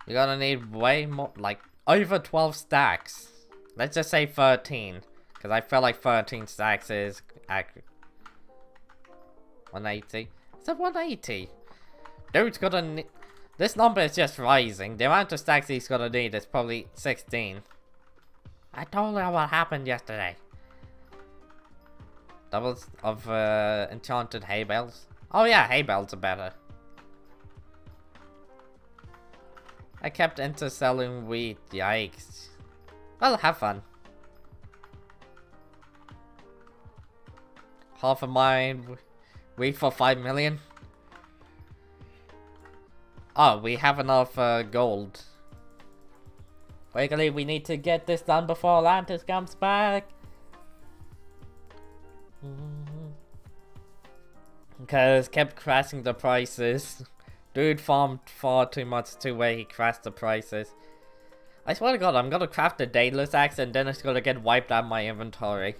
Speaker 1: You're gonna need way more, like, over 12 stacks. Let's just say 13. Because I feel like 13 stacks is accurate. 180? Is that 180? Dude's gonna need... This number is just rising. The amount of stacks he's gonna need is probably 16. I told you what happened yesterday. Doubles of enchanted hay bales. Oh yeah, hay bales are better. I kept into selling wheat. Yikes. Well, have fun. Half of mine wheat for 5 million. Oh, we have enough gold. Quickly, we need to get this done before Atlantis comes back. Because kept crashing the prices. Dude farmed far too much to where he crashed the prices. I swear to God, I'm gonna craft a Daedalus axe and then it's gonna get wiped out my inventory.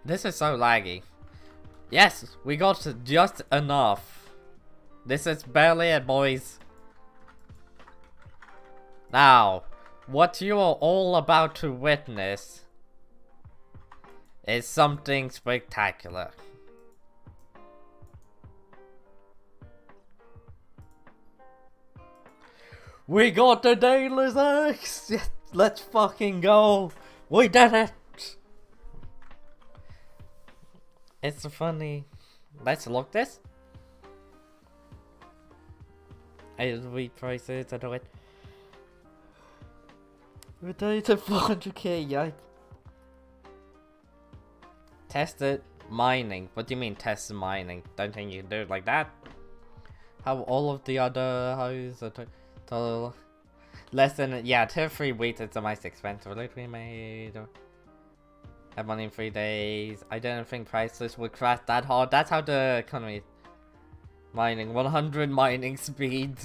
Speaker 1: This is so laggy. Yes, we got just enough. This is barely it, boys. Now, what you are all about to witness is something spectacular. We got the Daedalus axe! Yes, let's fucking go! We did it! It's funny. Let's look this. Wheat prices, I know it. We're down to 400k, yikes. Tested mining. What do you mean tested mining? Don't think you can do it like that. How all of the other houses are total less than, yeah, tier 3 wheat is the most expensive. Look, we made... Have money in 3 days. I didn't think prices would crash that hard. That's how the economy is. Mining. 100 mining speed.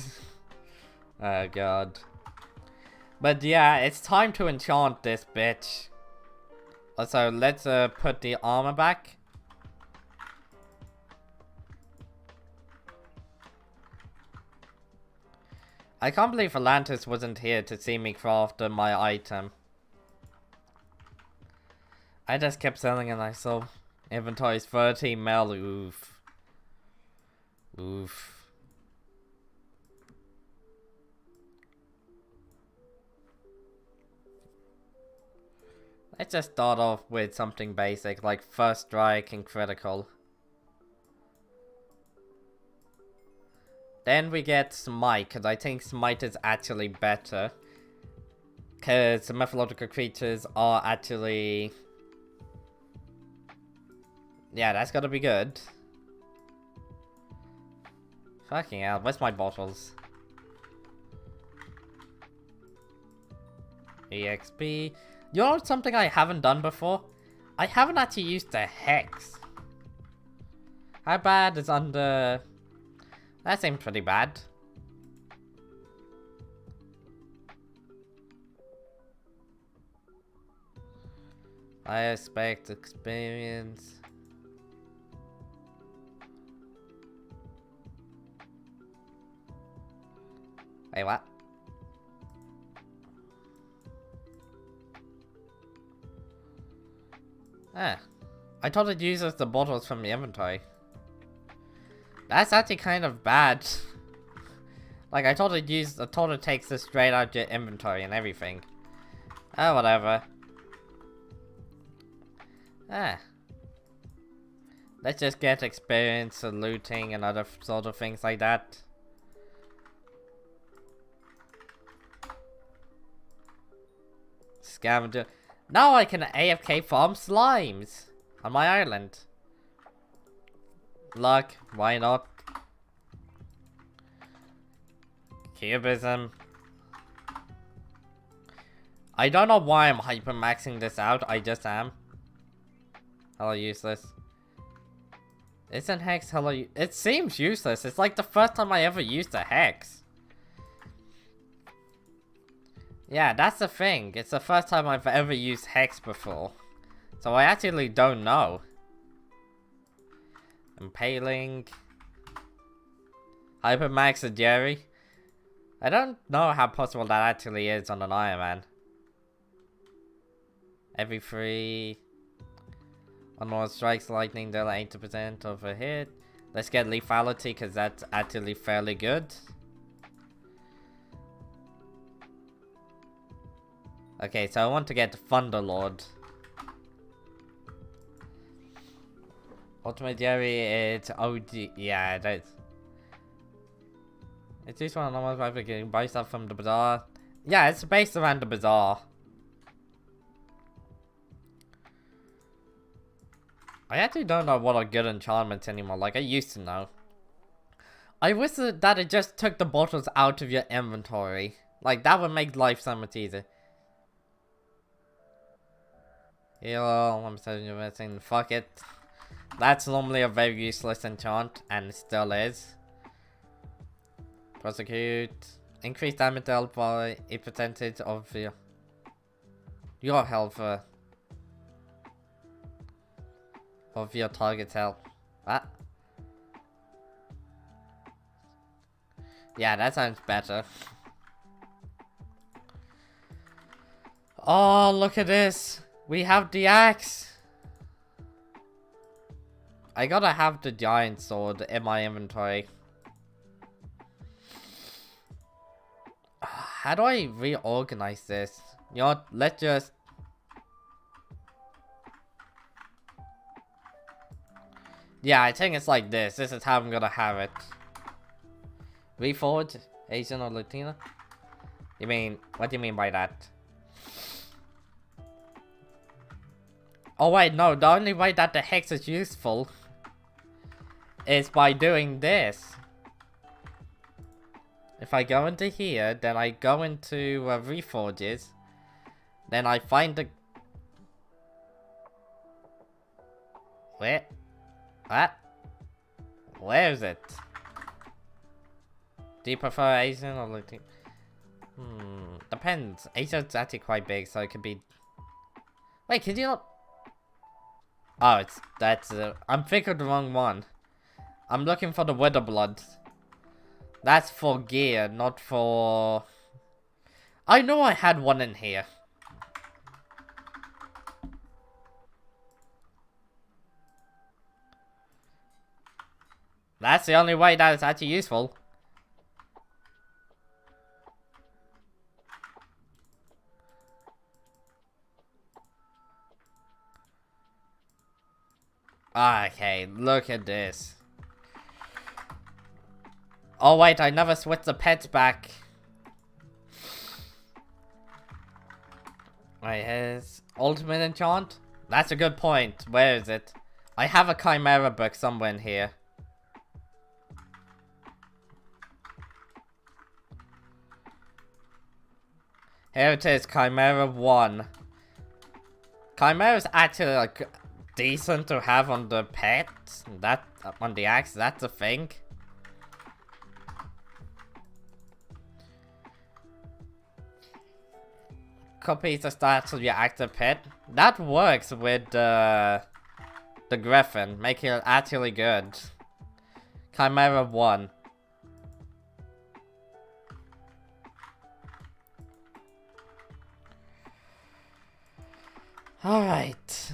Speaker 1: Oh god. But yeah, it's time to enchant this bitch. Also, let's put the armor back. I can't believe Atlantis wasn't here to see me craft my item. I just kept selling and I saw inventory's 30 mil. Oof. Oof. Let's just start off with something basic like first strike and critical. Then we get smite, because I think smite is actually better. Because the mythological creatures are actually... Yeah, that's gotta be good. Fucking hell, where's my bottles? EXP. You know something I haven't done before? I haven't actually used the hex. How bad is under That seemed pretty bad. I expect experience. Wait, what? Ah. I thought it uses the bottles from the inventory. That's actually kind of bad. Like, I thought it takes this straight out your inventory and everything. Oh, whatever. Ah. Let's just get experience and looting and other sort of things like that. Scavenger. Now I can AFK farm slimes on my island. Luck, why not? Cubism. I don't know why I'm hyper-maxing this out, I just am. Hello, useless. Isn't Hex hello? It seems useless. It's like the first time I ever used a Hex. Yeah, that's the thing. It's the first time I've ever used Hex before. So I actually don't know. Impaling. Hypermax a Jerry. I don't know how possible that actually is on an Ironman. Every 3. On more strikes, lightning deal 80% of a hit. Let's get lethality because that's actually fairly good. Okay, so I want to get Thunderlord. Ultimate Jerry, it's OG. Yeah, it is. It's this one almost like getting buy stuff from the bazaar. Yeah, it's based around the bazaar. I actually don't know what are good enchantments anymore, like I used to know. I wish that it just took the bottles out of your inventory. Like, that would make life so much easier. Hello, I'm saying you're missing. Fuck it. That's normally a very useless enchant, and it still is. Prosecute. Increase damage dealt by a percentage of your health. Of your target's health. What? Yeah, that sounds better. Oh, look at this. We have the axe. I gotta have the giant sword in my inventory. How do I reorganize this? You know what? Let's just... Yeah, I think it's like this. This is how I'm gonna have it. Reforge? Asian or Latina? You mean... What do you mean by that? Oh wait, no. The only way that the hex is useful is by doing this. If I go into here, then I go into Reforges. Then I find the... Where? What? Where is it? Do you prefer Asian or Latin? Depends. Asia's actually quite big, so it could be... Wait, could you not... Oh, that's... I'm thinking of the wrong one. I'm looking for the Wither Blood. That's for gear, not for... I know I had one in here. That's the only way that is actually useful. Okay, look at this. Oh wait, I never switched the pets back. Wait, his ultimate enchant? That's a good point. Where is it? I have a Chimera book somewhere in here. Here it is, Chimera 1. Chimera is actually like decent to have on the pet. That on the axe, that's a thing. copies the stats of your active pet. That works with the Griffin, making it actually good. Chimera 1. Alright.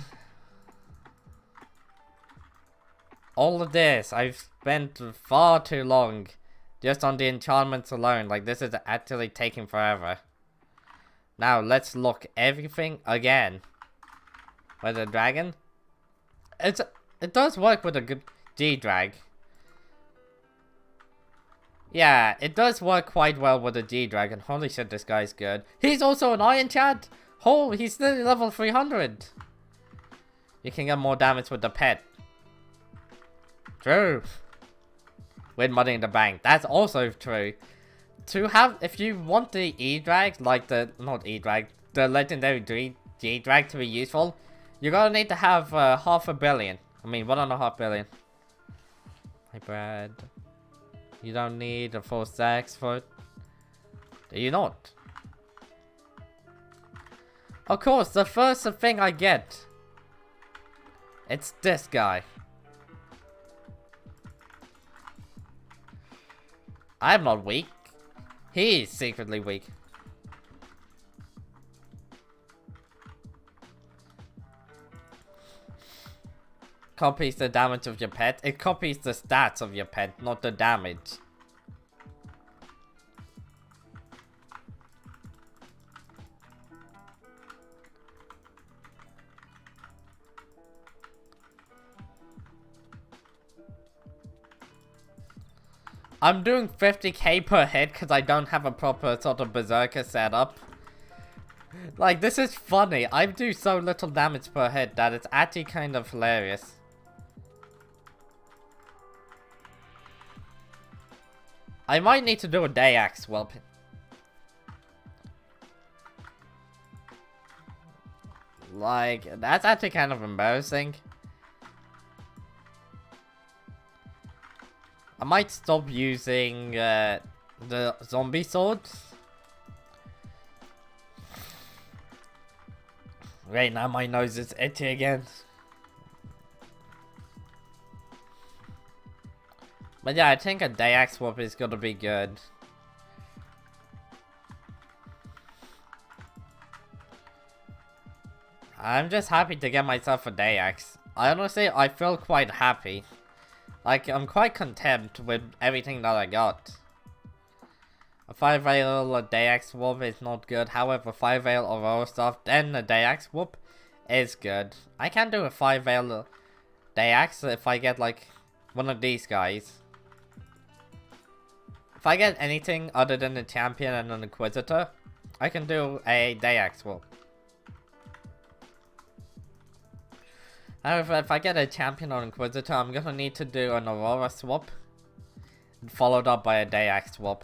Speaker 1: All of this, I've spent far too long just on the enchantments alone. Like, this is actually taking forever. Now, let's look everything again. With a dragon? It does work with a good G-Drag. Yeah, it does work quite well with a G-Dragon. Holy shit, this guy's good. He's also an Iron Chat! Oh, he's still level 300. You can get more damage with the pet. True. With Money in the Bank. That's also true. To have, if you want the E-Drag, like the, not E-Drag, the legendary G-Drag to be useful, you're gonna need to have 500 million. I mean, 1.5 billion. Hey, Brad. You don't need a full stacks for it. Do you not? Of course, the first thing I get. It's this guy. I'm not weak. He's secretly weak. Copies the damage of your pet. It copies the stats of your pet, not the damage. I'm doing 50k per hit because I don't have a proper sort of berserker setup. Like, this is funny. I do so little damage per hit that it's actually kind of hilarious. I might need to do a day axe swap. Like, that's actually kind of embarrassing. I might stop using the zombie swords. Right now my nose is itchy again. But yeah, I think a day axe swap is gonna be good. I'm just happy to get myself a day axe. Honestly, I feel quite happy. Like, I'm quite content with everything that I got. A 5-veil day axe whoop is not good. However, 5-veil Aurora stuff, then a day axe whoop is good. I can do a 5-veil day axe if I get like one of these guys. If I get anything other than a champion and an inquisitor, I can do a day axe whoop. However, if I get a champion or inquisitor, I'm gonna need to do an Aurora swap, followed up by a day axe swap.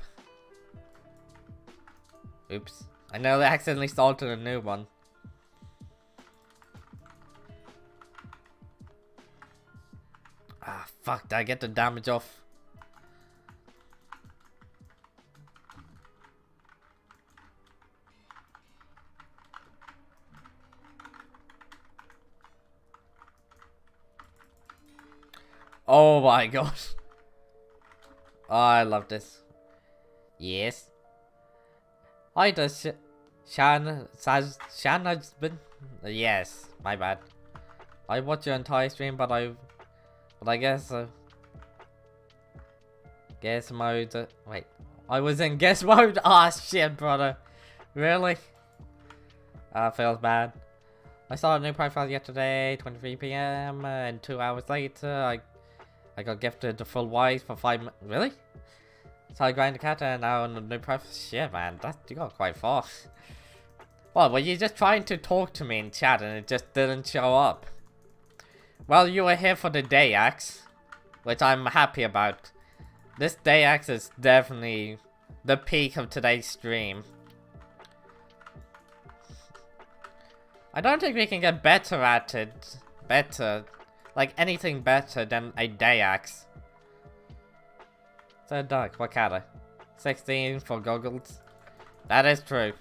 Speaker 1: Oops. I nearly accidentally started a new one. Ah, fuck, did I get the damage off? Oh my god. Oh, I love this. Yes. Hi, does Shanna's been? Yes, my bad. I watched your entire stream, but I guess guess mode. Wait, I was in guess mode. Ah, shit, brother. Really? Feels bad. I saw a new profile yesterday, 23 PM, and 2 hours later, I got gifted the full wise for 5 minutes. Really? So I grind the cat and now on the new profile. Shit, man, you got quite far. What, were you just trying to talk to me in chat and it just didn't show up? Well, you were here for the day axe, which I'm happy about. This day axe is definitely the peak of today's stream. I don't think we can get better at it. Like anything better than a day axe. So dark, what color? 16 for goggles. That is true.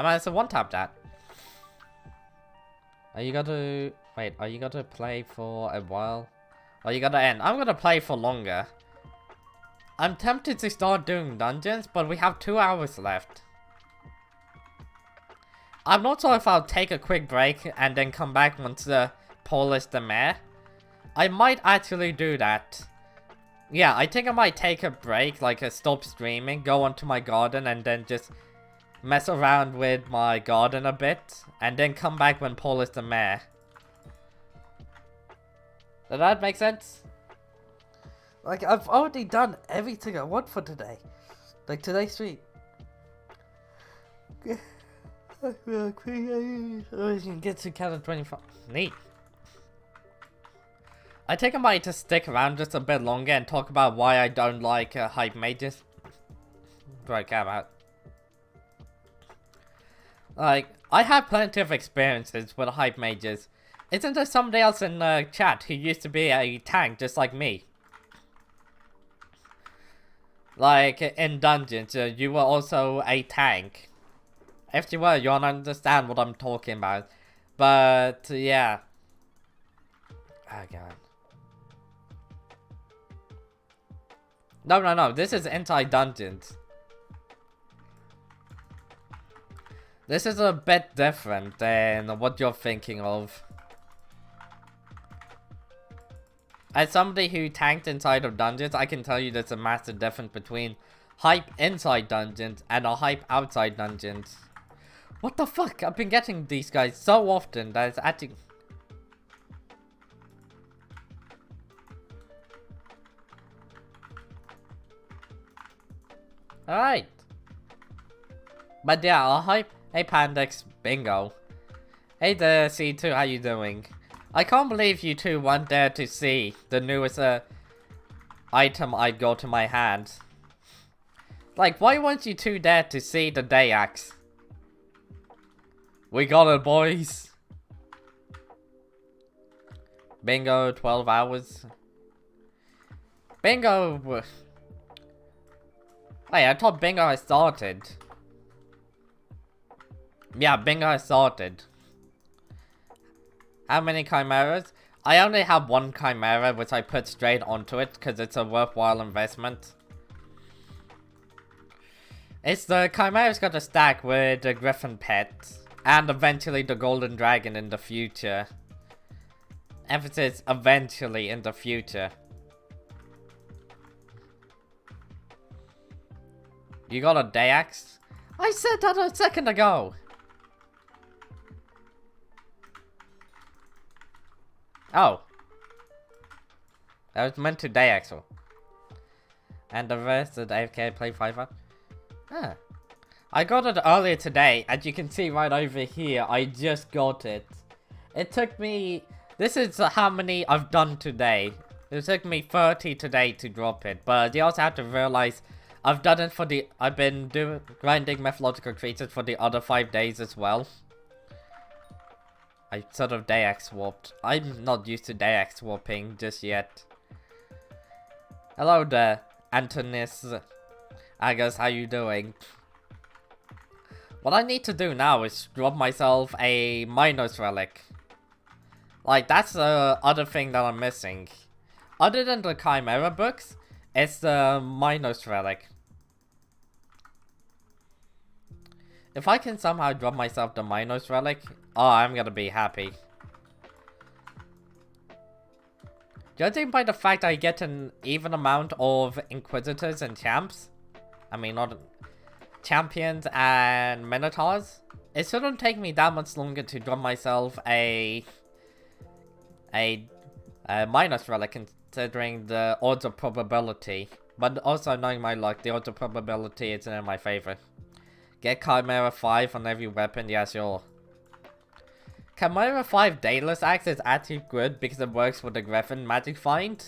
Speaker 1: I might as well one-tap that. Are you gonna... Wait, are you gonna play for a while? Or are you gonna end? I'm gonna play for longer. I'm tempted to start doing dungeons, but we have 2 hours left. I'm not sure if I'll take a quick break and then come back once the polish the mare. I might actually do that. Yeah, I think I might take a break, like stop streaming, go onto my garden and then just mess around with my garden a bit. And then come back when polish the mare. Does that make sense? Like, I've already done everything I want for today. Like, today's stream. I can get to count 25. Neat. I think I might just stick around just a bit longer and talk about why I don't like hype mages. Right, come out. Like, I have plenty of experiences with hype mages. Isn't there somebody else in the chat who used to be a tank just like me? Like, in dungeons, you were also a tank. If you were, you'll understand what I'm talking about. But, yeah. Oh, God. No, this is inside dungeons. This is a bit different than what you're thinking of. As somebody who tanked inside of dungeons, I can tell you there's a massive difference between hype inside dungeons and a hype outside dungeons. What the fuck? I've been getting these guys so often that it's actually... Alright. But yeah, a hype... Hey Pandex, bingo. Hey there, C2, how you doing? I can't believe you two weren't there to see the newest item I got in my hand. Like, why weren't you two there to see the day axe? We got it, boys. Bingo, 12 hours. Bingo. Wait, I thought bingo had started. Yeah, bingo has started. How many chimeras? I only have one chimera, which I put straight onto it because it's a worthwhile investment. It's the chimera's got a stack with the griffin pet and eventually the golden dragon in the future. Emphasis eventually in the future. You got a day axe? I said that a second ago. Oh. That was meant to day axle. And the rest of the AFK play 5 hours. Ah. I got it earlier today, as you can see right over here, I just got it. It took me... This is how many I've done today. It took me 30 today to drop it, but you also have to realize I've done it for the... I've been grinding mythological creatures for the other 5 days as well. I sort of day axe swapped. I'm not used to day axe swapping just yet. Hello there, Antonis. Agus, how you doing? What I need to do now is drop myself a Minos relic. Like, that's the other thing that I'm missing. Other than the Chimera books, it's the Minos relic. If I can somehow drop myself the Minos relic, oh, I'm gonna be happy. Judging by the fact I get an even amount of Inquisitors and Champs, I mean, not Champions and Minotaurs, it shouldn't take me that much longer to drop myself a Minos relic, considering the odds of probability. But also knowing my luck, the odds of probability isn't in my favor. Get Chimera 5 on every weapon, yeah, sure. Chimera 5 Daedalus Axe is actually good because it works with the Griffin magic find.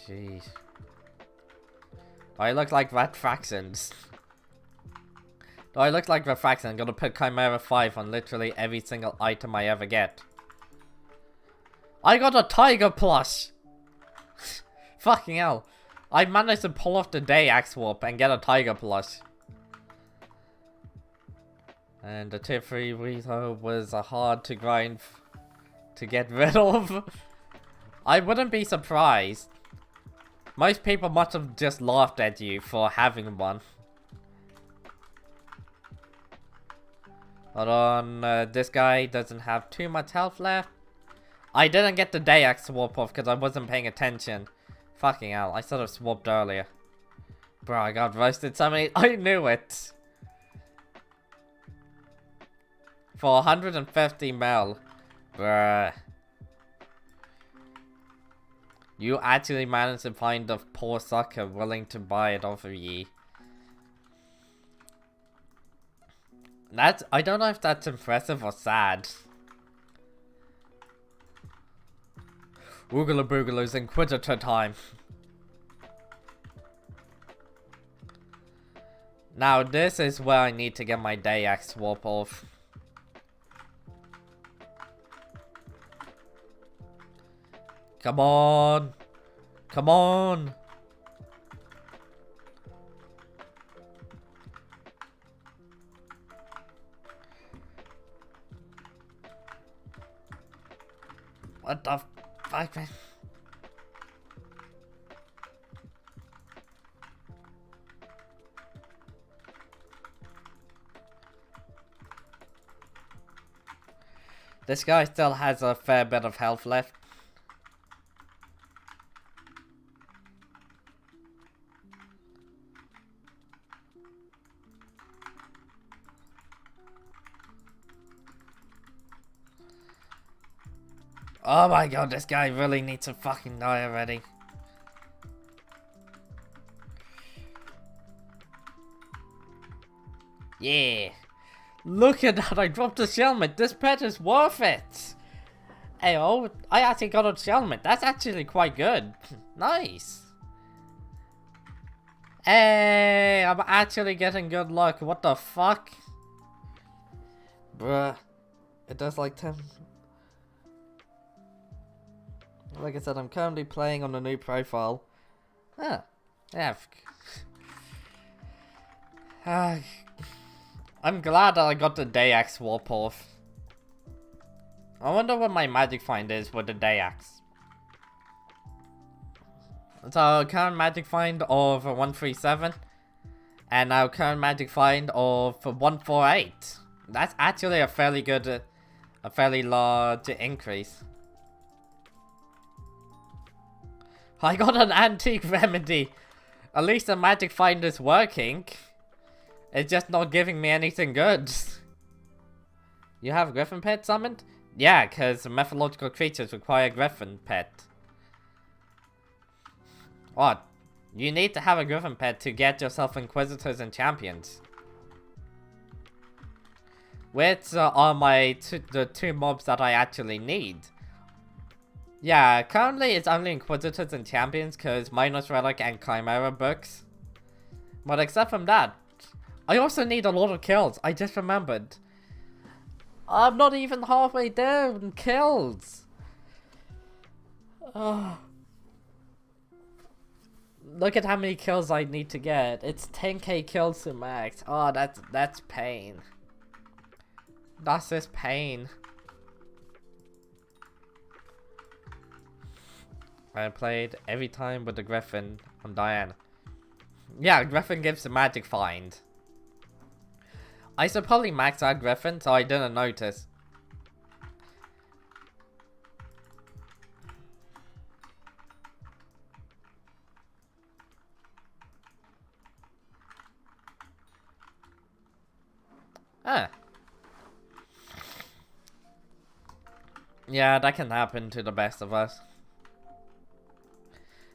Speaker 1: Jeez. Do I look like Ratfraxons? Do I look like Ratfraxon? I'm gonna put Chimera 5 on literally every single item I ever get. I got a tiger plush! Fucking hell. I managed to pull off the day axe swap and get a tiger plush. And the tier 3 Vito was hard to grind to get rid of. I wouldn't be surprised. Most people must have just laughed at you for having one. Hold on, this guy doesn't have too much health left. I didn't get the Dayax swap off because I wasn't paying attention. Fucking hell, I should have swapped earlier. Bro, I got roasted so many. I knew it. For 150 mil. Bruh. You actually managed to find a poor sucker willing to buy it off of ye. I don't know if that's impressive or sad. Oogala Boogaloo's Inquisitor time. Now this is where I need to get my Dayax swap off. Come on! Come on! What the fuck, man? This guy still has a fair bit of health left. Oh my god, this guy really needs to fucking die already. Yeah. Look at that, I dropped a helmet. This pet is worth it. Hey, oh, I actually got a helmet. That's actually quite good. Nice. Hey, I'm actually getting good luck. What the fuck? Bruh. It does like 10... Like I said, I'm currently playing on a new profile. Ah, yeah. I'm glad that I got the Dayax swap off. I wonder what my magic find is with the Dayax. So, current magic find of 137. And now current magic find of 148. That's actually a fairly good, a fairly large increase. I got an antique remedy. At least the magic find is working. It's just not giving me anything good. You have a griffin pet summoned? Yeah, because mythological creatures require a griffin pet. What? You need to have a griffin pet to get yourself inquisitors and champions. Which are the two mobs that I actually need. Yeah, currently it's only Inquisitors and Champions because Minos Relic and Chimera books. But except from that, I also need a lot of kills. I just remembered. I'm not even halfway down kills. Look at how many kills I need to get. It's 10k kills to max. Oh, that's pain. That's just pain. I played every time with the Griffin on Diana. Yeah, Griffin gives a magic find. I should probably max out Griffin, so I didn't notice. Ah. Yeah, that can happen to the best of us.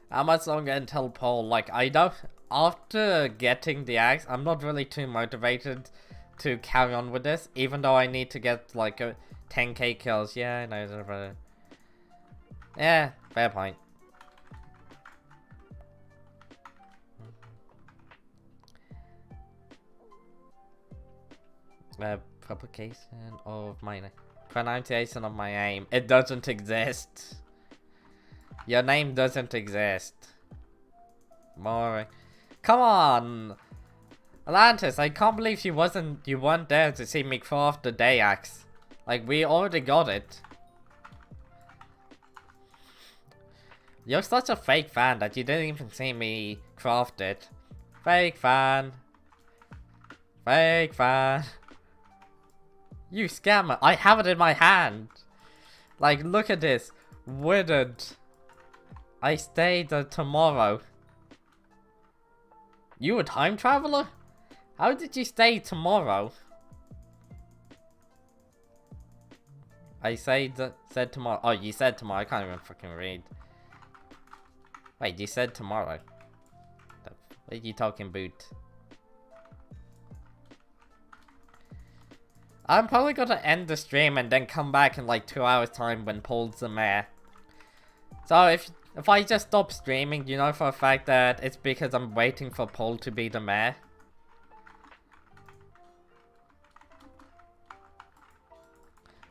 Speaker 1: How much longer until pole? Like, I don't... After getting the axe, I'm not really too motivated to carry on with this. Even though I need to get, like, 10k kills. Yeah, I know. Yeah, fair point. Publication of my... Pronunciation of my name. It doesn't exist. Your name doesn't exist. More. Come on! Atlantis, I can't believe you weren't there to see me craft the day axe. Like, we already got it. You're such a fake fan that you didn't even see me craft it. Fake fan. Fake fan. You scammer. I have it in my hand. Like, look at this. Withered. I stayed tomorrow. You a time traveler? How did you stay tomorrow? I said tomorrow. Oh, you said tomorrow. I can't even fucking read. Wait, you said tomorrow. What are you talking about? I'm probably gonna end the stream and then come back in like 2 hours time when Paul's the mayor. So if I just stop streaming, you know for a fact that it's because I'm waiting for Paul to be the mayor.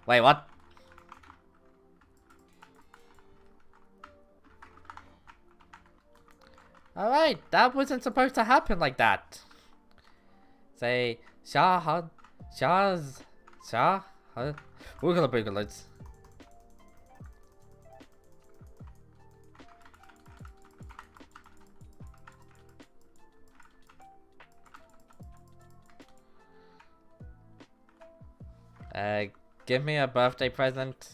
Speaker 1: Wait, what? Alright, that wasn't supposed to happen like that. Say, Shah, Wiggle Boogalets. Give me a birthday present.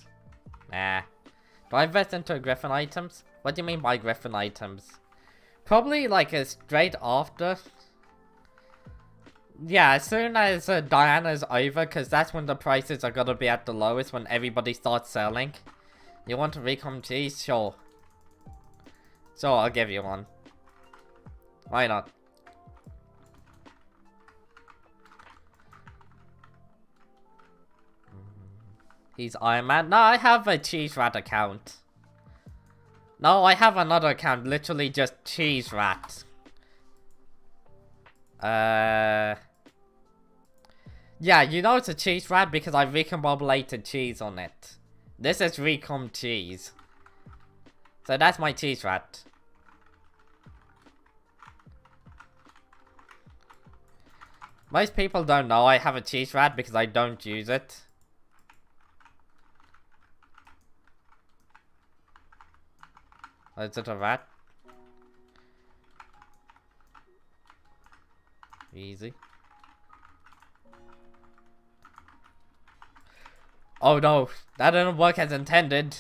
Speaker 1: Nah. Do I invest into Griffin items? What do you mean by Griffin items? Probably like straight after. Yeah, as soon as Diana's over, because that's when the prices are gonna be at the lowest, when everybody starts selling. You want a recom cheese? Sure. Sure, I'll give you one. Why not? He's Ironman. No, I have a Cheese Rat account. No, I have another account, literally just Cheese Rat. Yeah, you know it's a cheese rat because I recombobulated cheese on it. This is recom cheese. So that's my cheese rat. Most people don't know I have a cheese rat because I don't use it. Is it a rat? Easy. Oh no, that didn't work as intended.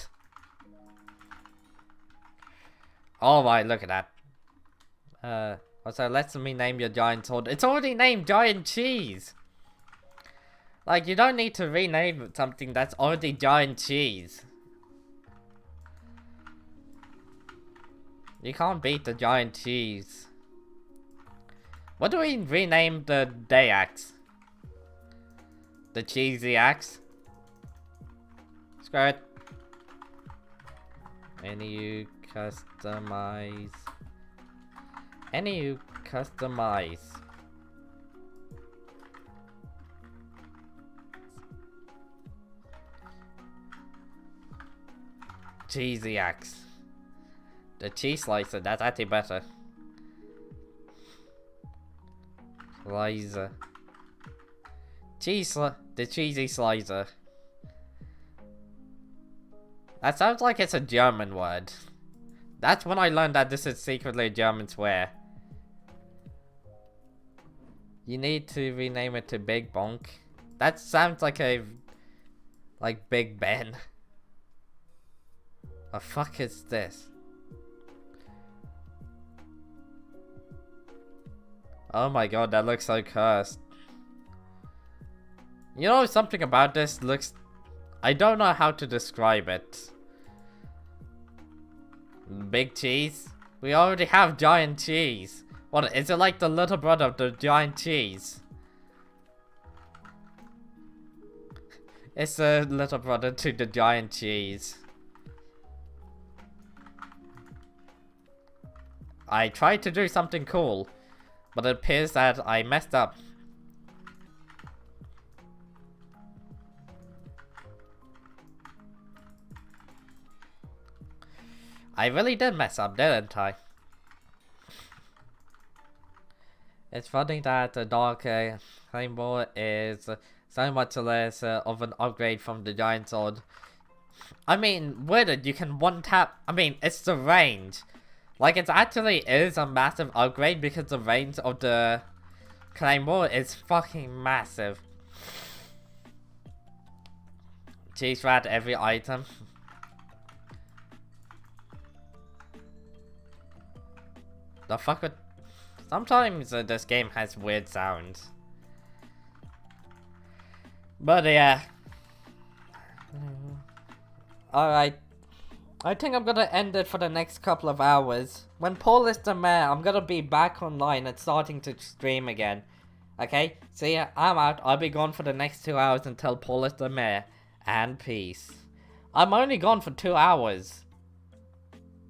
Speaker 1: Oh my, look at that. Also, let me name your giant sword. It's already named Giant Cheese. Like, you don't need to rename something that's already Giant Cheese. You can't beat the Giant Cheese. What do we rename the day axe? The cheesy axe? Screw it. Any customize. Any customize. Cheesy axe. The cheese slicer, that's actually better. Slicer. The cheesy slicer. That sounds like it's a German word. That's when I learned that this is secretly a German swear. You need to rename it to Big Bonk. That sounds like like Big Ben. The fuck is this? Oh my god, that looks so cursed. You know, something about this looks... I don't know how to describe it. Big cheese? We already have giant cheese. What, is it like the little brother of the giant cheese? It's a little brother to the giant cheese. I tried to do something cool, but it appears that I messed up. I really did mess up, didn't I? It's funny that the Dark Claymore is so much less of an upgrade from the Giant Sword. I mean, with it, you can one tap. I mean, it's the range. Like, it actually is a massive upgrade because the range of the Claymore is fucking massive. Cheese rat every item. The fuck would... Sometimes this game has weird sounds. But yeah. Alright. I think I'm gonna end it for the next couple of hours. When Paul is the mayor, I'm gonna be back online and starting to stream again. Okay? See ya, I'm out. I'll be gone for the next 2 hours until Paul is the mayor. And peace. I'm only gone for 2 hours.